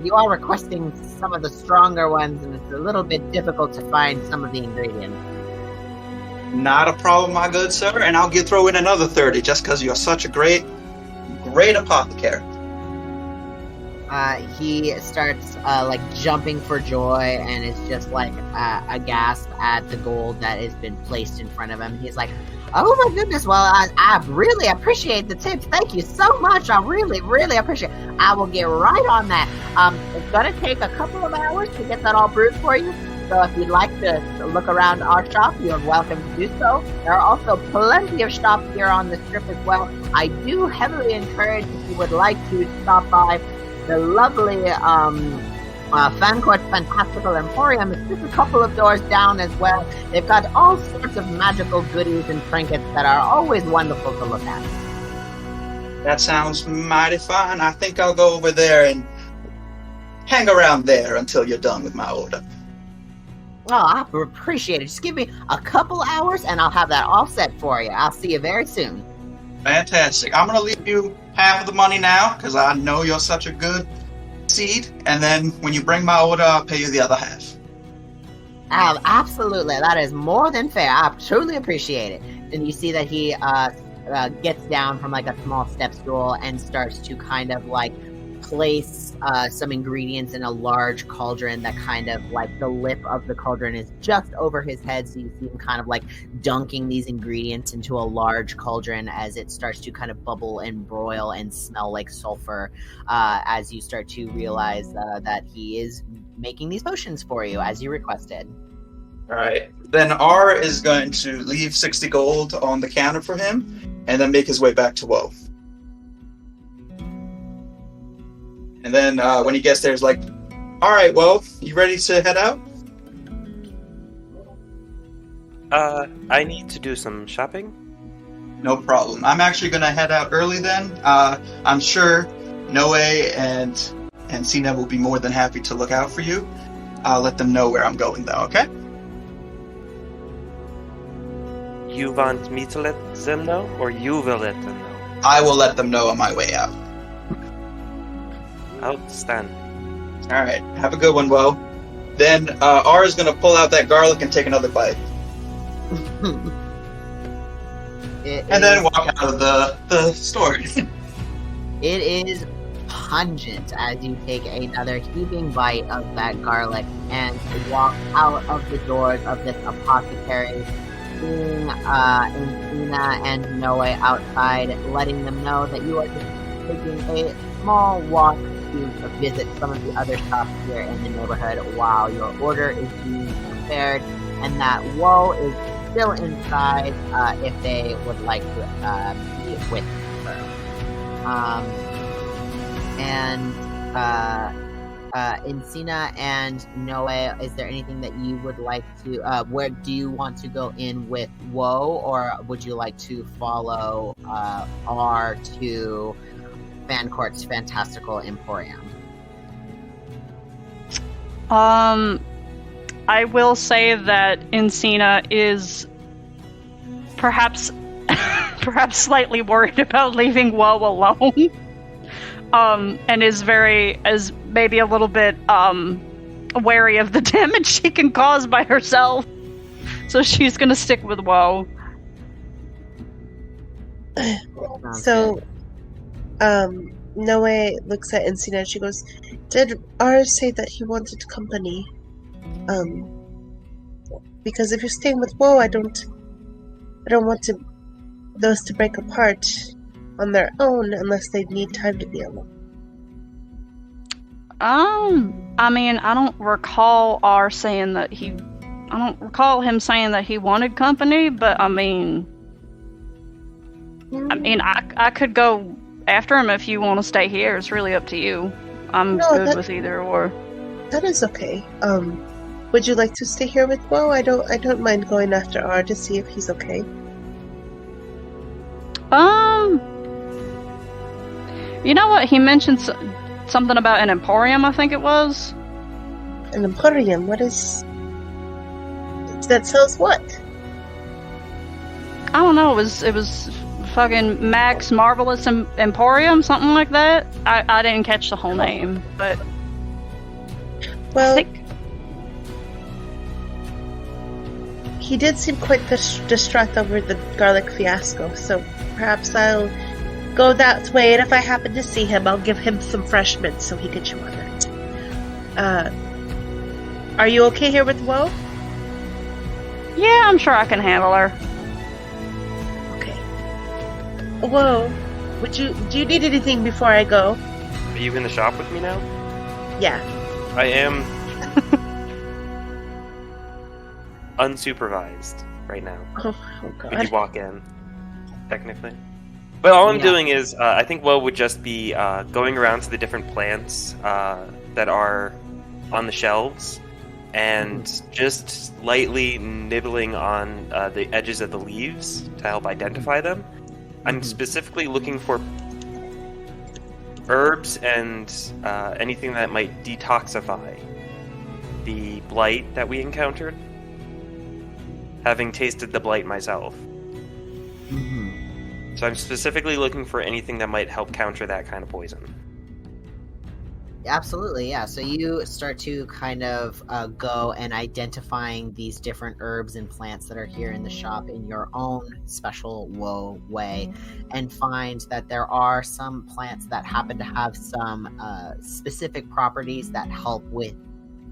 You are requesting some of the stronger ones, and it's a little bit difficult to find some of the ingredients. Not a problem, my good sir, and I'll throw in another 30 just because you're such a great apothecary. He starts jumping for joy and is just aghast at the gold that has been placed in front of him. He's like, "Oh my goodness, well, I really appreciate the tips. Thank you so much. I really, really appreciate it. I will get right on that. It's going to take a couple of hours to get that all brewed for you. So if you'd like to look around our shop, you're welcome to do so. There are also plenty of shops here on the strip as well. I do heavily encourage, if you would like to, stop by the lovely Fancourt Fantastical Emporium. It's just a couple of doors down as well. They've got all sorts of magical goodies and trinkets that are always wonderful to look at. That sounds mighty fine. I think I'll go over there and hang around there until you're done with my order. Oh, I appreciate it. Just give me a couple hours and I'll have that all set for you. I'll see you very soon. Fantastic. I'm going to leave you half of the money now because I know you're such a good seed. And then when you bring my order, I'll pay you the other half. Absolutely. That is more than fair. I truly appreciate it. And you see that he gets down from a small step stool and starts to kind of place some ingredients in a large cauldron that kind of the lip of the cauldron is just over his head, so you see him kind of dunking these ingredients into a large cauldron as it starts to kind of bubble and broil and smell like sulfur, as you start to realize that he is making these potions for you as you requested. All right. Then R is going to leave 60 gold on the counter for him and then make his way back to Woe. And then when he gets there, he's like, "All right, well, you ready to head out?" I need to do some shopping. No problem. I'm actually going to head out early then. I'm sure Noe and Cena will be more than happy to look out for you. I'll let them know where I'm going, though, okay? You want me to let them know, or you will let them know? I will let them know on my way out. Outstanding. All right. Have a good one, Woe. Then R is going to pull out that garlic and take another bite. And then walk out of the store. It is pungent as you take another heaving bite of that garlic and walk out of the doors of this apothecary, seeing Encina and Noe outside, letting them know that you are just taking a small walk to visit some of the other shops here in the neighborhood while your order is being prepared, and that Woe is still inside if they would like to meet with her. Encina and Noe, is there anything that you would like to, where do you want to go in with Woe, or would you like to follow R to Fancourt's Fantastical Emporium? I will say that Encina is perhaps slightly worried about leaving Woe alone. And is maybe a little bit wary of the damage she can cause by herself. So she's gonna stick with Woe. So, Noe looks at Encina and she goes, "Did R say that he wanted company? Because if you're staying with Woe, I don't want those to break apart on their own unless they need time to be alone." I mean, I don't recall him saying that he wanted company, but I mean, I could go after him if you want to stay here. It's really up to you. I'm good with either or. That is okay. Would you like to stay here with Woe? I don't mind going after R to see if he's okay. You know what? He mentioned something about an emporium, I think it was. An emporium? What is... that sells what? I don't know. It was fucking Max Marvelous Emporium, something like that. I didn't catch the whole name, but... Well... He did seem quite distraught over the garlic fiasco, so perhaps I'll go that way, and if I happen to see him, I'll give him some fresh mint so he can chew on that. Are you okay here with Woe? Yeah, I'm sure I can handle her. Okay. Woe, do you need anything before I go? Are you in the shop with me now? Yeah. I am unsupervised right now. Oh God. When you walk in, technically. But all I'm doing is, I think Woe would just be going around to the different plants that are on the shelves and just lightly nibbling on the edges of the leaves to help identify them. I'm specifically looking for herbs and anything that might detoxify the blight that we encountered, having tasted the blight myself. So I'm specifically looking for anything that might help counter that kind of poison. Absolutely, yeah. So you start to kind of go and identifying these different herbs and plants that are here in the shop in your own special Woe way, and find that there are some plants that happen to have some specific properties that help with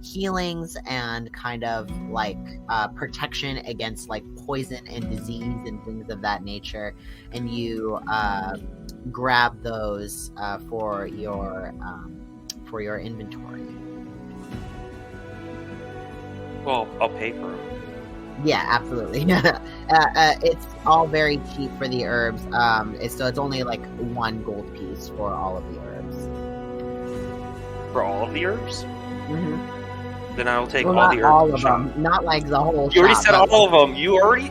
healings and kind of like protection against like poison and disease and things of that nature, and you grab those for your inventory. Well, I'll pay for them. Yeah, absolutely. It's all very cheap for the herbs. So it's only like 1 gold piece for all of the herbs. For all of the herbs? Mm-hmm. Then I'll take all the herbs. All of them. Not like the whole shop. You already said all of them. You already...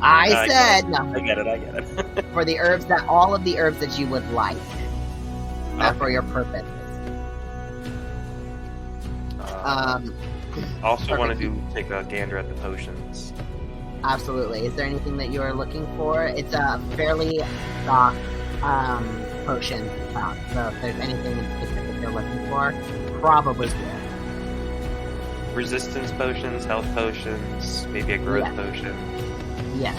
I said... No. I get it. For the herbs all of the herbs that you would like. For your purpose. Also want to take a gander at the potions. Absolutely. Is there anything that you are looking for? It's a fairly stock potion shop, so if there's anything in specific you're looking for, probably good. Resistance potions, health potions, maybe a growth potion. Yes,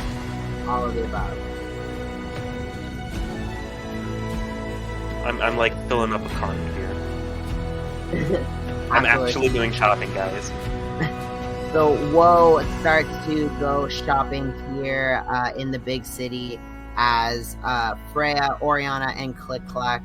all of the above. I'm like filling up a cart here. I'm actually doing shopping, guys. So Woe starts to go shopping here in the big city as Freya, Oriana, and Click Clack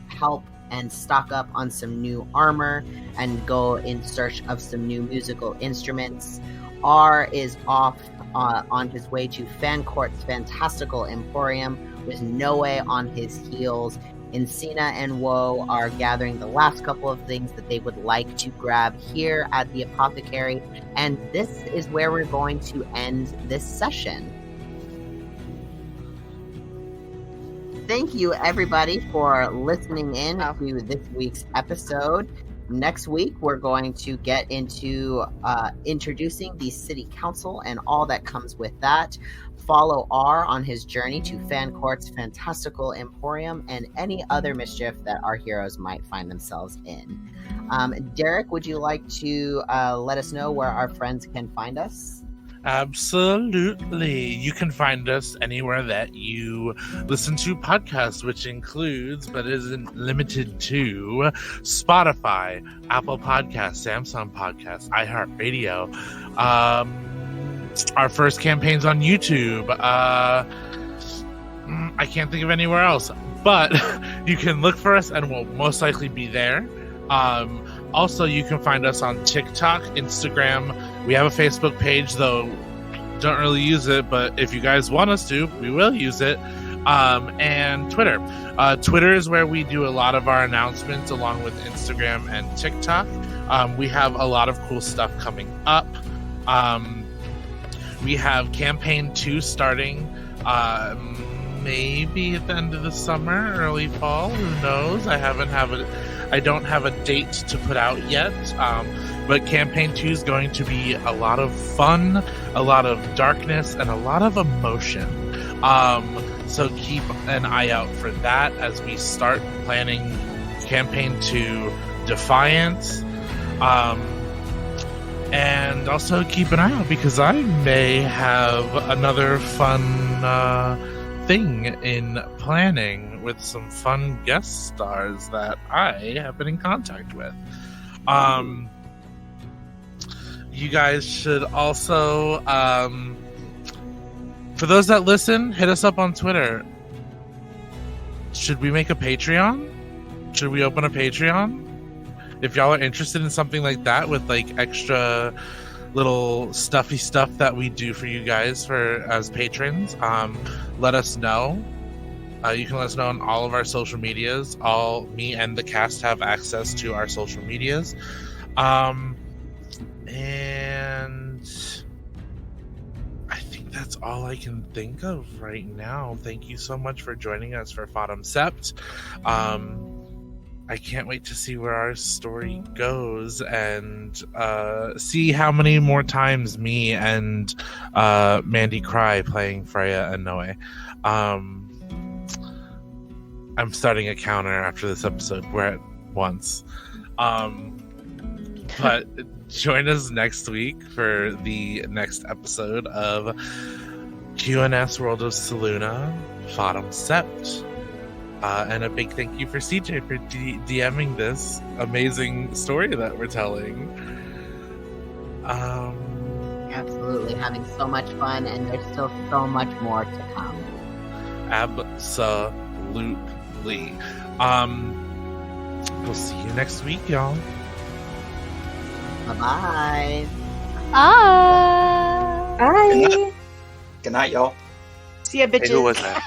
help and stock up on some new armor and go in search of some new musical instruments. R is off on his way to Fancourt's Fantastical Emporium with Noe on his heels Encina and Woe are gathering the last couple of things that they would like to grab here at the apothecary, and this is where we're going to end this session. Thank you, everybody, for listening in to this week's episode. Next week, we're going to get into introducing the City Council and all that comes with that. Follow R on his journey to Fancourt's Fantastical Emporium and any other mischief that our heroes might find themselves in. Derek, would you like to let us know where our friends can find us? Absolutely. You can find us anywhere that you listen to podcasts, which includes, but isn't limited to, Spotify, Apple Podcasts, Samsung Podcasts, iHeartRadio. Our first campaign's on YouTube. I can't think of anywhere else, but you can look for us and we'll most likely be there. Also, you can find us on TikTok, Instagram. We have a Facebook page, though don't really use it, but if you guys want us to, we will use it. And Twitter. Twitter is where we do a lot of our announcements along with Instagram and TikTok. We have a lot of cool stuff coming up. We have Campaign 2 starting maybe at the end of the summer, early fall, who knows? I don't have a date to put out yet, but Campaign 2 is going to be a lot of fun, a lot of darkness, and a lot of emotion. So keep an eye out for that as we start planning Campaign 2 Defiance. And also keep an eye out because I may have another fun thing in planning with some fun guest stars that I have been in contact with. You guys should also, for those that listen, hit us up on Twitter. Should we make a Patreon? Should we open a Patreon? If y'all are interested in something like that with like extra little stuffy stuff that we do for you guys as patrons, let us know. You can let us know on all of our social medias. Me and the cast have access to our social medias. And I think that's all I can think of right now. Thank you so much for joining us for Fodum Sept. I can't wait to see where our story goes and see how many more times me and Mandy cry playing Freya and Noe. I'm starting a counter after this episode. We're at once. But join us next week for the next episode of QNS World of Selûne, Fodum Sept. And a big thank you for CJ for DMing this amazing story that we're telling. Absolutely, having so much fun, and there's still so much more to come. Absolutely. We'll see you next week, y'all. Bye-bye. Bye. Good night, y'all. See ya, bitches. Hey, who was that?